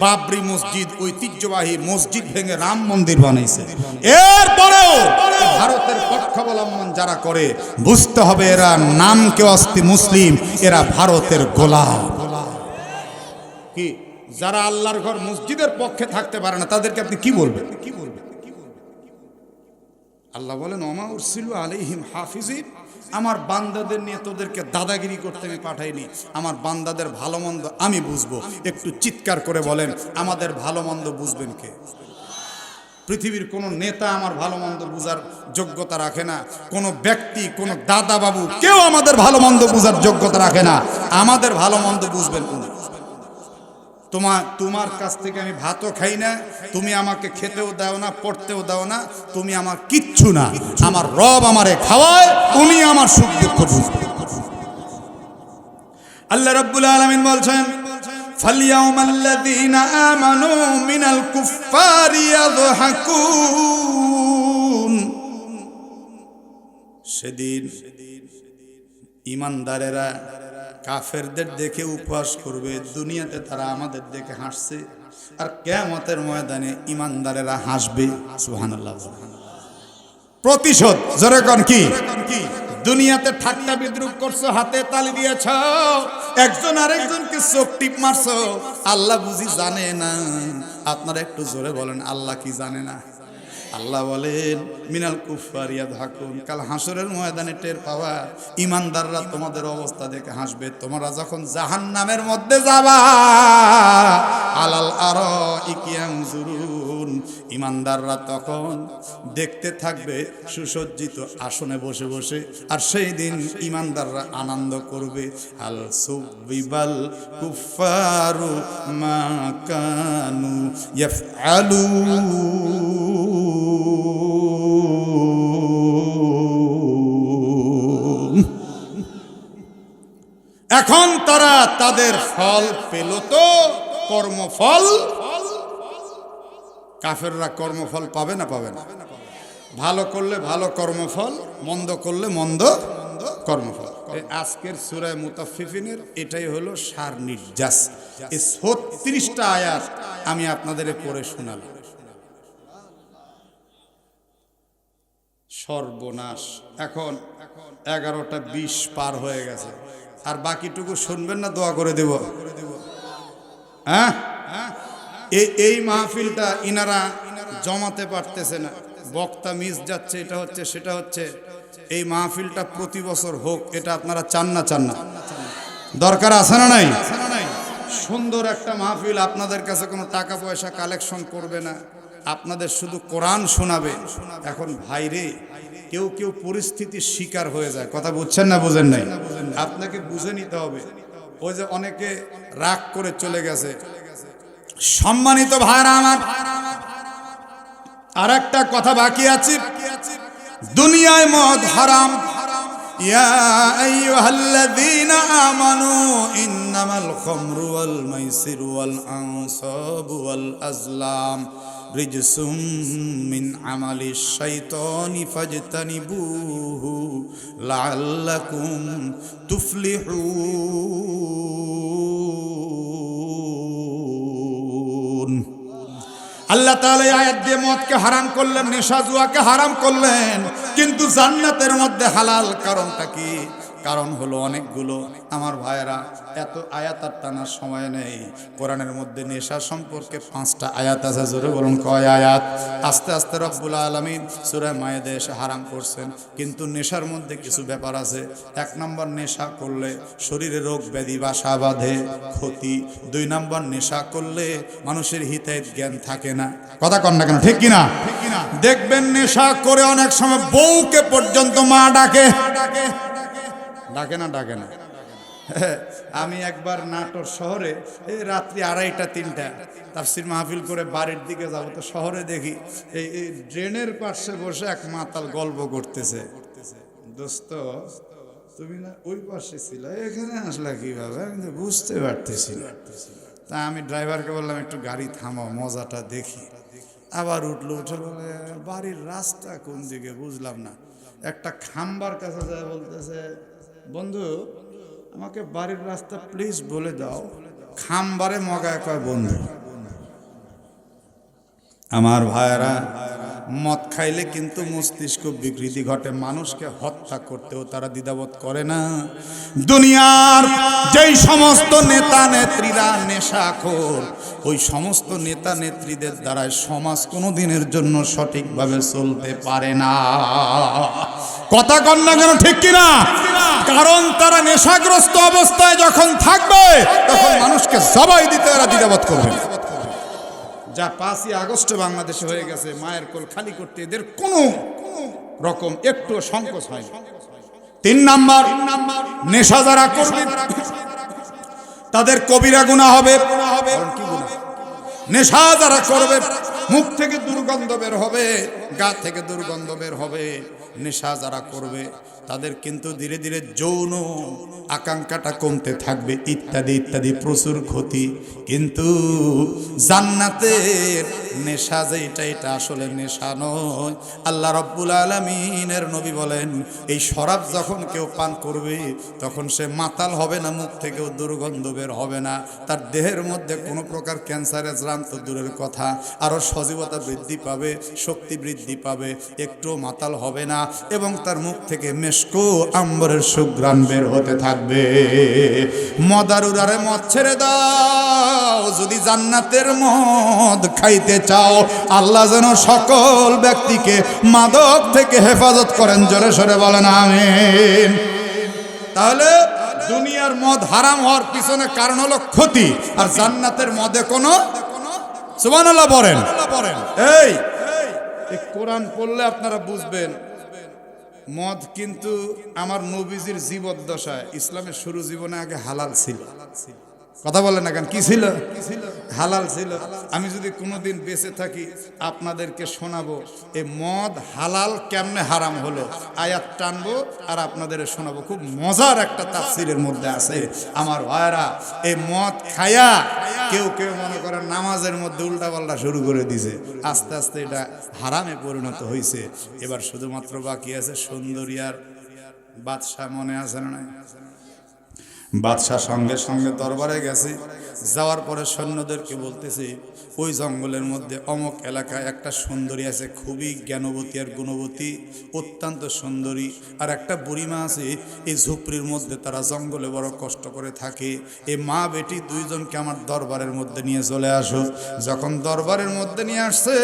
বাবরি মসজিদ, ঐতিহ্যবাহী মসজিদ ভেঙে রাম মন্দির বানাইছে। এরপরেও ভারতের পক্ষাবলম্বন যারা করে, বুঝতে হবে এরা নামকে অস্তি মুসলিম, এরা ভারতের গোলাম। কি যারা আল্লাহর ঘর মসজিদের পক্ষে থাকতে পারে না, তাদেরকে আপনি কি বলবেন? আল্লাহ বলেন ওমা উরসিলু আলাইহিম হাফিজিন, আমার বান্দাদের নিয়ে তোদেরকে দাদাগিরি করতে আমি পাঠাইনি। আমার বান্দাদের ভালো মন্দ আমি বুঝবো। একটু চিৎকার করে বলেন, আমাদের ভালো মন্দ বুঝবেন কে? পৃথিবীর কোনো নেতা আমার ভালো মন্দ বুঝার যোগ্যতা রাখে না। কোনো ব্যক্তি, কোনো দাদা বাবু, কেউ আমাদের ভালো মন্দ বুঝার যোগ্যতা রাখে না। আমাদের ভালো মন্দ বুঝবেন উনি। তোমার কাছ থেকে আমি ভাতও খাই না, তুমি আমাকে খেতেও দাও না, পড়তেও দাও না, তুমি আমার কিচ্ছু না। আমার রব আমারে খাওয়ায়, উনি আমার সুখ দুঃখ বুঝবেন। আল্লাহ রাব্বুল আলামিন বলছেন, ফালইয়াউমাল্লাযীনা আমানু মিনাল কুফফারি ইয়াযহাকুন, সেদিন ঈমানদারেরা কাফেরদের দেখে উপহাস করবে। দুনিয়াতে তারা আমাদের দেখে হাসছে, আর কিয়ামতের ময়দানে ঈমানদারেরা হাসবে। সুবহানাল্লাহ। প্রতিশোধ, জোরে কোন কি? দুনিয়াতে ঠাট্টা বিদ্রুপ করছো, হাতে তালি দিয়েছ, একজন আরেকজনকে চোখ টিপ মারছো, আল্লাহ বুঝি জানে না? আপনারা একটু জোরে বলেন, আল্লাহ কি জানে না? আল্লাহ বলেন মিনাল কুফফারি ইয়াযহাকুন, কাল হাসরের ময়দানে টের পাওয়া ঈমানদাররা তোমাদের অবস্থা দেখে হাসবে। তোমরা যখন জাহান্নামের মধ্যে যাবা, আলাল আরাইকি ইয়ানজুরুন, ঈমানদাররা তখন দেখতে থাকবে সুসজ্জিত আসনে বসে বসে, আর সেই দিন ঈমানদাররা আনন্দ করবে। আল সুবিবাল কুফফারু মা কানু ইয়াফআলুন, এখন তারা তাদের ফল পেল তো কর্মফল। কাফেররা কর্মফল পাবে না? পাবে না। ভালো করলে ভালো কর্মফল, মন্দ করলে মন্দ কর্মফল। আজকের সূরা মুতাফফিফিনের এটাই হলো সার নির্যাস। এই 36টা আয়াত আমি আপনাদের পড়ে শোনালাম। সর্বনাশ। এখন 11:20 পার হয়ে গেছে, আর বাকিটুকু শুনবেন না? দোয়া করে দেব। হ্যাঁ, এই মাহফিলটা ইনারা জমাতে পারতেছে না, বক্তা মিস যাচ্ছে, এটা হচ্ছে সেটা হচ্ছে। এই মাহফিলটা প্রতি বছর হোক, এটা আপনারা চান না? চান না? দরকার আছে না নাই? সুন্দর একটা মাহফিল, আপনাদের কাছে কোনো টাকা পয়সা কালেকশন করবে না, আপনাদের শুধু কোরআন শোনাবে। এখন ভাইরে, কেউ কেউ পরিস্থিতির শিকার হয়ে যায়। কথা বুঝছেন না? বুঝেন নাই? আপনাকে বুঝে নিতে হবে। ওই যে অনেকে রাগ করে চলে গেছে, সম্মানিত ভাইরা আমার, আর একটা কথা বাকি আছে। দুনিয়ায় মদ হারাম। ইয়া আইয়ুহাল্লাযীনা আমানু ইন্নামাল খামরু ওয়াল মাইসিরু ওয়াল আনসাবু ওয়াল আজলাম রিজসুম মিন আমালিশ শাইতানি ফাজতানিবুহু লাআল্লাকুম তুফলিহুন। আল্লাহ তাআলা এই আয়াত দিয়ে মদকে হারাম করলেন, নেশা জুয়াকে হারাম করলেন, কিন্তু জান্নাতের মধ্যে হালাল। কারণটা কি? কারণ হলো অনেকগুলো। আমার ভাইয়েরা, এত আয়াত আর টানার সময় নেই। কোরআনের মধ্যে নেশা সম্পর্কে 5টা আয়াত আছে। জোরে বলুন কয় আয়াত? আস্তে আস্তে রব্বুল আলামিন সূরা মায়েদায় এসে হারাম করছেন, কিন্তু নেশার মধ্যে কিছু ব্যাপার আছে। 1 নম্বর, নেশা করলে শরীরে রোগ ব্যাধি বাসা বাঁধে, ক্ষতি। 2 নম্বর, নেশা করলে মানুষের হিতাহিত জ্ঞান থাকে না। কথা কন না কেন? ঠিক কিনা? দেখবেন নেশা করে অনেক সময় বউকে পর্যন্ত মা ডাকে। ডাকে না? ডাকে না? আমি একবার নাটোর শহরে এই রাত্রি 2:30-3টা তাফসীর মাহফিল করে বাড়ির দিকে যাব, তো শহরে দেখি এই ড্রেনের পাশে বসে এক মাতাল গল্প করতেছে। দোস্ত, তুমি না ওই পাশে ছিল, এখানে আসলা কিভাবে? আমি তো বুঝতে পারতেছি না। তা আমি ড্রাইভারকে বললাম, একটু গাড়ি থামাও, মজাটা দেখি। আবার উঠলো, উঠে বলে, বাড়ির রাস্তা কোন দিকে বুঝলাম না। একটা খাম্বার কাছে যায়, বলতেছে, বন্ধু আমাকে বাড়ির রাস্তা প্লিজ বলে দাও। খাম্বারে মগায় কয় বন্ধু। আমার ভাইয়েরা, মদ খাইলে কিন্তু মস্তিষ্ক বিকৃতি ঘটে, মানুষকে হত্যা করতেও তারা দ্বিধাবোধ করে না। দুনিয়ার যেই সমস্ত নেতা নেত্রীরা নেশাখোর, ওই সমস্ত নেতা নেত্রীদের দ্বারাই সমাজ কোনো দিনের জন্য সঠিকভাবে চলতে পারে না। কথা কন না কেন? ঠিক কিনা? কারণ তারা নেশাগ্রস্ত অবস্থায় যখন থাকবে, তখন মানুষকে জবাই দিতে এরা দ্বিধাবোধ করবে। যা 5ই আগস্টে বাংলাদেশে হয়ে গেছে, মায়ের কোল খালি করতে এদের কোনো রকম একটু সংকোচ হয়। 3 নাম্বার, নেশা যারা করবে তাদের কবিরা গুনাহ হবে। কি গুনাহ? নেশা যারা করবে মুখ থেকে দুর্গন্ধ বের হবে, গা থেকে দুর্গন্ধ বের হবে। নেশা যারা করবে তাদের কিন্তু ধীরে ধীরে যৌন আকাঙ্ক্ষাটা কমতে থাকবে, ইত্যাদি ইত্যাদি, প্রচুর ক্ষতি। কিন্তু জান্নাতের নেশা যেটা, এটা আসলে নেশা নয়। আল্লাহ রাব্বুল আলামিনের নবী বলেন, এই শরাব যখন কেউ পান করবে তখন সে মাতাল হবে না, মুখ থেকেও দুর্গন্ধ বের হবে না, তার দেহের মধ্যে কোনো প্রকার ক্যান্সারের জ্রাম তো দূরের কথা, আরও সজীবতা বৃদ্ধি পাবে, শক্তি বৃদ্ধি পাবে, একটুও মাতাল হবে না, এবং তার মুখ থেকে মেশকো আম্বরের সুঘ্রাণ বের হতে থাকবে। মদারুরারে মদ ছেড়ে দাও, যদি জান্নাতের মদ খাইতে চাও। আল্লাহ যেন সকল ব্যক্তিকে মাদক থেকে হেফাজত করেন। জোরে সরে বলেন আমিন। তাহলে দুনিয়ার মদ হারাম হওয়ার পিছনে কারণ হলো ক্ষতি, আর জান্নাতের মদে কোনো, সুবহানাল্লাহ বলেন। এই কোরআন পড়লে আপনারা বুঝবেন, মদ কিন্তু আমার নবীজির জীবদ্দশায়, ইসলামের শুরু জীবনে আগে হালাল ছিল। কথা বলেন না কেন? কি ছিল? হালাল ছিল। আমি যদি কোনোদিন বেঁচে থাকি আপনাদেরকে শোনাবো এই মদ হালাল কেমনে হারাম হলো, আয়াত টানবো আর আপনাদের শোনাবো। খুব মজার একটা তাফসীরের মধ্যে আছে। আমার ভাইরা, এই মদ খায়া কেউ কেউ মনে করেন নামাজের মধ্যে উল্টাপাল্টা শুরু করে দিছে, আস্তে আস্তে এটা হারামে পরিণত হয়েছে। এবার শুধুমাত্র বাকি আছে সুন্দরিয়ার বাদশাহ। মনে আছে না? বাদশাহ সঙ্গে সঙ্গে দরবারে গেছে, যাওয়ার পরে সৈন্যদেরকে বলতেছে, ওই জঙ্গলের মধ্যে অমুক এলাকায় একটা সুন্দরী আছে, খুবই জ্ঞানবতী আর গুণবতী, অত্যন্ত সুন্দরী। আর একটা বুড়িমা আছে, এই ঝুপড়ির মধ্যে তারা জঙ্গলে বড় কষ্ট করে থাকে। এই মা বেটি দুইজনকে আমার দরবারের মধ্যে নিয়ে চলে আসো। যখন দরবারের মধ্যে নিয়ে আসছে,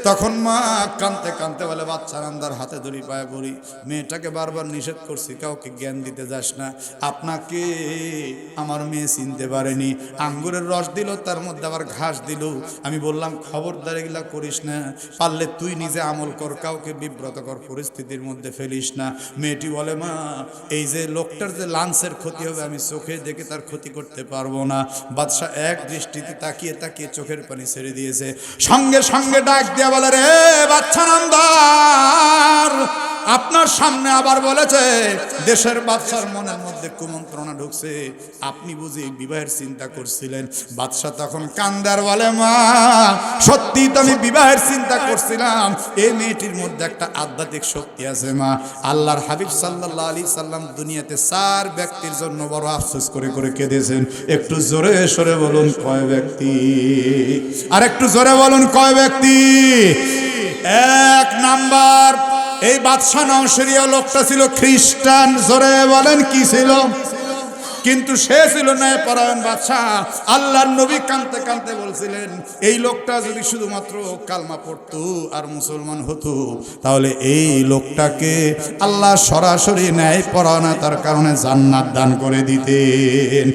তখন মা কাঁদতে কাঁদতে বলে, বাচ্চা রান্দার হাতে ধরি, পায়ে পড়ি, মেয়েটাকে বারবার নিষেধ করছি, কাউকে জ্ঞান দিতে যাস না, আপনাকে আমার মেয়ে চিনতে পারেনি। আঙ্গুরের রস দিল, তার মধ্যে আবার ঘাস দিল। আমি বললাম খবরদার এগুলা করিস না, পারলে তুই নিজে আমল কর, কাউকে বিব্রতকর পরিস্থিতির মধ্যে ফেলিস না। মেয়েটি বলে মা, এই যে লোকটার যে লাঞ্চের ক্ষতি হবে আমি চোখে দেখে তার ক্ষতি করতে পারবো না। বাদশাহ এক দৃষ্টিতে তাকিয়ে তাকিয়ে চোখের পানি ছেড়ে দিয়েছে। সঙ্গে সঙ্গে ডাক দিয়া বলে, রে বাদশা নামদার, আপনার সামনে আবার বলেছে দেশের বাদশার মনের মধ্যে কুমন্ত্রণা ঢুকছে, আপনি বুঝি বিবাহের চিন্তা করছিলেন? বাদশা তখন কান্দার বলে, মা সত্যি তো আমি বিবাহের চিন্তা করছিলাম, এই মেয়েটির মধ্যে একটা আধ্যাত্মিক শক্তি আছে মা। আল্লাহর হাবিব সাল্লাল্লাহু আলাইহি সাল্লাম দুনিয়াতে 4 ব্যক্তির জন্য বড় আফসোস করে করে কেঁদেছেন। একটু জোরে সরে বলুন কয় ব্যক্তি? আর একটু জোরে বলুন কয় ব্যক্তি? 1 নাম্বার, এই বাদশা নওশেরিয়া লোকটা ছিল খ্রিস্টান। জোরে বলেন কি ছিল? কিন্তু সে ছিল ন্যায়পরায়ণ বাদশা। আল্লাহর নবী কাঁদতে কাঁদতে বলছিলেন, এই লোকটা যদি শুধুমাত্র কালমা পড়তো আর মুসলমান হতো, তাহলে এই লোকটাকে আল্লাহ সরাসরি ন্যায়পরায়ণতার কারণে জান্নাত দান করে দিতেন।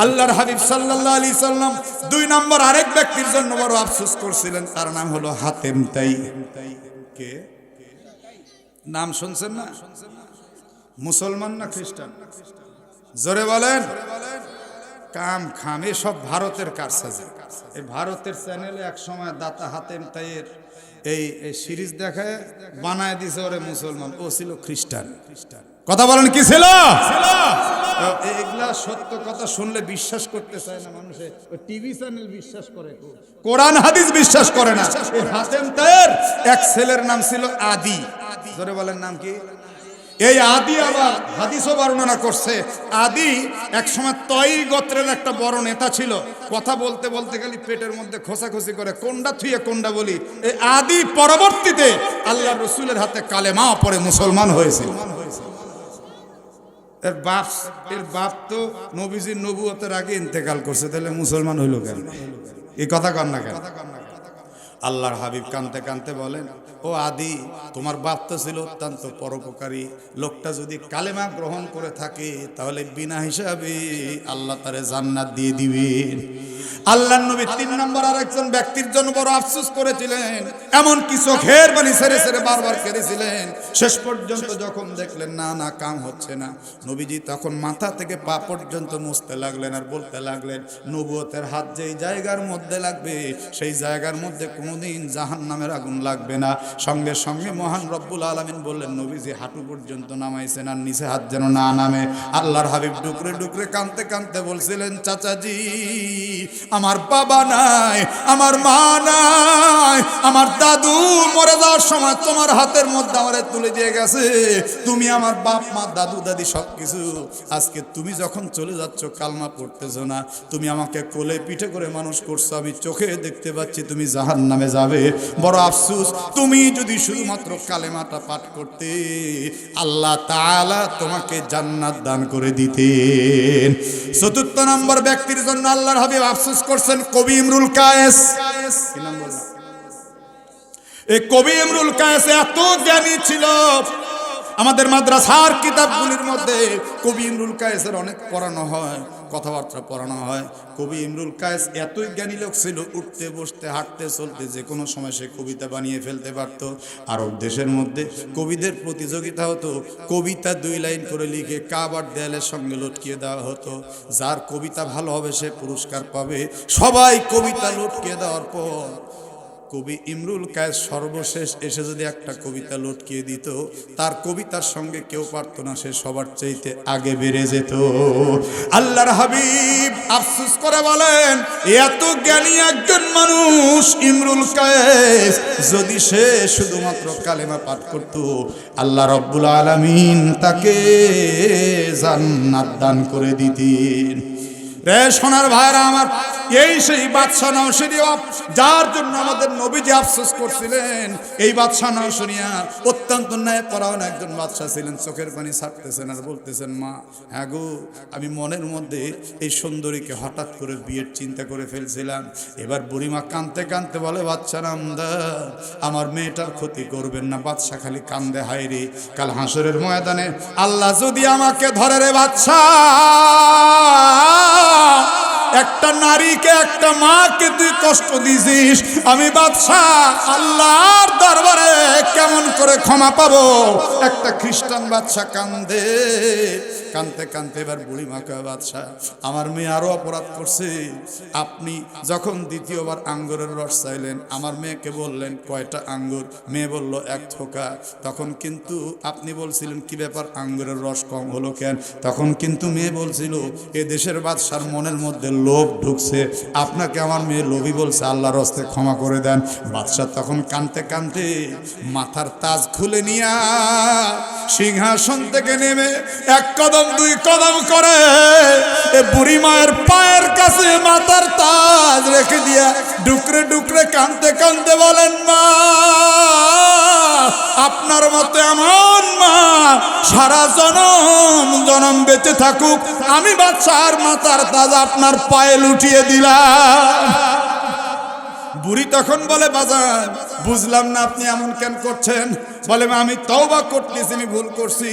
আল্লাহর হাবিব সাল্লাল্লাহু আলাইহি সাল্লাম 2 নম্বর আরেক ব্যক্তির জন্য বড় আফসোস করছিলেন, তার নাম হলো হাতেম তাই। কে নাম শুনছেন না? মুসলমান না খ্রিস্টান? জোরে বলেন। কাম খাম এসব ভারতের কারসাজি। এই ভারতের চ্যানেলে এক সময় দাতা হাতেম তাইয়ের এই সিরিজ দেখায় বানায় দিছে ওরে মুসলমান, ও ছিল খ্রিস্টান। কথা বলেন কি ছিল? এগুলা সত্য কথা শুনলে বিশ্বাস করতে চায় না মানুষে। ওই টিভি চ্যানেল বিশ্বাস করে, কোরআন হাদিস বিশ্বাস করে না। এই হাতেম তাইয়ের এক ছেলের নাম ছিল আদি। জোরে বলেন নাম কি? এই আদি আবার হাদিসও বর্ণনা করছে। আদি এক সময় তৈ গোত্রের একটা বড় নেতা ছিল। কথা বলতে বলতে গেলে পেটের মধ্যে খোসাখুসি করে কোনটা থুয়ে কোনটা বলি। এই আদি পরবর্তীতে আল্লাহর রাসূলের হাতে কালেমা পড়ে মুসলমান হয়েছে। এর বাপ তো নবীজির নবুয়তের আগে ইন্তেকাল করছে, তাহলে মুসলমান হইল কেন? এই কথা কন না কেন? আল্লাহর হাবিব কানতে কানতে বলেন, ও আদি, তোমার বাপ তো ছিল অত্যন্ত পরোপকারী। লোকটা যদি কালেমা গ্রহণ করে থাকে তাহলে বিনা হিসাবে আল্লাহ তারে জান্নাত দিয়ে দিবেন। আল্লাহর নবী 3 নম্বর আরেকজন ব্যক্তির জন্য বড় আফসোস করেছিলেন, এমন কি চোখের পানি ছেড়ে ছেড়ে বারবার কেঁদেছিলেন। শেষ পর্যন্ত যখন দেখলেন না না কাম হচ্ছে না, নবীজি তখন মাথা থেকে পা পর্যন্ত মুছতে লাগলেন আর বলতে লাগলেন, নবুয়তের হাত যেই জায়গার মধ্যে লাগবে সেই জায়গার মধ্যে কোনোদিন জাহান্নামের আগুন লাগবে না। সঙ্গে সঙ্গে মহান রব্বুল আলামিন বললেন, নবীজি হাঁটু পর্যন্ত নামাইছেন আর নিচে হাত যেন না নামে। আল্লাহর হাবিব ডুকরে ডুকরে কাঁদতে কাঁদতে বলছিলেন, চাচাজি, আমার বাবা নাই, আমার মা নাই, আমার দাদু মরে যাওয়ার সময় তোমার হাতের মধ্যে আমারে তুলে দিয়ে গেছে। তুমি আমার বাপ মা দাদু দাদি সবকিছু। আজকে তুমি যখন চলে যাচ্ছ, কালমা পড়তেছো না, তুমি আমাকে কোলে পিঠে করে মানুষ করছো, আমি চোখে দেখতে পাচ্ছি তুমি জাহান্নামে যাবে। বড় আফসোস, তুমি যদি শুধুমাত্র কালেমাটা পাঠ করতে, আল্লাহ তাআলা তোমাকে জান্নাত দান করে দিতেন। 4 নম্বর ব্যক্তির জন্য আল্লাহর হাবিব আফসোস করছেন, কবি ইমরুল কায়েস। কি নাম বললাম? এই কবি ইমরুল কায়েস এত জ্ঞানী ছিল। আমাদের মাদ্রাসার কিতাবগুলির মধ্যে কবি ইমরুল কায়েসের অনেক পড়ানো হয়, কথাবার্তা পড়ানো হয়। কবি ইমরুল কায়েস এতই জ্ঞানী লোক ছিল, উঠতে বসতে হাঁটতে চলতে যে কোনো সময় সে কবিতা বানিয়ে ফেলতে পারত। আরব দেশের মধ্যে কবিদের প্রতিযোগিতা হতো, কবিতা 2 লাইন করে লিখে কাবার দেয়ালের সঙ্গে লটকিয়ে দেওয়া হতো। যার কবিতা ভালো হবে সে পুরস্কার পাবে। সবাই কবিতা লটকিয়ে দেওয়ার পর কবি ইমরুল কায়েস সর্বশেষ এসে যদি একটা কবিতা লটকিয়ে দিত, তার কবিতার সঙ্গে কেউ পারত না, সে সবার চাইতে আগে বেড়ে যেত। আল্লাহর হাবিব আফসোস করে বলেন, এত জ্ঞানী একজন মানুষ ইমরুল কায়েস, যদি সে শুধুমাত্র কালেমা পাঠ করত, আল্লাহ রব্বুল আলামিন তাকে জান্নাত দান করে দিতেন। রে সোনার ভাইরা আমার, এই সেই বাদশাহ নওশিরিয়া যার জন্য আমাদের নবীজি আফসোস করছিলেন। এই বাদশাহ নওশিরিয়া অত্যন্ত ন্যায়পরায়ণ একজন বাদশাহ ছিলেন। চোখের পানি ছাড়তেছেন আর বলতেছেন, মা হ্যাঁ গো, আমি মনের মধ্যে এই সুন্দরীকে হঠাৎ করে বিয়ের চিন্তা করে ফেলছিলাম। এবার বুড়িমা কাঁদতে কাঁদতে বলে, বাচ্চা নামদা, আমার মেয়েটার ক্ষতি করবেন না। বাদশাহ খালি কান্দে, হায় রে, কাল হাসরের ময়দানে আল্লাহ যদি আমাকে ধরে রে বাদশা, একটা নারীকে, একটা মাকে তুই কষ্ট দিছিস, আমি বাদশা আল্লাহর দরবারে কেমন করে ক্ষমা পাবো? একটা খ্রিস্টান বাদশা কান্দে, কানতে কানতে এবার বুড়ি মাকে, বাদশা আমার মেয়ে আরো অপরাধ করছে। আপনি যখন দ্বিতীয়বার আঙ্গুরের রস চাইলেন, আমার মেয়েকে বললেন কয়টা আঙ্গুর? মেয়ে বলল এক থোকা। তখন কিন্তু আপনি বলছিলেন কি ব্যাপার, আঙ্গুরের রস কম হলো কেন? তখন কিন্তু মেয়ে বলছিল এ দেশের বাদশার মনের মধ্যে লোভ ঢুকছে, আপনাকে আমার মেয়ে লোভী বলছে, আল্লাহর হস্তে ক্ষমা করে দেন। বাদশা তখন কানতে কানতে মাথার তাজ খুলে নিয়া সিংহাসন থেকে নেমে এক কদম দুই কদম করে এ বুড়ি মায়ের পায়ের কাছে মাথার তাজ রেখে দিয়া ডুকরে ডুকরে কানতে কানতে বলেন, মা আপনার মতো এমন মা সারা জনম জনম বেঁচে থাকুক, আমি বাদশার মাথার তাজ আপনার পায়ে লুটিয়ে দিলাম। বুড়ি তখন বলে, বাজান বুঝলাম না আপনি এমন কেন করছেন? বলে, আমি তওবা করতেছি, আমি ভুল করছি,